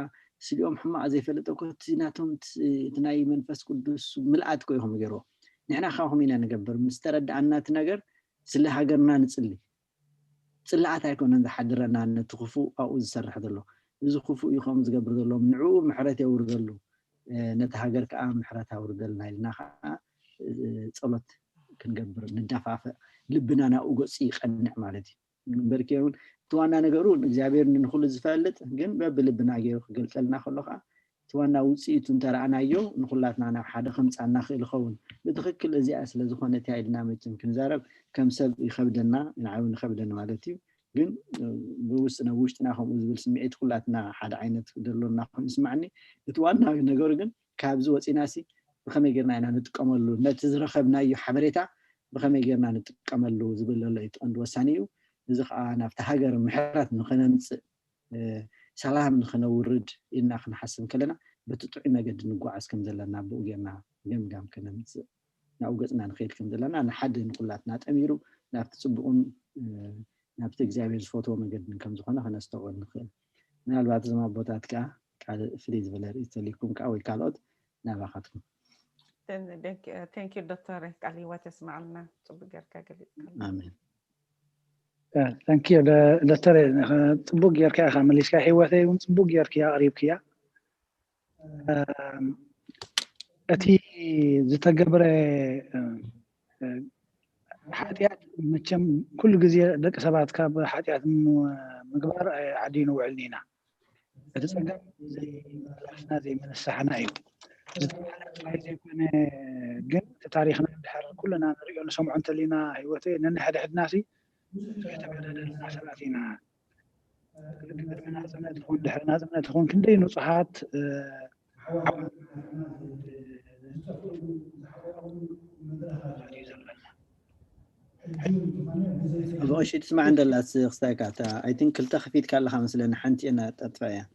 ስሊኦም ሕማቅ ዘይፈለጠ እኮ እቲ ናቶም እቲ ናይ መንፈስ ቅዱስ ምልኣት እኮ ይኹም ገይሮ ንሕና ካኹም ኢና ንገብር ምስተረዳእና እቲ ነገር ስለ ሃገርና ንጽሊ ጽላኣት ኣይኮነን ዝሓድረና ነቲ ክፉእ ኣብኡ ዝሰርሕ ዘሎ እዚ ክፉእ ይኹም ዝገብር ዘሎ ንዑ ምሕረት የውርደሉ ነቲ ሃገር ከዓ ምሕረት ኣውርደልና ኢልና ከዓ ጸሎት ክንገብር ንዳፋፍእ ልብና ናብኡ ገጽ ይቀንዕ ማለት እዩ በርኬውን ትዋና ነገሩ እግዚአብሔር ንኹሉ ዝፈልጥ ግን በብልብና ገይሩ ክገልጸልና ከሎ ከዓ ትዋና ውጽኢቱ እንተራእናዮ ንኹላትና ናብ ሓደ ከምጻና ክእል ኸውን ብትክክል እዚኣ ስለ ዝኾነ ታይልና መጭም ክንዛረብ ከም ሰብ ይኸብደና ንዓውን ይኸብደና ማለት እዩ ግን ብውስጥና ውሽጥና ከምኡ ዝብል ስምዒት ኩላትና ሓደ ዓይነት ደሎና ኮይኑ ስማዕኒ እቲ ዋና ነገሩ ግን ካብዚ ወፂናሲ ብኸመይ ጌርና ኢና ንጥቀመሉ ነቲ ዝረኸብናዮ ሓበሬታ ብኸመይ ጌርና ንጥቀመሉ ዝብል ዘሎ እዩ ቀንዲ ወሳኒ እዩ እዚ ከዓ ናብቲ ሃገር ምሕረት ንኽነምጽእ ሰላም ንኽነውርድ ኢልና ክንሓስብ ከለና በቲ ጥዑይ መገዲ ንጓዓዝ ከም ዘለና ብኡ ጌርና ገምጋም ክነምጽእ ናብኡ ገጽና ንኸይድ ከም ዘለና ንሓደ ንኹላትና ጠሚሩ ናብቲ ጽቡቕን ናብቲ እግዚአብሔር ዝፈትዎ መገዲ ከም ዝኾነ ክነስተውዕል ንኽእል ምናልባት እዞም ኣቦታት ከዓ ቃል ፍልይ ዝበለ ርእይቶ ተሊኩም ከዓ ወይ ካልኦት ናባኻትኩም ቴንክ ዩ ዶክተር ቃል ህይወት የስማዕልና ጽቡቅ ጌርካ ገሊጽካ አሜን ثانك يو دكتور طبوق يركا خامليس كا حيوتي ونطبوق يركا قريبكيا اتي زتجبر حاتيات مچم كل غزي دق سبات كا حاتيات مغبار عدينو وعلنينا تتصقم زي لحنا زي من السحنا ايو يكون جن تاريخنا بحر كلنا نريو نسمع انت لينا حيوتي نحد ناسي يعتبر لنا سبعتنا منازمنا تكون دحرنا زمنا تكون كندي نصحات أبغى شيء تسمع عند الله استاكات I think كلتا خفيت كان لها مثلا حنتي أنا أتفايا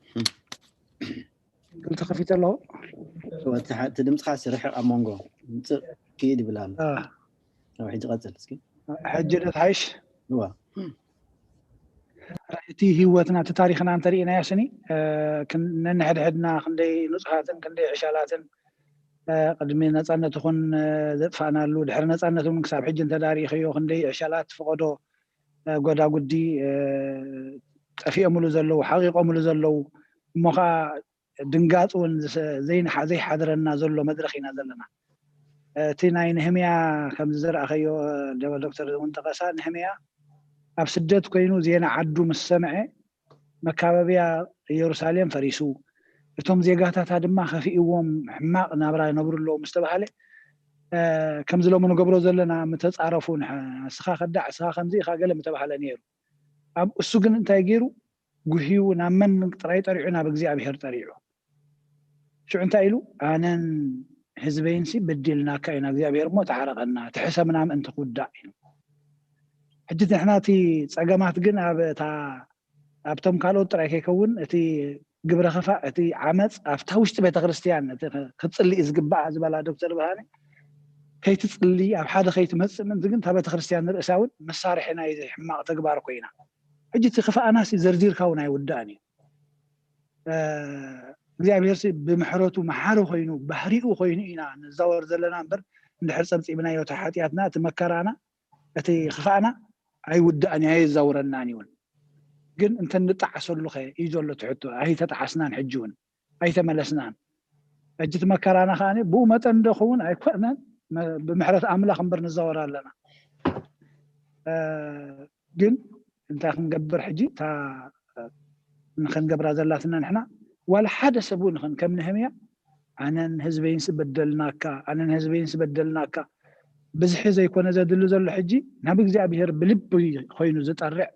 كلتا خفيت الله هو تدمت خاص رح أمونغو كيدي بلال لو حيج قتل سكي حجرت عيش هو رأيتي هوتنا تاريخنا عن طريقنا يا سني كنا نحدنا خندي نصحاتن كندي عشالاتن قدمي نصانه تكون زفانا له دحر نصانه من كساب حج انت تاريخيو خندي عشالات فقدو غدا غدي طفي املو زلو حقيقه املو زلو مخا دنغاصون زين زي حضرنا زلو مدرخينا زلنا تيناي نهميا كم زرع خيو دكتور منتقسا نهميا اب سدت كوينو زينا عدو مسمع مكاببيا يروساليم فريسو اتوم زيغاتاتا دما خفيوم حماق نابرا نبرلو مستبحاله كم زلو منو قبرو زلنا متصارفون اسخا خدع اسخا خمزي خا قال متبحاله نيرو اب اسو كن انتاي غيرو غهيو نامن طراي طريعنا بእግዚአብሔር طريعو شو انت قايلو انا حزبين سي بدلنا كاينا እግዚአብሔር مو تعرقنا تحسبنا من انت قداء حجت احناتي صقمات ግን ኣብቶም ካልኦት ጥራይ ከይከውን እቲ ግብረ خفاء እቲ ዓመጽ ኣብታ ውሽጢ ቤተክርስትያን ክጽሊ ዝግባእ ዝበላ ዶክተር ብርሃኔ ከይትጽሊ ኣብ ሓደ ከይትመጽእ ምን ግን ታ ቤተክርስትያን ርእሳውን መሳርሒና ይሕማቕ ተግባር ኮይና ሕጂ እቲ خفاءናሲ ዘርዚርካውን ኣይውዳእን እግዚአብሔር بمحرته محاره خوينو بحريقو خوينو إنا نزور زلنا أمبر ندحر صمصيبنا يوتا حاتياتنا تمكرانا أتي خفانا أي ود أن يزورنا نيون جن أنت نتعسل خير يجول تعتو أي تتعسنان حجون أي تملسنان أجت مكرانا خاني بو متى ندخون أي كفنا بمحرة أملاخ أمبر نزور لنا جن أنت نقبر حجي تا نخن قبر زلاتنا نحنا ولا حدا سبون نخن كم نهمية أنا نهزبين سبدلناكا أنا نهزبين سبدلناكا بزح زي يكون زاد اللي زل حجي نبي زابير بلب خوينو زتقرع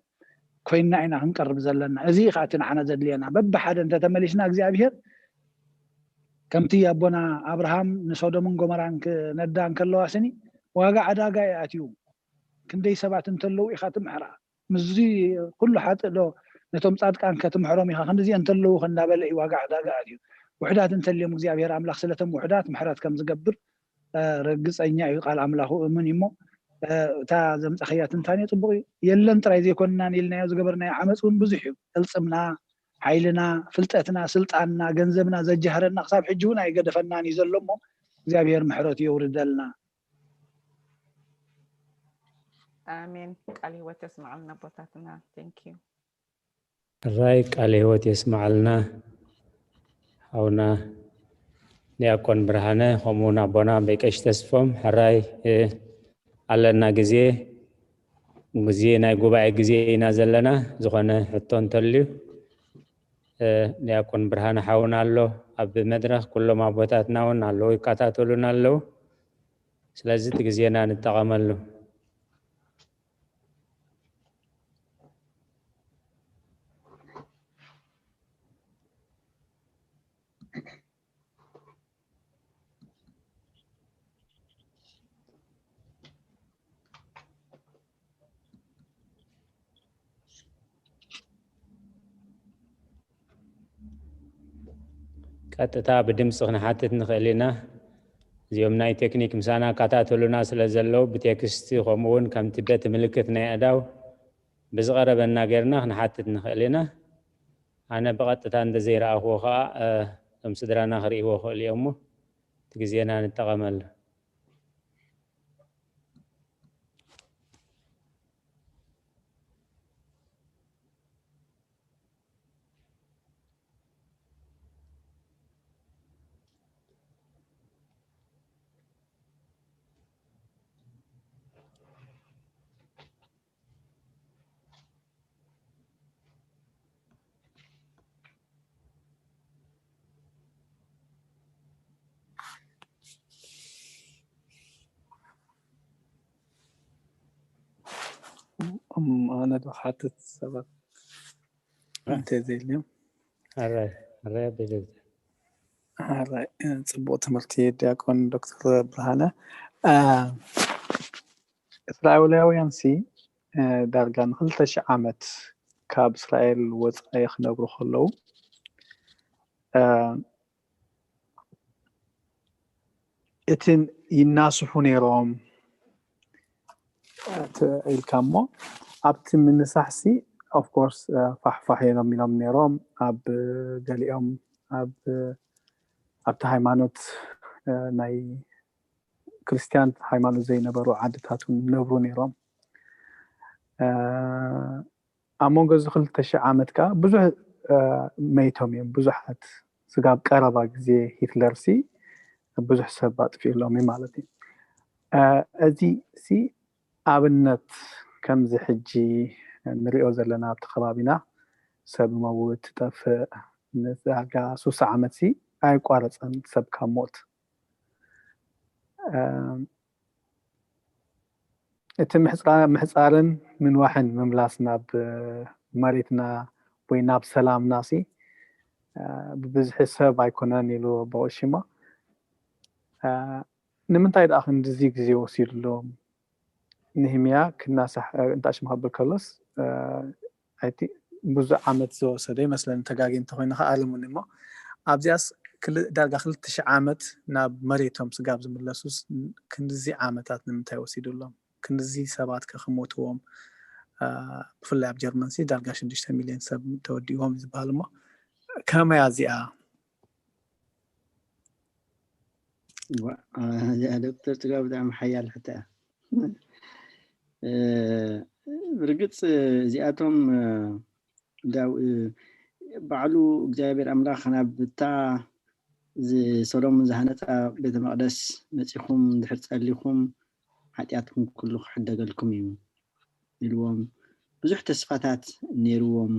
خوينا عنا هنقرب زلنا أزي خاتنا عنا زاد لينا بب حدا أنت تمليشنا زابير كم تي أبونا أبراهام نسوده من قمران ندان كله سني واقع عداقة يأتيوم كندي سبعة تنتلو إخاتم حرا مزي كل حد لو نتوم صادق عن كتم حرامي خندزي أنتلو خنا بلي واقع عداقة يأتيوم وحدات انتلي مزيابير أملاخ سلتم وحدات محرات كم زقبر رجس أينيا قال أملاخو من يمو تا زمت أخيات تاني طبقي يلن ترى إذا كنا نيلنا يزقبرنا عمسون بزحيو الصمنا حيلنا فلتتنا سلطاننا جنزبنا زجهرنا خصاب حجونا يقدفنا يزلمو زابير محروت يورد لنا آمين قال هو تسمع لنا بوتاتنا thank you الرايك قال هو تسمع لنا هونا نيكون برهانه همونا بنا بكش تسفم حراي علنا غزي ناي غباي غزي ينازلنا زخنه حطون تليو نيكون برهانه حاونا الله اب مدرخ كل ما بوتاتنا ونالو يكاتاتلونالو ስለዚህ ጊዜና እንጠቀመለው ቀጥታ በድምጽ ንሓትት ንኽእልና እዚኦም ናይ ቴክኒክ ምሳና ካታተሉና ስለዘለው ብቴክስት ከምኡውን ከምቲ ቤት ምልክት ናይ ኣዳው ብዝቐረበና ጌርና ንሓትት ንኽእልና ኣነ ብቐጥታ እንደዘይረኣኽዎ ከዓ እቶም ስድራና ክርእይዎ ክእሉ እዮም እቲ ግዜና ንጠቐመሉ أنا بحطت سبب أنت زي اليوم هراي بجد هراي صبوت مرتي دياكون دكتور برهانة إسرائيليان سي دارجان خلتش عامت كاب إسرائيل وضعي خنبرو خلو إتن يناسحو نيروم الكامو أبت من سحسي of course فحفحينا منهم نيروم أب جاليهم أب تهيمانوت ناي كريستيان هيمانوت زي نبرو عادتاتهم نبرو نيروم أمون جزخل تشعامتك بزح ميتهم يم بزحت سجاب كهرباء زي هتلرسي بزح سبات في اللومي مالتي أزي سي أبنت كم زي حجي نريو زلنا بتخبابنا سب موت تف نزاقا سوسة عمتي أي قارص أن سب كموت يتم محصارن من واحد مملاسنا بمريتنا وينا بسلام ناسي ببزح سب أيكونان يلو بوشيما نمنتايد آخر نزيق زي وصير لهم نهميا كنا صح انت اش مخبر كلس ايتي بزع عامت زو سدي مثلا تغاغين تخوينا خالمون ما ابزياس كل دارغا خلت عامت ناب مريتهم سغاب زملسوس كنزي عامتات نمتاي وسيدلهم كنزي سبات كخموتهم بفلا بجرمن سي دارغا 6 مليون سب توديهم زبالما كما يازيا يا دكتور تقابل دعم حيال حتى برقص زياتهم داو بعلو እግዚአብሔር አምላኽ ናብ ብታ ሰሎሞን ዝሃነፃ ቤተ መቅደስ መፂኹም ድሕር ፀሊኹም ሓጢኣትኩም ኩሉ ክሕደገልኩም እዩ ኢልዎም ብዙሕ ተስፋታት ነይርዎም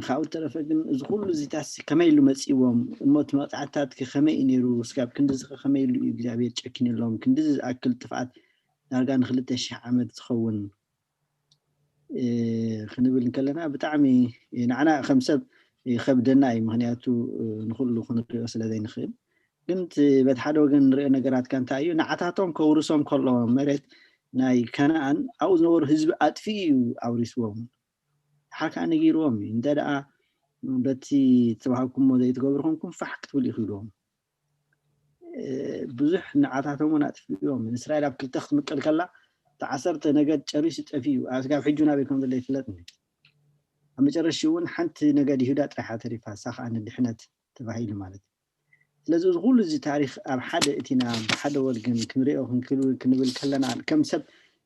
ካብኡ ተረፈ ግን እዚ ኩሉ እዚታት ከመይ ኢሉ መፂዎም እሞት መቕፃዕትታት ከመይ ነይሩ ስካብ ክንድዚ ከመይ ኢሉ እግዚአብሔር ጨኪንሎም ክንድዚ ዝኣክል ጥፍኣት ዳርጋ ን2000 ዓመት ዝኸውን ክንብል ከለና ብጣዕሚ ንዓና ከም ሰብ ይከብደና እዩ ምክንያቱ ንኩሉ ክንሪኦ ስለ ዘይንኽእል ግን በቲ ሓደ ወገን ንሪኦ ነገራት ከ እንታይ እዩ ንዓታቶም ከውርሶም ከለዎም መሬት ናይ ከነኣን ኣብኡ ዝነበሩ ህዝቢ ኣጥፊ እዩ ኣውሪስዎም ሓካ ነጊርዎም እዩ እንተ ደኣ በቲ ተባሃብኩሞ ዘይትገብርኩምኩም ፋሕ ክትብሉ ይኽእልዎም ብዙሕ ንዓታቶም እውን ኣጥፊኦም እስራኤል ኣብ ክልተ ክትምቀል ከላ ተዓሰርተ ነገድ ጨሪሱ ጠፊኡ ኣስጋብ ሕጁ ናበይ ከም ዘሎ ይፍለጥኒ ኣብ መጨረሻ እውን ሓንቲ ነገድ ይሁዳ ጥራሓ ተሪፋ ሳኻ ንድሕነት ተባሂሉ ማለት ስለዚ እዚ ኩሉ እዚ ታሪክ ኣብ ሓደ እቲና ብሓደ ወልግን ክንሪኦ ክንብል ከለና ከም ሰብ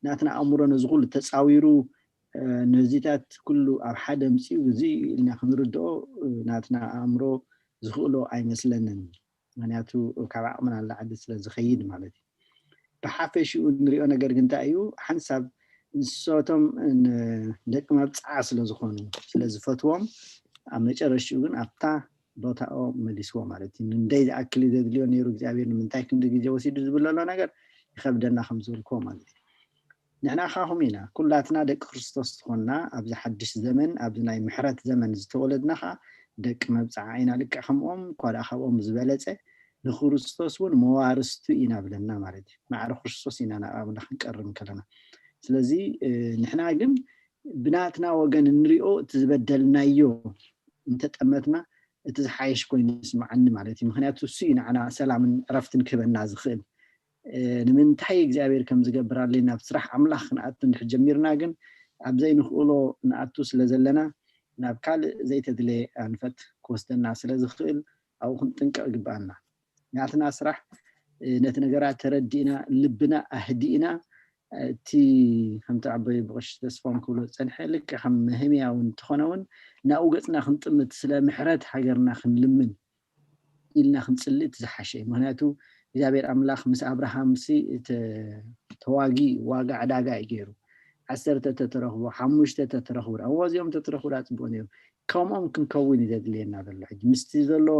ናትና ኣእምሮ ነዚ ኩሉ ተፃዊሩ ነዚታት ኩሉ ኣብ ሓደ ምፅኡ እዚ ኢልና ክንርድኦ ናትና ኣእምሮ ዝኽእሎ ኣይመስለንን ምክንያቱ ካብ ዓቕምና ንላዕሊ ስለ ዝኸይድ ማለት እዩ ብሓፈሽኡ ንሪኦ ነገር ግን እንታይ እዩ ሓንሳብ እንስሳቶም ደቂ መብፃዓ ስለ ዝኾኑ ስለ ዝፈትዎም ኣብ መጨረሽኡ ግን ኣብታ ቦታኦም መሊስዎ ማለት እዩ ንንደይ ዝኣክል ዘድልዮ ነይሩ እግዚኣብሔር ንምንታይ ክንዲ ግዜ ወሲዱ ዝብል ዘሎ ነገር ይከብደና ከም ዝበልክዎ ማለት እዩ ንሕና ካኹም ኢና ኩላትና ደቂ ክርስቶስ ዝኾንና ኣብዚ ሓድሽ ዘመን ኣብዚ ናይ ምሕረት ዘመን ዝተወለድና ከዓ ደቂ መብፃዓ ኢና ልክዕ ከምኦም ኳልኣ ካብኦም ዝበለፀ ንክርስቶስ እውን መዋርስቱ ኢና ብለና ማለት እዩ ማዕረ ክርስቶስ ኢና ናብ ኣምላኽ ክንቀርብ ከለና ስለዚ ንሕና ግን ብናትና ወገን እንሪኦ እቲ ዝበደልናዮ እንተጠመትና እቲ ዝሓየሽ ኮይኑ ይስማዓኒ ማለት እዩ ምክንያቱ እሱ እዩ ንዓና ሰላምን ዕረፍትን ክህበና ዝኽእል ንምንታይ እግዚኣብሔር ከም ዝገብራለይ ናብ ስራሕ ኣምላኽ ክንኣቱ እንድሕር ጀሚርና ግን ኣብ ዘይንኽእሎ ንኣቱ ስለ ዘለና ናብ ካልእ ዘይተድለየ ኣንፈት ክወስደና ስለ ዝኽእል ኣብኡ ክንጥንቀቕ ይግባአና ናትና ስራሕ ነቲ ነገራት ተረዲእና ልብና ኣህዲእና እቲ ከምቲ ዓበይ ብቕሽ ተስፋም ክብሎ ፀንሐ ልክዕ ከም ነህምያ እውን እንተኾነ እውን ናብኡ ገፅና ክንጥምት ስለ ምሕረት ሃገርና ክንልምን ኢልና ክንፅልእ እቲ ዝሓሸ እዩ ምክንያቱ እግዚኣብሔር ኣምላኽ ምስ ኣብርሃም ተዋጊ ዋጋ ዕዳጋ እዩ ገይሩ 10 ተተረኽቦ 5 ተተረኽቡ ኣብዚኦም ተተረኽቡ ፅቡቅ ነይሩ ከምኦም ክንከውን እዩ ዘድልየና ዘሎ ሕጂ ምስቲ ዘሎ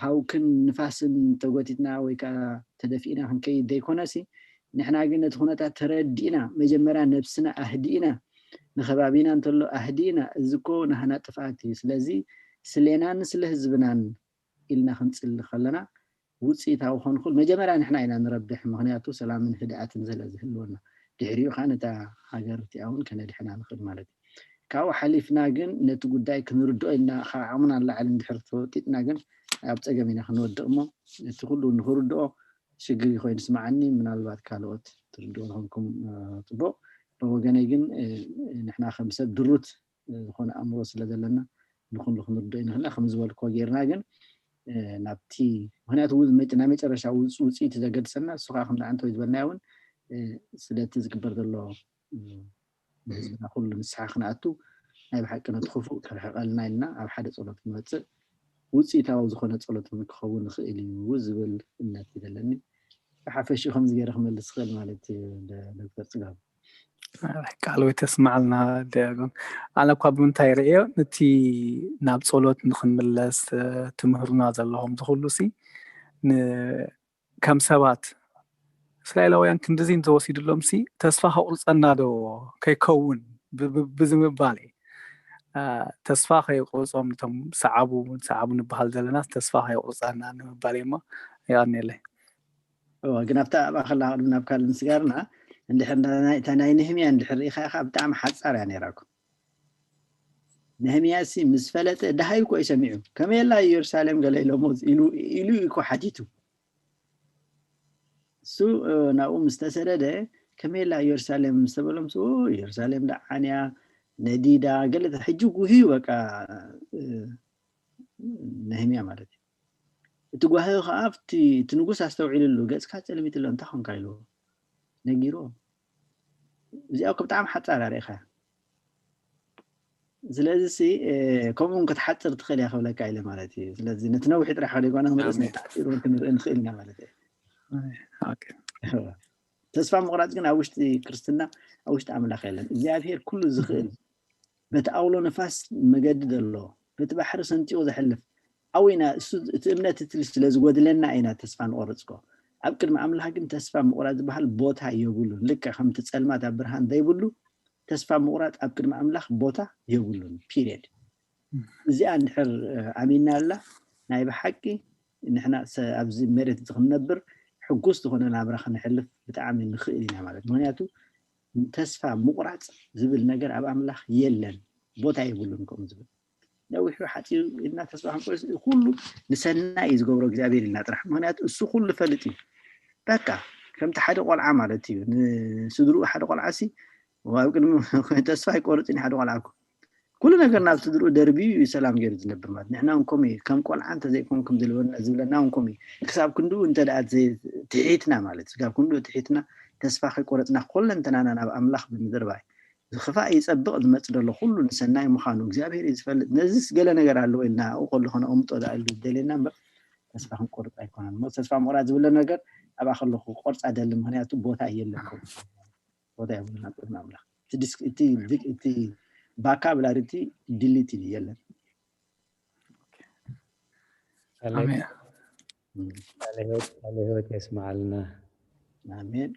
ሃውክን ንፋስን ተጎቲትና ወይ ከዓ ተደፊእና ክንከይድ ዘይኮነሲ ንሕና ግን ነቲ ኩነታት ተረዲእና መጀመርያ ነብስና ኣህዲእና ንኸባቢና እንተሎ ኣህዲእና እዚ እኮ ናህና ጥፍኣት እዩ ስለዚ ስለናን ስለ ህዝብናን ኢልና ክንፅሊ ከለና ውፅኢታዊ ክንኩል መጀመርያ ንሕና ኢና ንረብሕ ምክንያቱ ሰላምን ህድኣትን ስለ ዝህልወና ድሕሪኡ ከዓ ነታ ሃገር እቲኣ እውን ከነድሕና ንኽእል ማለት እዩ ካብኡ ሓሊፍና ግን ነቲ ጉዳይ ክንርድኦ ኢልና ካብ ዓቕምና ንላዕሊ እንድሕር ተወጢጥና ግን ኣብ ፀገም ኢና ክንወድቕ እሞ እቲ ኩሉ ንክርድኦ ሽግር ይኮይኑ ስማዓኒ ምናልባት ካልኦት ትርድኦ ንኹንኩም ፅቡቅ ብወገነይ ግን ንሕና ከም ሰብ ድሩት ዝኾነ ኣእምሮ ስለ ዘለና ንኩሉ ክንርድኦ ይንኽእልና ከም ዝበልኮ ጌርና ግን ናብቲ ምክንያቱ ናይ መጨረሻ ውፅኢት ዘገድሰና እሱ ከዓ ከም ንዓንተ ዝበልና እውን ስለቲ ዝግበር ዘሎ ንህዝብና ኩሉ ንስሓ ክንኣቱ ናይ ብሓቂ ነቲ ክፉእ ክርሕቐልና ኢልና ኣብ ሓደ ፀሎት ክንወፅእ ውፅኢታዊ ዝኾነ ፀሎት ክኸውን ይኽእል እዩ ዝብል እምነት እዩ ዘለኒ ብሓፈሽኡ ከምዚ ገይረ ክመልስ ክእል ማለት እዩ ዶክተር ፅጋቡ ቃል ወይ ተስማዓልና ዲያጎን ኣነ እኳ ብምንታይ ርአዮ ነቲ ናብ ፀሎት ንክንምለስ ትምህርና ዘለኹም ዝኩሉ ሲ ከም ሰባት እስራኤላውያን ክንድዚ እንተወሲድሎም ሲ ተስፋ ከቁርፀና ዶ ከይከውን ብዝምባል ተስፋ ከይቁርፆም ነቶም ሰዓቡ ንበሃል ዘለና ተስፋ ከይቁርፀና ንምባል እሞ ይቀኒለይ ግን ኣብታ ኣባኸላ ናብ ካልእ ምስጋርና እንድሕር ናይ ነህምያ እንድሕር ሪኢኻ ኢኻ ብጣዕሚ ሓፃር እያ ነይራኩ ነህምያ ሲ ምስ ፈለጠ ዳሃይ እኮ ይሰሚዑ ከመይ ላ ኢየሩሳሌም ገለ ኢሎሞ ኢሉ እኮ ሓቲቱ እሱ ናብኡ ምስ ተሰደደ ከመይ ላ ኢየሩሳሌም ምስ ተበሎም ኢየሩሳሌም ዳዓንያ ነዲዳ ገለተ ሕጂ ጉሂዩ በቃ ነህምያ ማለት እዩ تقوهي خافتي تنقص استوعي له قص كاتلميت له انت خون كايلو نغيرو زي أو كبتعم حتى على ريخة زلازي سي كم كتحتر تخلي يا خولك عيلة مالتي زلازي نتنوح يطرح عليك وانا مرسنا تعطير وانت نخيلنا مالتي اوكي تسفى مقرات كنا اوشتي كريستنا اوشت عمل خيلا እግዚአብሔር كل زخيل بتاولو نفاس مجدد الله بتبحر سنتي وزحلف اوينا امنت تلش لزغودلنا اينا تسفى نقرصكو ابكر ما املاح ግን تسفى مقرات بحال ቦታ يبلو لك خم تسلمات برهان ديبلو تسفى مقرات ابكر ما املاح ቦታ يبلو بيريد زي انحر امينا الله ناي بحقي ان احنا ابزي مريت تخنبر حقوس تخونه نابرخ نحلف بتعامل نخيلنا ማለት ምክንያቱ تسفى مقرات زبل ነገር اب املاح يلن ቦታ يبلونكم زبل لو يحو حتى إن تسبح كله نسنا يزجبرو እግዚአብሔር لنا طرح مهنات السو كله فلتي بقى كم تحد قال عملتي سدرو حد قال عسي وابقى تسفح يقرطني حد قال عكو كل ነገር ናብ سدرو دربي سلام غير ዝነብር ማለት نحنا انكم كم قال انت زيكم دلونا زبلنا انكم حساب كندو انت دات زي تحيتنا ማለት ጋር كندو تحيتنا تسفح يقرطنا كلنا ናብ املاح بمدر باي خفاء يصبق المصدر كله نسناي مخانو እግዚአብሔር ይዝፈልጥ ነዚስ ገለ ነገር አለ ወይና አውቆል ሆነ ኦምጦ ዳል ደለና ተስፋን ቆርጥ አይኮናል ሞ ተስፋ መቁረጥ ዝብለ ነገር አባኸለኹ ቆርጽ አይደለም ምክንያቱ ቦታ የለኩም ቦታ ያብልና ጥናምላ እቲ ባካብላሪቲ ዲሊቲ የለም አሜን አለህት ይስማልና አሜን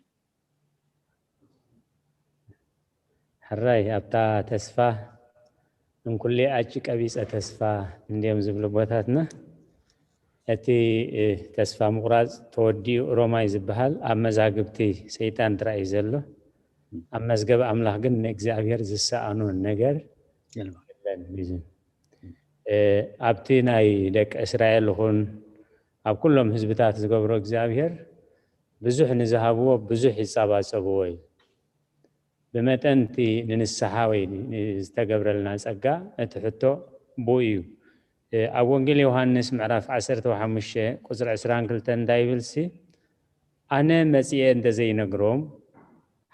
حراي أبتا تسفى من كل أشي كبيسة تسفى نديم زبل بوتاتنا أتي تسفى مقراز تودي روما يزبهال أما زاقبتي سيطان ترأي زلو أما زقب أملاح قن إكزابير زسا أنو النقر بيزن أبتي ناي لك إسرائيل هون أب كلهم حزبتات زقبرو إكزابير بزوح نزهابو بزوح حسابات سبوي بمتنتي ننسحاوي استقبر لنا سقا اتحطو بويو أونجيل يوحنس معرف 15 قصر 20 كلتن دايبلسي أنا مسيح أنت زي نقروم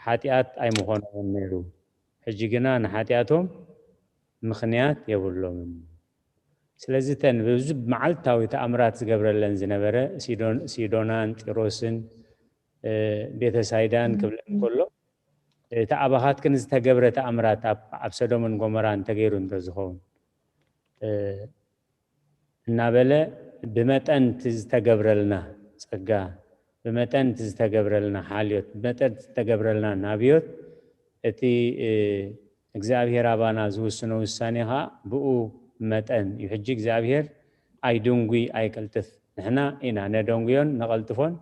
حاتيات أي مخونهم نيرو حجينا نحاتياتهم مخنيات يقولون سلازي تن بزب معلتاوي تأمرات قبر لنا زنبرة سيدونان تيروسن بيتسايدان قبل كله تأبهات كن استجبر تأمرات أبسدو من قمران تغيرون تزخون النابلة بمتن تستجبر لنا سجى بمتن تستجبر لنا حاليوت بمتن تستجبر لنا نابيوت اتي እግዚአብሔር አባና ዝውስኖ ውሳኔሃ ብኡ መጠን ይሕጂ እግዚአብሔር አይዱንጉ አይቀልጥፍ ንሕና ኢና ነደንጉዮን ነቀልጥፎን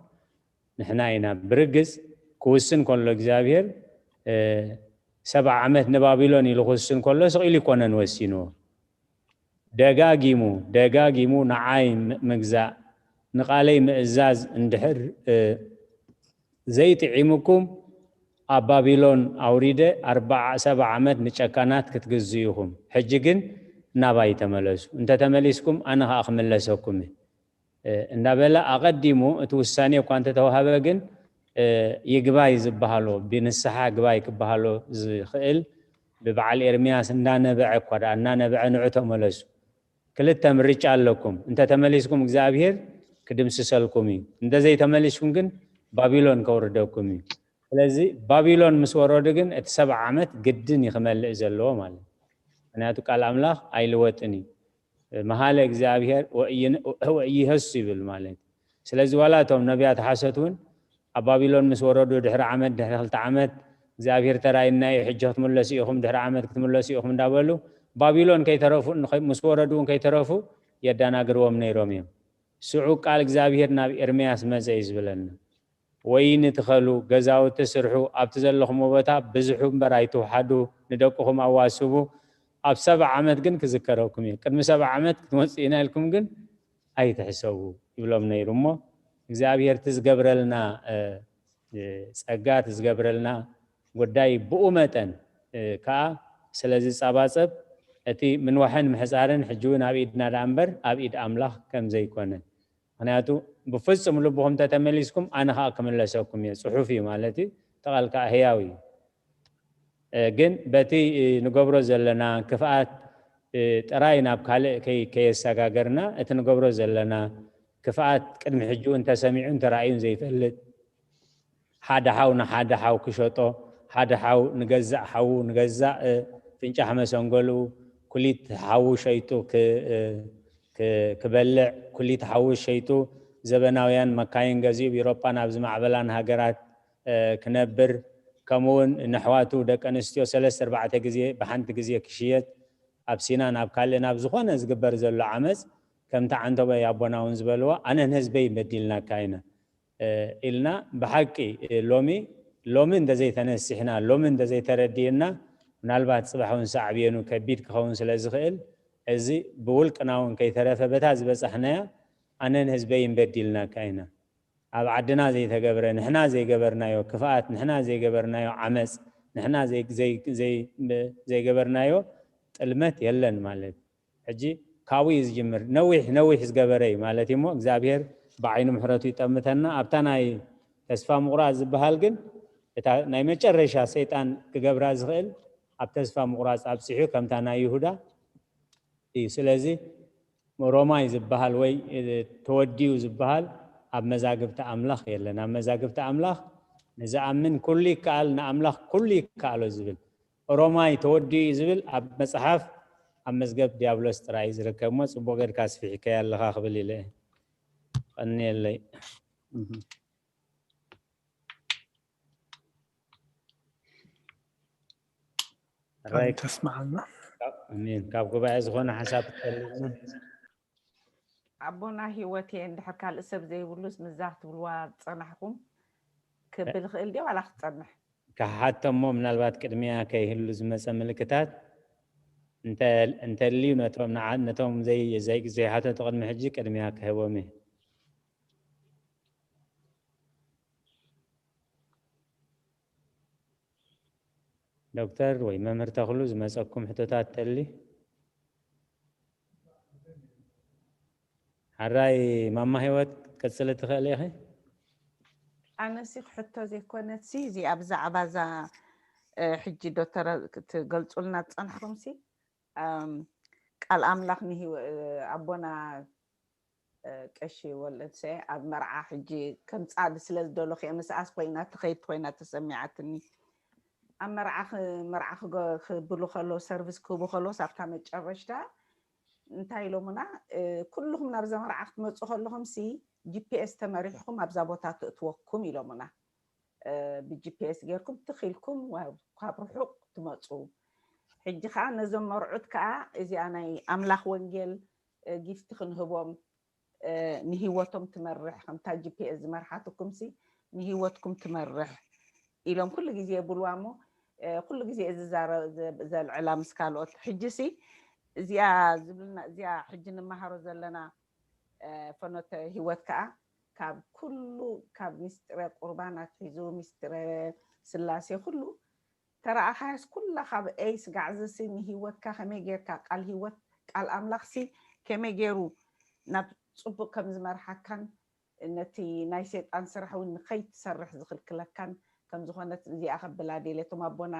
ንሕና ኢና ብርግጽ ክውስን ከሎ እግዚአብሔር 7 ዓመት ንባቢሎን ይልኹስን ከሎ ስቂል ይኮነን ወሲኑ ደጋጊሙ ንዓይ ምግዛእ ንቃለይ ምእዛዝ እንድሕር ዘይጥዒምኩም ኣብ ባቢሎን ኣውሪደ 47 ዓመት ንጨካናት ክትግዝኡኹም ሕጂ ግን ናባይ ተመለሱ እንተ ተመሊስኩም ኣነ ኸ ክምለሰኩም እንዳበለ ኣቀዲሙ እቲ ውሳኔ እኳ እንተተዋሃበ ግን ይግባይ ዝበሃሎ ብንስሓ ግባይ ክበሃሎ ዝኽእል ብበዓል ኤርምያስ እንዳነበዐ እኳ ዳ እናነበዐ ንዑ ተመለሱ ክልተ ምርጫ ኣለኩም እንተ ተመሊስኩም እግዚአብሔር ክድምስሰልኩም እዩ እንደዘይ ተመሊስኩም ግን ባቢሎን ከውርደኩም እዩ ስለዚህ ባቢሎን ምስ ወረዱ ግን እቲ 7 ዓመት ግድን ይኽመልእ ዘለዎ ማለት ምክንያቱ ቃል ኣምላኽ ኣይልወጥን እዩ መሃለ እግዚአብሔር ወኢይህሱ ይብል ማለት ስለዚህ ዋላቶም ነቢያት ሓሰቱን ኣብ ባቢሎን ምስ ወረዱ ድሕሪ ዓመት ድሕሪ 2 ዓመት እግዚአብሔር ተራይና ሕጂ ክትምለሱ ኢኹም ድሕሪ ዓመት ክትምለሱ ኢኹም እንዳበሉ ባቢሎን ከይተረፉ ምስ ወረዱ ከይተረፉ የዳናግርዎም ነይሮም እዮም ስዑ ቃል እግዚአብሔር ናብ ኤርምያስ መፀ እዩ ዝብለና ወይን ትኸሉ ገዛውቲ ስርሑ ኣብቲ ዘለኹም ቦታ ብዙሑ እምበር ኣይትውሓዱ ንደቅኹም ኣዋስቡ ኣብ 7 ዓመት ግን ክዝከረኩም እዩ ቅድሚ 7 ዓመት ክትመፁ ኢና ኢልኩም ግን ኣይትሕሰቡ ይብሎም ነይሩ እሞ እግዚአብሔር ትዝገብረልና ጸጋ ትዝገብረልና ጉዳይ ብኡ መጠን ከዓ ስለዚ ጻባጸብ እቲ ምንዋሕን ምሕፃርን ሕጂ እውን ኣብ ኢድና ዳ እምበር ኣብ ኢድ ኣምላኽ ከም ዘይኮነ ምክንያቱ ብፍጹም ልብኩም ተተመሊስኩም ኣነ ከዓ ክምለሰኩም እየ ፅሑፍ እዩ ማለት እዩ ተቓልካ ህያው እዩ ግን በቲ ንገብሮ ዘለና ክፍኣት ጥራይ ናብ ካልእ ከየሰጋገርና እቲ ንገብሮ ዘለና ክፍኣት ቅድሚ ሕጂውን ተሰሚዑን ተራእዩን ዘይፈልጥ ሓደ ሓው ንሓደ ሓው ክሸጦ ሓደ ሓው ንገዛእ ሓው ንገዛእ ፍንጫሕ መሰንገሉ ኩሊት ሓው ሸይጡ ክበልዕ ኩሊት ሓው ሸይጡ ዘበናውያን መካይን ገዚኡ ብኤውሮጳ ናብ ዝማዕበላን ሃገራት ክነብር ከምኡውን ንኣሕዋቱ ደቂ ኣንስትዮ 3-4 ግዜ ብሓንቲ ግዜ ክሽየጥ ኣብ ሲና ናብ ካልእ ናብ ዝኾነ ዝግበር ዘሎ ዓመፅ ከምቲ ዓንቶበይ ኣቦና እውን ዝበልዎ ኣነ ንህዝበይ በዲልናካ ኢና ኢልና ብሓቂ ሎሚ እንተዘይተነሲሕና ሎሚ እንተዘይተረዲእና ምናልባት ፅባሕ እውን ሳዕብየኑ ከቢድ ክኸውን ስለ ዝኽእል እዚ ብውልቅና እውን ከይተረፈ በታ ዝበፃሕናያ ኣነ ንህዝበይ በዲልናካ ኢና ኣብ ዓድና ዘይተገብረ ንሕና ዘይገበርናዮ ክፍኣት ንሕና ዘይገበርናዮ ዓመፅ ንሕና ዘይገበርናዮ ጥልመት የለን ማለት ሕጂ ካብኡ እዩ ዝጅምር ነዊሕ ዝገበረ እዩ ማለት እሞ እግዚኣብሔር ብዓይኑ ምሕረቱ ይጠምተና ኣብታ ናይ ተስፋ ምቑራፅ ዝበሃል ግን እታ ናይ መጨረሻ ሰይጣን ክገብራ ዝኽእል ኣብ ተስፋ ምቑራፅ ኣብፅሑ ከምታ ናይ ይሁዳ እዩ ስለዚ ሮማይ ዝበሃል ወይ ተወዲኡ ዝበሃል ኣብ መዛግብቲ ኣምላኽ የለን ኣብ መዛግብቲ ኣምላኽ ንዝኣምን ኩሉ ይከኣል ንኣምላኽ ኩሉ ይከኣሎ ዝብል ሮማይ ተወዲኡ ዝብል ኣብ መፅሓፍ ኣብ መዝገብ ዲያብሎስ ጥራይ ዝርከብ ሞ ፅቡቅ ጌርካ ስፊሕከያ ኣለኻ ክብል ኢለ ቀኒየለይ ተስማዓልና ኣሜን ካብ ጉባኤ ዝኾነ ሓሳብ ትፈልጥ ኣቦና ሂወት እየ እንድሕር ካልእ ሰብ ዘይብሉስ ምዛህ ትብልዋ ፀናሕኩም ክብል ክእል ዲ ዋላ ክፀንሕ ካሓተሞ ምናልባት ቅድሚያ ከይህሉ ዝመፀ ምልክታት እንተልዩ ነቶም ዘይሓተቱ ቅድሚ ሕጂ ቅድሚያ ክህቦም እየ ዶክተር ወይ መምህር ተኽሉ ዝመፀኩም ሕቶታት ተሊ ሓራይ ማማ ሂወት ክትቅፅል ትኽእል ኢኺ ኣነሲ ክሕቶ ዘይኮነት ሲ እዚ ኣብ ዛዕባ እዛ ሕጂ ዶክተር ትገልፁልና ዝፀናሕኩም ሲ ቃል ኣምላኽ ኣቦና ቀሺ ወለድ ሰ ኣብ መርዓ ሕጂ ከም ፃዲ ስለ ዝደለኹ እየ ምስኣስ ኮይና ትኸይድ ኮይና ተሰሚዓትኒ ኣብ መርዓ ክብሉ ከሎ ሰርቪስ ክህቡ ከሎስ ኣብታ መጨረሽታ እንታይ ኢሎሙና ኩልኩም ናብዛ መርዓ ክትመፁ ከለኹም ሲ ጂፒኤስ ተመሪሕኩም ኣብዛ ቦታ ትእትወኩም ኢሎሙና ብጂፒኤስ ጌርኩም ትኽኢልኩም ካብ ርሑቕ ትመፁ ሕጂ ከዓ ነዞም መርዑት ከዓ እዚኣ ናይ ኣምላኽ ወንጌል ጊፍቲ ክንህቦም ንሂወቶም ትመርሕ ከምታ ጂፒኤስ ዝመርሓትኩም ሲ ንሂወትኩም ትመርሕ ኢሎም ኩሉ ግዜ የብልዋ እሞ ኩሉ ግዜ እዚ ዘልዕላ ምስ ካልኦት ሕጂ ሲ እዚኣ ዝብልና እዚኣ ሕጂ ንመሃሮ ዘለና ፈኖተ ሂወት ከዓ ካብ ኩሉ ካብ ሚስጥረ ቁርባናት ሒዙ ሚስጥረ ስላሴ ኩሉ ተረኣኻያስ ኩላ ካብ ኤይ ስጋዕዝሲ ንሂወትካ ከመይ ጌርካ ቃል ሂወት ቃል ኣምላኽ ሲ ከመይ ገይሩ ናብ ፅቡቅ ከም ዝመርሓካን ነቲ ናይ ሰይጣን ስራሕ እውን ንከይትሰርሕ ዝኽልክለካን ከም ዝኾነት እዚኣ ከብላ ደልየቶም ኣቦና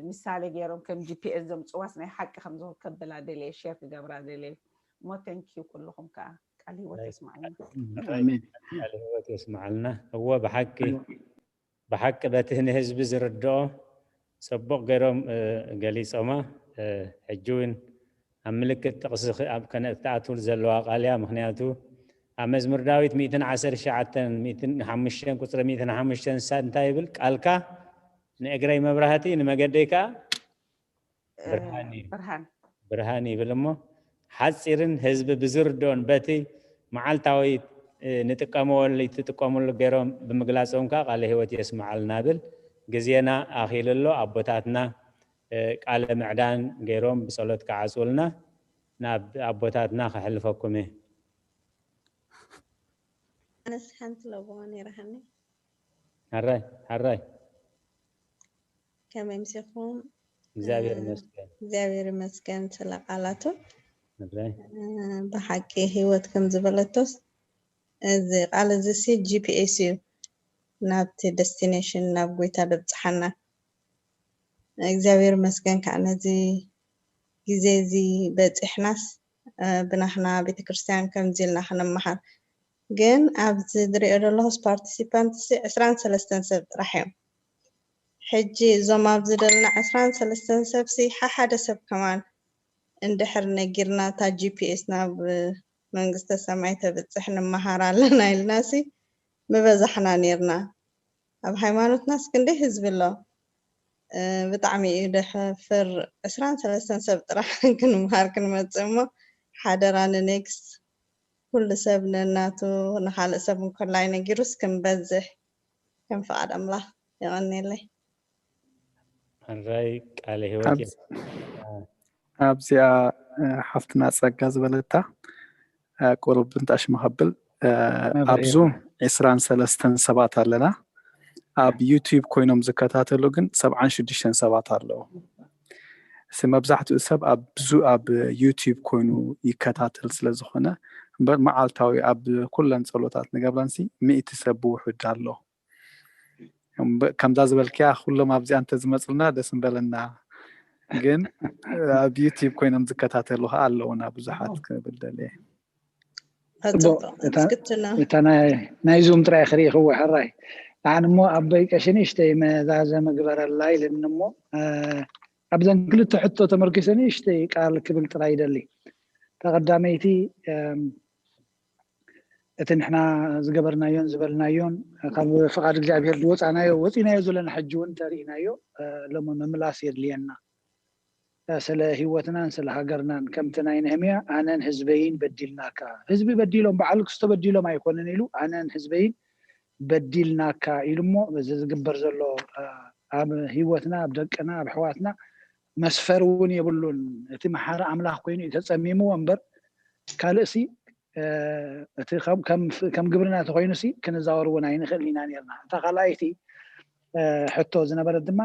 ምሳሌ ገይሮም ከም ጂፒኤስ ዘምፅዋስ ናይ ሓቂ ከም ዝኾን ከብላ ደልየ ሼር ክገብራ ደልየ ሞ ተንኪዩ ኩልኩም ከዓ ቃል ሂወት የስማዓልና ቃል ሂወት የስማዓልና እዎ ብሓቂ በቲ ንህዝቢ ዝርድኦ ፅቡቅ ገይሮም ገሊፆማ ሕጂ እውን ኣብ ምልክት ጥቕሲ ኣብ ከነተኣትው ዘለዋ ቃልያ ምክንያቱ ኣብ መዝሙር ዳዊት 119 ቁፅሪ 105 እንታይ ይብል ቃልካ ንእግረይ መብራህቲ ንመገደይ ከዓ ብርሃን ይብል እሞ ሓፂርን ህዝቢ ብዝርድኦን በቲ መዓልታዊ ትጥቀመሉ ገይሮም ብምግላፆም ከዓ ቃለ ሂወት የስማዓልና ብል ግዜና ኣኺልሎ ኣቦታትና ቃለ ምዕዳን ገይሮም ብፀሎት ክዓፅውልና ናብ ኣቦታትና ከሕልፈኩም እየ ኣነስ ሓንቲ ለቦ ነይራሃኒ ሓራይ ከመይ ምስኹም እግዚአብሔር ይመስገን ስለ ቃላቱ ብሓቂ ሂወት ከም ዝበለቶስ እዚ ቃል እዚ ሲ GPS እዩ ናብቲ ደስቲኔሽን ናብ ጎይታ ደብፅሓና እግዚአብሔር መስገን ከዓ ነዚ ግዜ እዚ በፂሕናስ ብናትና ቤተክርስትያን ከምዚ ኢልና ክንመሓር ግን ኣብዚ ዝሪኦ ዘለኹስ ፓርቲሲፓንት 23 ሰብ ጥራሕ እዮም ሕጂ እዞም ኣብዚ ዘለና 23 ሰብ ሓደ ሰብ ከማን እንድሕር ነጊርና እታ GPS ናብ መንግስተ ሰማይ ተብፅሕ ንመሃር ኣለና ኢልናሲ ምበዛሕና ነርና ኣብ ሃይማኖትናስ ክንደይ ህዝቢ ኣሎ ብጣዕሚ እዩ ደሕፍር 23 ሰብ ጥራሕ ክንመሃር ክንመፅእ እሞ ሓደራ ንኔክስት ኩሉ ሰብ ነናቱ ንካልእ ሰብ እንከላይ ነጊሩስ ክንበዝሕ ከም ፈቃድ ኣምላኽ ይቐኒለይ እንራይ ቃለ ህይወት ኣብዚኣ ሓፍትና ፀጋ ዝበለታ ቁርብ እንታሽ መኸብል ኣብዙ 23 ሰባት ኣለና ኣብ ዩቲዩብ ኮይኖም ዝከታተሉ ግን 76 ሰባት ኣለዉ መብዛሕትኡ ሰብ ኣብ ዩቲዩብ ኮይኑ ይከታተል ስለ ዝኾነ እምበር መዓልታዊ ኣብ ኩለን ጸሎታት ንገብረንሲ 100 ሰብ ውሕድ ኣሎ ከምዛ ዝበልክያ ኩሎም ኣብዚኣ እንተዝመፅልና ደስ እንበለና ግን ኣብ ዩቲዩብ ኮይኖም ዝከታተሉ ኣለውና ብዙሓት ክብል ደልየ እታ ናይ ዙም ጥራይ ክሪኢኽዎ ሕራይ ኣነ እሞ ኣበይ ቀሽኒሽተይ መዛዘ ምግበረላ ኢልን እሞ ኣብዘን ክልተ ሕቶ ተመርኪሰኒ እሽተይ ቃል ክብል ጥራይ ይደሊ ተቐዳመይቲ እቲ ንሕና ዝገበርናዮን ዝበልናዮን ካብ ፍቃድ እግዚኣብሔር ዝወፃናዮ ወፂናዮ ዘለና ሕጂ እውን ተሪእናዮ ሎሞ ምምላስ የድልየና ስለ ህይወትናን ስለ ሃገርናን ከምቲ ናይ ነህምያ ኣነን ህዝበይን በዲልናካ ህዝቢ በዲሎም በዓል ክስቶ በዲሎም ኣይኮነን ኢሉ ኣነን ህዝበይን በዲልናካ ኢሉ እሞ በዚ ዝግበር ዘሎ ኣብ ህይወትና ኣብ ደቅና ኣብ ኣሕዋትና መስፈር እውን የብሉን እቲ መሓረ ኣምላኽ ኮይኑ ተፀሚሙ እምበር ካልእሲ እቲ ከም ግብርና ተኮይኑሲ ክንዛወር እውን ኣይንኽእል ኢና ነርና እታ ካልኣይቲ ሕቶ ዝነበረት ድማ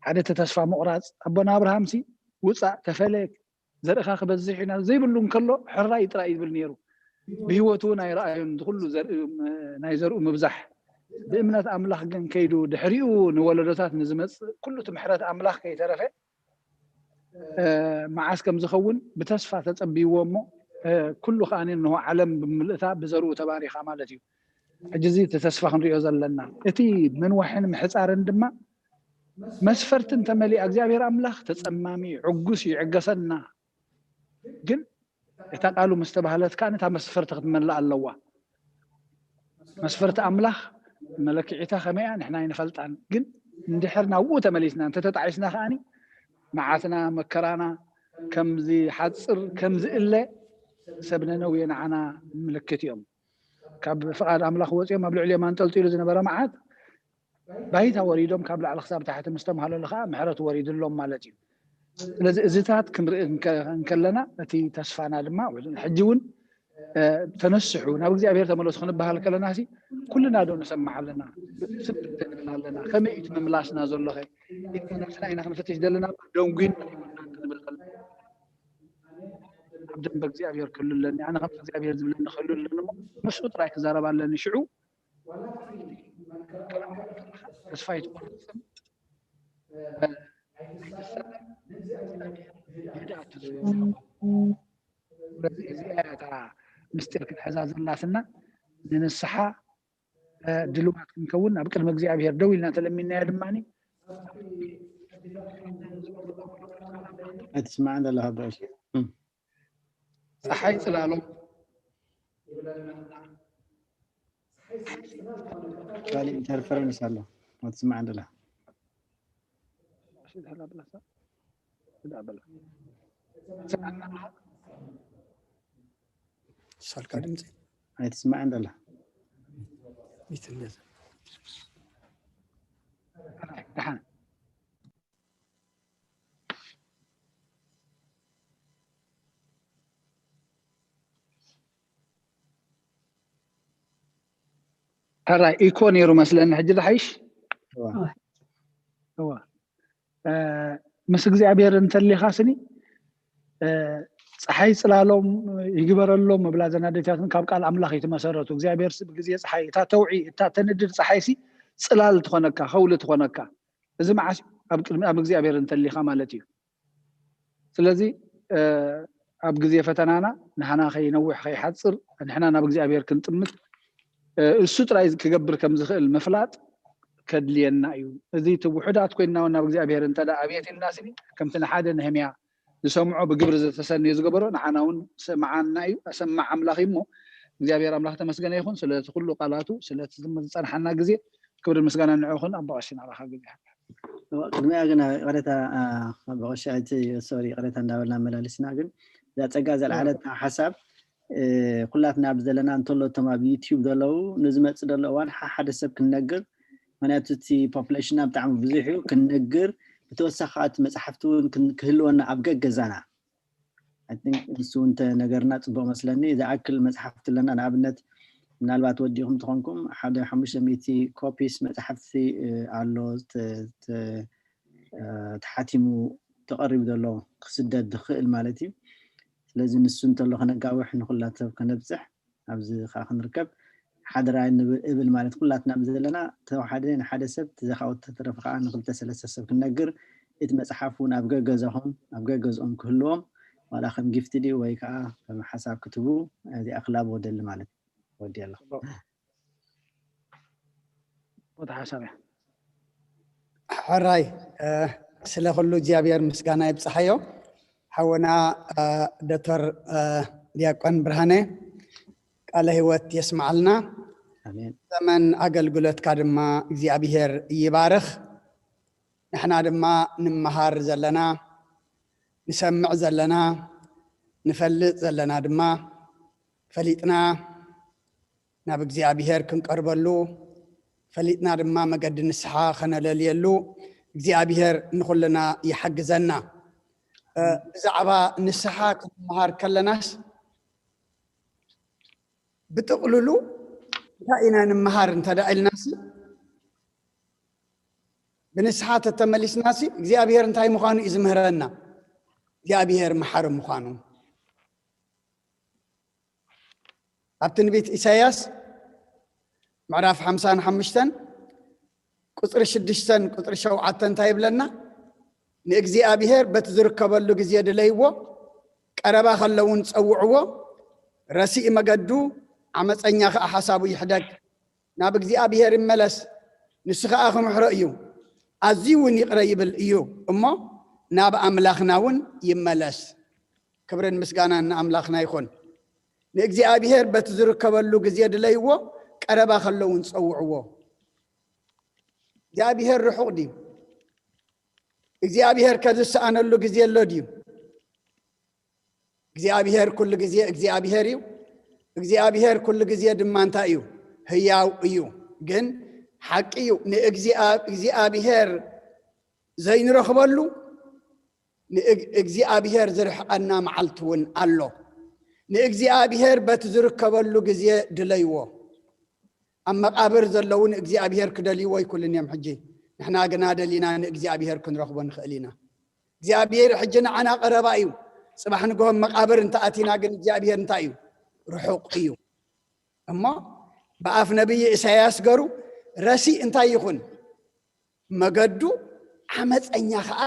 ሓደ ተስፋ ምቑራፅ ኣቦና ኣብርሃምሲ ውፃእ ተፈለክ ዘርእኻ ክበዝሕ ኢና ዘይብሉ እንከሎ ሕራይ ጥራይ ይብል ነይሩ ብህይወቱ ናይ ረኣዩን ኩሉ ናይ ዘርኡ ምብዛሕ ብእምነት ኣምላኽ ግን ከይዱ ድሕሪኡ ንወለዶታት ንዝመፅእ ኩሉ እቲ ምሕረት ኣምላኽ ከይተረፈ መዓስ ከም ዝኸውን ብተስፋ ተፀቢይዎ እሞ ኩሉ ከዓኒ እንሆ ዓለም ብምልእታ ብዘርኡ ተባሪኻ ማለት እዩ ሕጂ እዚ ተስፋ ክንሪኦ ዘለና እቲ ምንዋሕን ምሕፃርን ድማ መስፈርትን ተመሊኣ እግዚአብሔር ኣምላኽ ተፀማሚ ዕጉስ ይዕገሰና ግን እታ ቃሉ ምስተባህለት ከዓ ነታ መስፈርቲ ክትመላእ ኣለዋ መስፈርቲ ኣምላኽ መለክዒታ ከመያ ንሕና ይንፈልጣን ግን እንድሕር ናብኡ ተመሊስና እንተተጣዒስና ከዓኒ መዓትና መከራና ከምዚ ሓፅር ከምዚ እለ ሰብ ነነውየ ንዓና ምልክት እዮም ካብ ፍቃድ ኣምላኽ ወፂኦም ኣብ ልዕሊኦም አንጠልጢሉ ዝነበረ መዓት ባይታ ወሪዶም ካብ ላዕሊ ክሳብ ታሕቲ ምስተምሃለሉ ከዓ ምሕረት ወሪድሎም ማለት እዩ ስለዚ እዚታት ክንርኢ እንከለና እቲ ተስፋና ድማ ሕጂ እውን ተነስሑ ናብ እግዚአብሔር ተመለሱ ክንበሃል ከለና ሲ ኩልና ዶ ንሰማዕ ኣለና ስብት ንብል ኣለና ከመይ እቲ ምምላስና ዘሎ ኸ ነፍስና ኢና ክንፈትሽ ዘለና ደንጉን ክንብል ከለና ኣብ ደንብ እግዚአብሔር ክህሉለኒ ኣነ ከም እግዚአብሔር ዝብለኒ ክህሉለኒ እሞ ምስኡ ጥራይ ክዛረብ ኣለኒ ሽዑ ተስፋ ይትቆርፅም እዚኣታ ምስጢር ክትሕዛ ዘላስና ንንስሓ ድልዋት ክንከውን ኣብ ቅድሚ እግዚአብሔር ደው ኢልና ተለሚናያ ድማኒ أتسمعنا لها باش ፀሓይ ፅላሎም قالي انترفيرنس هلا ما تسمعنا لها هاي تسمعنا لها هراي يكون يرو مثلا حج الحيش هو مس እግዚአብሔር እንተሊ ኻስኒ ፀሓይ ጽላሎም ይግበረሎም መብላዘና ደታትን ካብ ቃል አምላኽ የተመሰረቱ እግዚአብሔር ግዜ ፀሓይ እታ ተውዒ እታ ተንድድ ፀሓይ ሲ ጽላል ትኾነካ ኸውል ትኾነካ እዚ መዓስ ኣብ እግዚአብሔር እንተሊኻ ማለት እዩ ስለዚ ኣብ ግዜ ፈተናና ንሓና ከይነውሕ ከይሓፅር ንሕና ናብ እግዚአብሔር ክንጥምት እሱ ጥራይ ክገብር ከም ዝኽእል ምፍላጥ ከድልየና እዩ እዚ ትውሕዳት ኮይና ናብ እግዚአብሔር እንተዳ ኣብየት ኢልና ስኒ ከምቲ ንሓደ ነህምያ ዝሰምዖ ብግብሪ ዝተሰንየ ዝገበሮ ንሓና እውን ሰማዓና እዩ ሰማዕ አምላኽ እሞ እግዚአብሔር አምላኽ ተመስገነ ይኹን ስለቲ ኩሉ ቃላቱ ስለቲ ዝፀንሐና ግዜ ክብሪ ምስጋና ንዕኹን ኣባቀሽና ረኻ ግዜ ቅድሚያ ግን ቀረታ በቀሻይቲ ሶሪ ቀረታ እንዳበልና መላለስና ግን ዛ ፀጋ ዘለዓለት ሓሳብ ኩላትና ብዘለና እንተሎ ተማ ዩቲዩብ ዘለው ንዝመጽ ዘለዋን ሓደ ሰብ ክነግር ምክንያቱ እቲ ፖፑሌሽንና ብጣዕሚ ብዙሕ እዩ ክነግር ብተወሳኺ መፅሓፍቱን ክህልወና ኣብ ገዛና I think እሱ እንተ ነገርና ጽቡቕ መስለኒ ዝኣክል መፅሓፍቲ ኣለና ንኣብነት ምናልባት ወዲኹም ትኾንኩም ሓደ 500 ኮፒስ መፅሓፍቲ ኣሎ ተሓቲሙ ተቐሪቡ ዘሎ ክስደድ ዝኽእል ማለት እዩ ስለዚ ንሱ እንተሎ ከነጋውሕ ንኹላት ሰብ ከነብፅሕ ኣብዚ ኸ ክንርከብ ሓደራይ ንብል ማለት ኩላትና ብዘለና ተዋሓደ ንሓደ ሰብ ተዘኻወት ተረፈ ከዓ ንኽልተ ሰለስተ ሰብ ክነግር እቲ መፅሓፍ እውን ኣብ ገዛኹም ኣብ ገዛኦም ክህልዎም ዋላ ከም ጊፍት ዲ ወይ ከዓ ከም ሓሳብ ክትቡ እዚ ኣኽላብ ወደል ማለት ወዲ ኣላ ወደ ሓሳብ ሕራይ ስለ ኩሉ እግዚአብሔር ምስጋና ይብፅሐዮ ሓወና ዶክተር ዲያቆን ብርሃኔ ቃለ ህይወት የስማዓልና አሜን ዘመን አገልግሎትካ ድማ እግዚአብሔር ይባርኽ ንሕና ድማ ንመሃር ዘለና ንሰምዕ ዘለና ንፈልጥ ዘለና ድማ ፈሊጥና ናብ እግዚአብሔር ክንቀርበሉ ፈሊጥና ድማ መገዲ ንስሓ ከነለልየሉ እግዚአብሔር ንኹልና ይሐግዘና ብዛዕባ ንስሓ ክንመሃር ከለናስ ብጥቕልሉ እንታይ ኢና ንምሃር እንተዳኢልናሲ ብንስሓ ተተመሊስናሲ እግዚአብሔር እንታይ ምዃኑ እዩ ዝምህረና እግዚአብሔር መሓሪ ምዃኑ ኣብ ትንቢት ኢሳያስ ምዕራፍ 55 ቁጥሪ 6 ቁጥሪ 7 እንታይ ይብለና ንእግዚአብሔር በቲ ዝርከበሉ ግዜ ድለይዎ ቀረባ ከለውን ፀውዕዎ ረሲእ መገዱ ዓመፀኛ ከዓ ሓሳቡ ይሕደግ ናብ እግዚአብሔር ይመለስ ንሱ ከዓ ክምሕሮ እዩ ኣዝዩ እውን ይቕረ ይብል እዩ እሞ ናብ ኣምላኽና እውን ይመለስ ክብርን ምስጋናን ንኣምላኽና ይኹን ንእግዚአብሔር በቲ ዝርከበሉ ግዜ ድለይዎ ቀረባ ከለውን ፀውዕዎ እግዚአብሔር ርሑቕ ድዩ እግዚአብሔር ከዝሰኣነሉ ግዜ ኣሎ ድዩ እግዚአብሔር ኩሉ ግዜ እግዚአብሔር እዩ እግዚአብሔር ኩሉ ግዜ ድማ እንታይ እዩ ህያው እዩ ግን ሓቂ እዩ ንእግዚአብሔር ዘይንረኽበሉ ንእግዚአብሔር ዝርሕቐና መዓልቲ እውን ኣሎ ንእግዚአብሔር በቲ ዝርከበሉ ግዜ ድለይዎ ኣብ መቃብር ዘለዉ ንእግዚአብሔር ክደልይዎ ይኩልን እዮም ሕጂ ንሕና ግና ደሊና ንእግዚአብሔር ክንረኽቦ ንኽእል ኢና እግዚአብሔር ሕጂ ንዓና ቀረባ እዩ ጽባሕ ንግሆም መቃብር እንተኣቲና ግን እግዚአብሔር እንታይ እዩ ርሑቕ እዩ እሞ ብኣፍ ነቢይ ኢሳያስ ገሩ ረሲእ እንታይ ይኹን መገዱ ዓመፀኛ ከዓ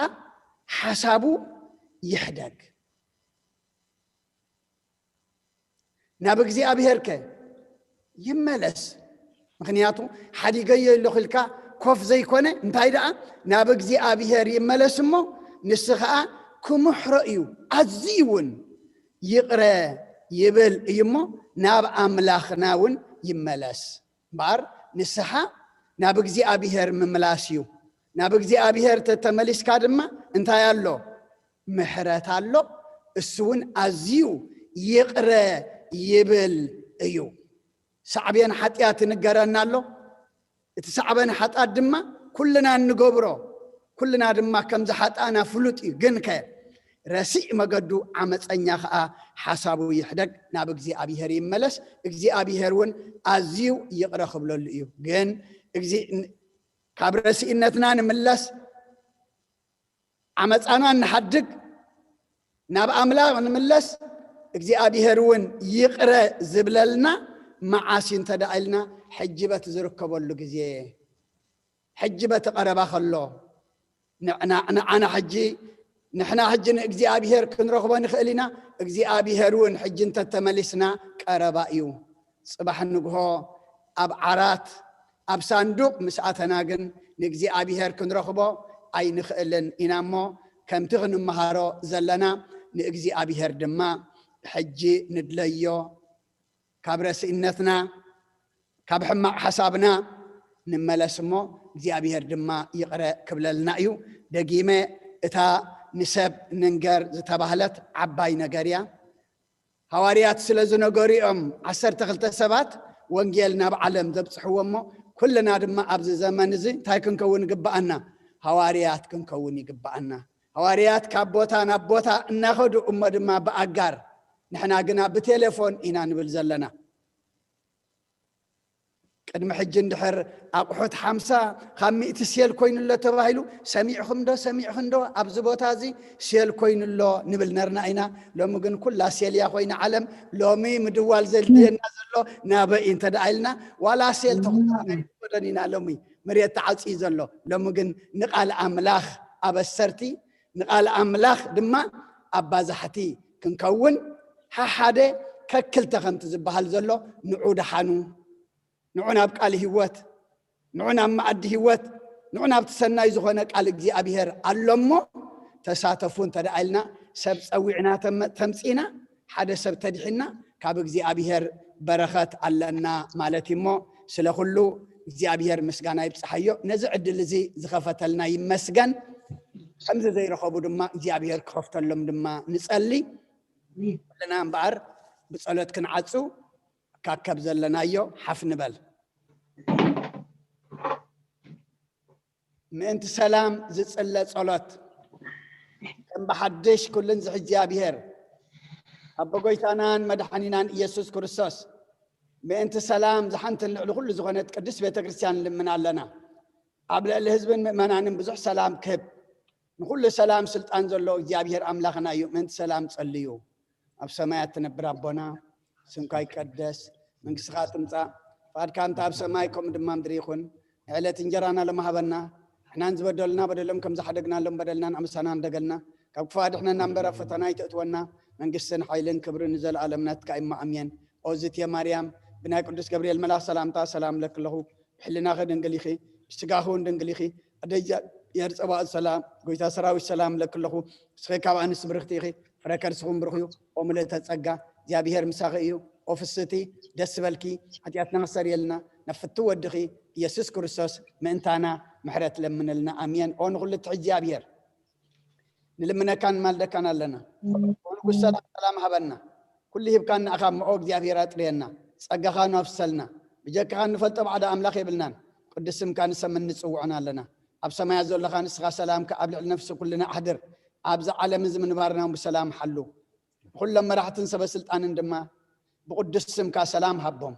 ሓሳቡ ይሕደግ ናብ እግዚአብሔር ከ ይመለስ ምክንያቱ ሓዲገየ ኢሉ ኽልካ ኮፍ ዘይኮነ እንታይ ደኣ ናብ እግዚአብሔር ይመለስ እሞ ንስ ከዓ ክምሕሮ እዩ ኣዝዩ እውን ይቕረ ይብል እዩ እሞ ናብ ኣምላኽና እውን ይመለስ እምበር ንስሓ ናብ እግዚአብሔር ምምላስ እዩ ናብ እግዚአብሔር ተተመሊስካ ድማ እንታይ ኣሎ ምሕረት ኣሎ እሱ እውን ኣዝዩ ይቕረ ይብል እዩ ሳዕብየን ሓጢአት ንገረና ኣሎ እቲ ሳዕበን ሓጣት ድማ ኩልና እንገብሮ ኩልና ድማ ከም ዝሓጣና ፍሉጥ እዩ ግን ከ ረሲእ መገዱ ዓመፀኛ ከዓ ሓሳቡ ይሕደግ ናብ እግዚአብሔር ይመለስ እግዚአብሔር እውን ኣዝዩ ይቕረ ክብለሉ እዩ ግን ካብ ረሲእነትና ንምለስ ዓመፃና ንሓድግ ناب أملاك نملس እግዚአብሔርን ይቅረ ዝብለልና መዓሲን ተዳኢልና ሕጅበት ዝርከበሉ ግዜ ሕጅበት ቀረባ ከሎ ንዓና ሕጂ ንሕና ሕጂ ንእግዚአብሔር ክንረኽቦ ንኽእል ኢና እግዚአብሔርን ሕጂ እንተተመሊስና ቀረባ እዩ ጽባሕ ንግሆ ኣብ ዓራት ኣብ ሳንዱቅ ምስኣተና ግን ንእግዚአብሔር ክንረኽቦ ኣይንኽእልን ኢና እሞ ከምቲ ክንመሃሮ ዘለና ንእግዚአብሔር ድማ حجي ندليو كابرس إنتنا كابحما حسابنا نملسمو زيابير دما يقرأ قبل النأيو دقيمة إتا نسب ننجر زتبهلت عباي نجاريا هواريات سلزو نجاريهم 10 سبات وانجيلنا بعلم ذبصحوا مو كلنا دما أبز زمان زي تايكن كون جبأنا هواريات كن كوني جبأنا هواريات كابوتا نبوتا ناخد دما بأجار نحنا قلنا بتليفون إنا نبل زلنا قد محجن دحر أقحوت 500 سيل كوين الله تباهلو سميعهم دو أبزبوت هذه سيل كوين الله نبل نرنا إنا لو مقن كل سيل يا خوين علم لو مي مدوال زلدين نازلو نابئين تدعيلنا ولا سيل تخطنا لو مي مريت تعصي زلو لو مقن نقال أملاخ أبسرتي نقال أملاخ دما أبازحتي كنكون حاده ككل تخنت زبحال زلو نعود حانو نعونا بقال هوات نعونا معد هوات نعونا بتسنى يزغونا قال እግዚአብሔር አለሞ ተሳተፉን ተዳኢልና ሰብ ጸዊዕና ተምጺና ሓደ ሰብ ተድሒና ካብ እግዚአብሔር በረኸት አለና ማለት እሞ ስለሁሉ እግዚአብሔር ምስጋና ይብጽሐዮ ነዚ ዕድል እዚ ዝኸፈተልና ይመስገን ከምዚ ዘይረኸቡ ድማ እግዚአብሔር ክኸፍተሎም ድማ ንጸሊ لنا نبعر بصلوت كنعصو كاكب زلنايو حف نبل من انت سلام زصله صلوت كم بحدش كلن زح እግዚአብሔር አበጎይታናን መድኃኒናን ኢየሱስ ክርስቶስ من انت سلام زحنت لكل زغنت قدس ቤተክርስቲያን ልምናለና አብለ ለህዝብን ምእመናንን ብዙሕ ሰላም ከብ ንኩሉ ሰላም ስልጣን ዘሎ እግዚአብሔር አምላኽና እዩ من ሰላም ጸልዩ أب سمايات تنبر أبونا سمكاي كدس من قصات تمسا فاد كانت أب سمايكم دمام دريخون علة تنجرانا لما هبنا إحنا نزبدلنا بدلهم كم زحدقنا لهم بدلنا أمسانا ندقلنا كاب فاد إحنا نمبر فتناي تأتونا من قصن حيلن كبر نزل عالمنا كأيما أمين أوزت يا مريم بنا قدس جبريل ملاك سلام لك له حلنا غد نقليخي استقاهون نقليخي أديجا يرز أبا السلام قويتا سراوي السلام لك له سخيكا وأن سمرختيخي فركر سخون برخيو وملت تسقى زيابير مساغيو وفستي دسبلكي حتياتنا نصر يلنا نفتو ودخي يسوس كريستوس من تانا محرت لمن لنا امين ونقول زيابير نلمنا كان مال كان لنا ونقول سلام هبنا كل كان اخام اوق زيابيرات لينا صقخا نفسلنا بجك كان نفلط بعد املاخ يبلنا قدسم كان سمن نصوعنا لنا اب سما يزول خان سخا سلام كابل نفس كلنا احضر ابز عالم زمن بارنا بسلام حلو كل ما راح تنسى سلطان اندما بقدس سمكا سلام هبهم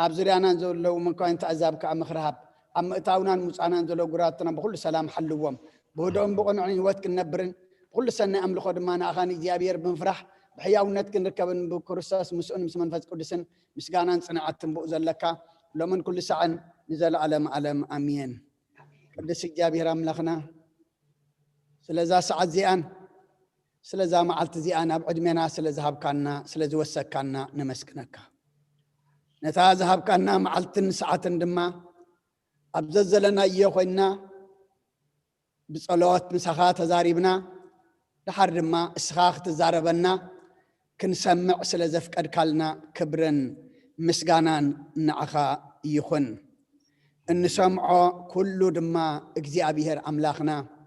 ابزريانا نزولو من كان تعذاب كمخرهب ام اتاونا مصانا نزولو غراتنا بكل سلام حلوهم بودهم بقنعين وقت كنبرن كل سنه املخو دمانا اخاني እግዚአብሔር بنفرح بحياونت كنركبن بكريستوس مسؤن مس منفس قدسن مسغانان صنعت تنبو زلكا لمن كل ساعه نزل علم امين قدس እግዚአብሔር املاخنا سلازا ساعات زيان سلازا معلت زيان ابعد منا سلازهب كنا سلاز وسكنا نمسكنك نتا ذهب كنا معلت ساعات دما ابززلنا يخوينا بصلوات مسخات تزاريبنا دحر دما اسخاخ تزاربنا كنسمع سلازفقد كالنا كبرن مسغانان نعخا يخون ان سمعوا كل دما እግዚአብሔር املاخنا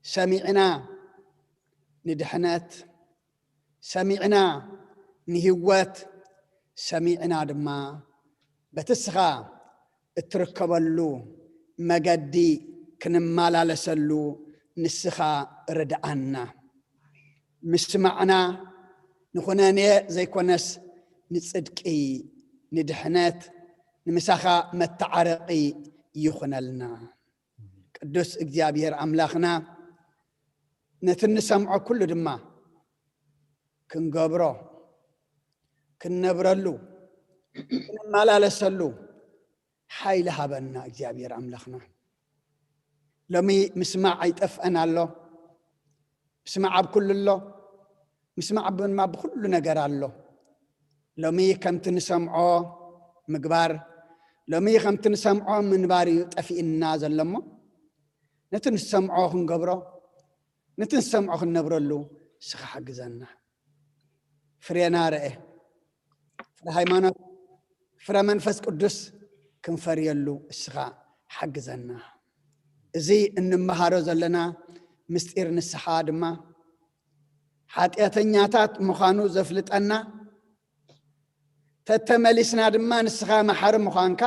سمعنا ندحنات سمعنا نهوات سمعنا دما بتسخا اتركبلو مقدي كنمالا لسلو نسخا ردعنا مسمعنا نخوناني زي كونس نصدقي ندحنات نمسخا متعرقي يخنلنا قدوس እግዚአብሔር املاخنا نتنسمع كل دما ክንገብሮ ክንነብረሉ ክንመላለሰሉ ሓይሊ ሃበና እግዚአብሔር አምላኽና ሎሚ ምስማዕ ኣይጠፍአን ኣሎ ምስማዕ ኣብ ኩሉ ኣሎ ምስማዕ ድማ ብኩሉ ነገር ኣሎ ሎሚ ከምቲ ንሰምዖ ምግባር ሎሚ ከምቲ ንሰምዖ ምንባር እዩ ጠፊእና ዘሎሞ ነቲ ንሰምዖ ክንገብሮ ነቲ ንሰምዖ ክንነብረሉ እስኻ ሓግዘና ፍሬና ርአ ፍረ ሃይማኖት ፍረ መንፈስ ቅዱስ ክንፈርየሉ እስኻ ሓግዘና እዚ እንመሃሮ ዘለና ምስጢር ንስሓ ድማ ሓጢአተኛታት ምዃኑ ዘፍልጠና ተተመሊስና ድማ ንስኻ መሓሪ ምዃንካ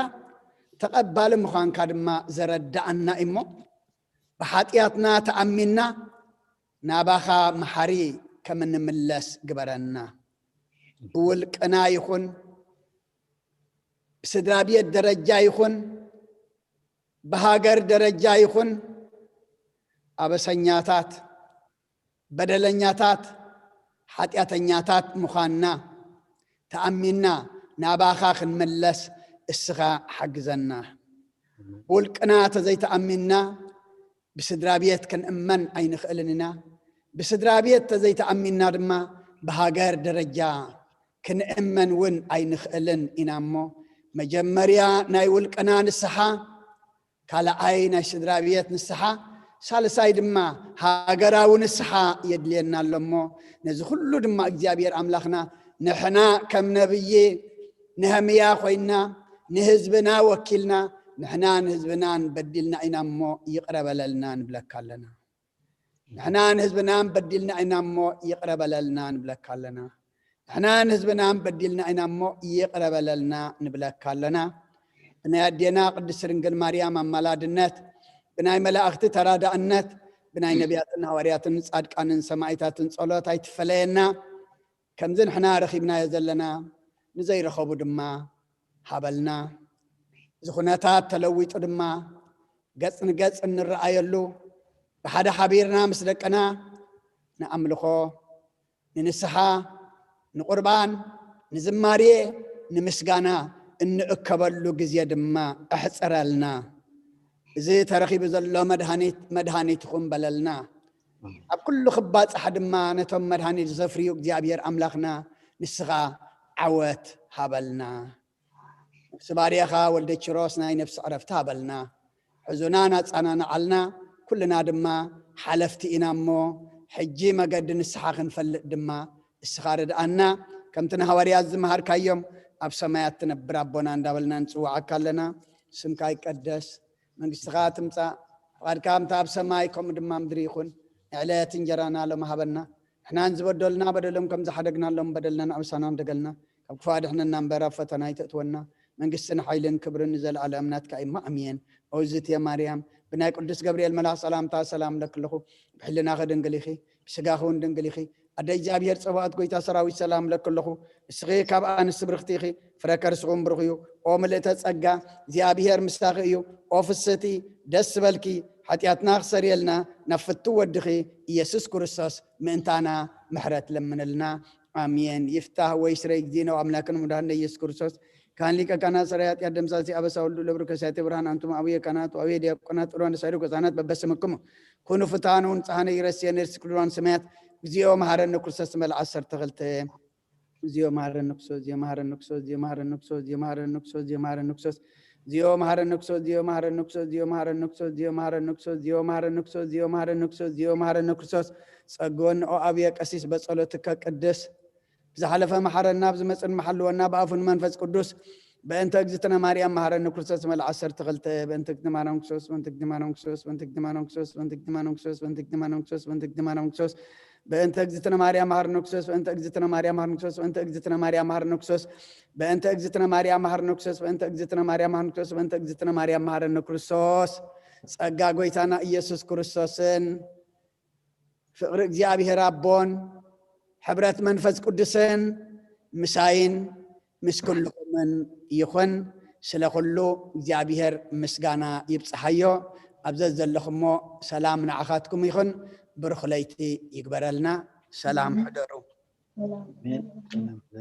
ተቐባሊ ምዃንካ ድማ ዘረዳእና እሞ ብሓጢአትና ተኣሚንና ናባኻ መሓሪ ከም እንምለስ ግበረና ብውልቅና ይኹን ብስድራ ቤት ደረጃ ይኹን በሃገር ደረጃ ይኹን አበሰኛታት በደለኛታት ሓጢአተኛታት ምዃንና ተኣሚንና ናባኻ ክንመለስ እስኻ ሓግዘና ውልቅና ተዘይተኣሚንና ብስድራ ቤት ክንእመን ኣይንኽእልን ኢና ብስድራ ቤት ተዘይተኣሚንና ድማ በሃገር ደረጃ ክንእመን ውን ኣይንኽእልን ኢና እሞ መጀመርያ ናይ ውልቅና ንስሓ ካልኣይ ናይ ስድራ ቤት ንስሓ ሳልሳይ ድማ ሃገራዊ ንስሓ የድልየና ኣሎ እሞ ነዚ ኩሉ ድማ እግዚአብሔር አምላኽና ንሕና ከም ነብይ ነህምያ ኮይና ንህዝብና ወኪልና ንሕና ንህዝብና በዲልና ኢና እሞ ይቅረበለልና ንብለካ ኣለና ንሕና ንህዝብና በዲልና ኢና እሞ ይቅረበለልና ንብለካ ኣለና ንሕና ንህዝብና በዲልና ኢና እሞ ይቅረበለልና ንብለካ ኣለና ብናይ ኣዴና ቅድስት ድንግል ማርያም ኣማላድነት ብናይ መላእኽቲ ተራዳእነት ብናይ ነቢያትን ሃዋርያትን ጻድቃንን ሰማዕታትን ጸሎት ኣይትፈለየና ከምዚ ንሕና ረኺብናዮ ዘለና ንዘይረኸቡ ድማ ሃበልና እዚ ኩነታት ተለዊጡ ድማ ገጽ ንገጽ እንረኣየሉ ብሓደ ሓቢርና ምስ ደቅና ንኣምልኾ ንንስሓ ንቁርባን ንዝማርየ ንምስጋና እንእከበሉ ግዜ ድማ ኣሕፅረልና እዚ ተረኺቡ ዘሎ መድሃኒት ይኹን በለልና ኣብ ኩሉ ክባፅሕ ድማ ነቶም መድሃኒት ዘፍርዩ እግዚአብሔር ኣምላኽና ንስኻ ዓወት ሃበልና ነፍሲ ባርያኻ ወልደ ኪሮስ ናይ ነፍሲ ዕረፍቲ ሃበልና ሕዙና ናፃናንዓልና ኩልና ድማ ሓለፍቲ ኢና እሞ ሕጂ መገዲ ንስሓ ክንፈልጥ ድማ እስኻ ርድኣና ከምቲ ንሃዋርያት ዝመሃርካዮም ኣብ ሰማያት ትነብር ኣቦና እንዳበልና ንፅዋዓካ ኣለና ስምካ ይቀደስ መንግስትኻ ትምፃእ ፍቃድካ ከምቲ ኣብ ሰማይ ከምኡ ድማ ምድሪ ይኹን ዕለት እንጀራና ሎም ሃበና ንሕና ዝበደልና በደሎም ከም ዝሓደግናሎም በደልና ንኣምሳና እንደገልና ካብ ክፉ ኣድሕነና እምበር ኣብ ፈተና ይተእትወና መንግስትን ሓይልን ክብርን ዘለዓለም ናትካ ኢማ ኣሜን ኦዝትየ ማርያም ብናይ ቅዱስ ገብርኤል መልኣክ ሰላምታ ሰላም ለክለኹ ብሕልናኸ ድንግል ኢኺ ብስጋኸ እውን ድንግል ኢኺ ኣደ እግዚኣብሔር ፀባኦት ጎይታ ሰራዊት ሰላም ለክለኹ እስኺ ካብ ኣንስቲ ብርክቲ ኢኺ ፍረ ከርስኹም ብሩኽ እዩ ኦ ምልእተ ፀጋ እግዚኣብሔር ምስታኺ እዩ ኦ ፍስቲ ደስ በልኪ ሓጢአትና ክሰርየልና ናብ ፍቱ ወድኺ ኢየሱስ ክርስቶስ ምእንታና ምሕረት ለምንልና አሜን ይፍታህ ወይስረይ ጊዜና አምላክን ሙዳነ ኢየሱስ ክርስቶስ كان لك كانت سريات يدم ساسي أبى سأقول له بركة ساتي برهان أنتم أبويا كانت وأبويا دي كانت روان سيرو كانت ببسمكم كونوا فتانون صحني يرسي نرس كلون سمعت زيو مهارن نكسوس مال عصر تغلت زيو مهارن نكسوس زيو مهارن نكسوس زيو مهارن نكسوس زيو مهارن نكسوس زيو مهارن نكسوس زيو مهارن نكسوس زيو مهارن نكسوس زيو مهارن نكسوس زيو مهارن نكسوس زيو مهارن نكسوس زيو مهارن نكسوس زيو مهارن نكسوس سأقول أو أبيك أسيس بس أولتك قدس زحلف محرنا بزمسن محلونا بافن منفس قدوس بأنت أجزتنا مريم محرنا كرسوس مال عصر تغلت بأنت دمانم كرسوس بأنت دمانم كرسوس بأنت دمانم كرسوس بأنت دمانم كرسوس بأنت دمانم كرسوس بأنت دمانم كرسوس بأنت أجزتنا مريم محرنا كرسوس بأنت أجزتنا مريم محرنا كرسوس بأنت أجزتنا مريم محرنا كرسوس بأنت أجزتنا مريم محرنا كرسوس بأنت أجزتنا مريم محرنا كرسوس بأنت أجزتنا مريم محرنا كرسوس سأجا قويتنا إيسوس كرسوسن فقر እግዚአብሔር አቦን حبرات منفذ قدسين مساين مسكلكم يخون سلخلو እግዚአብሔር مسغانا يبصحيو ابزز زلخمو سلام نعخاتكم يخون برخليتي يقبرلنا سلام حضروا አሜን።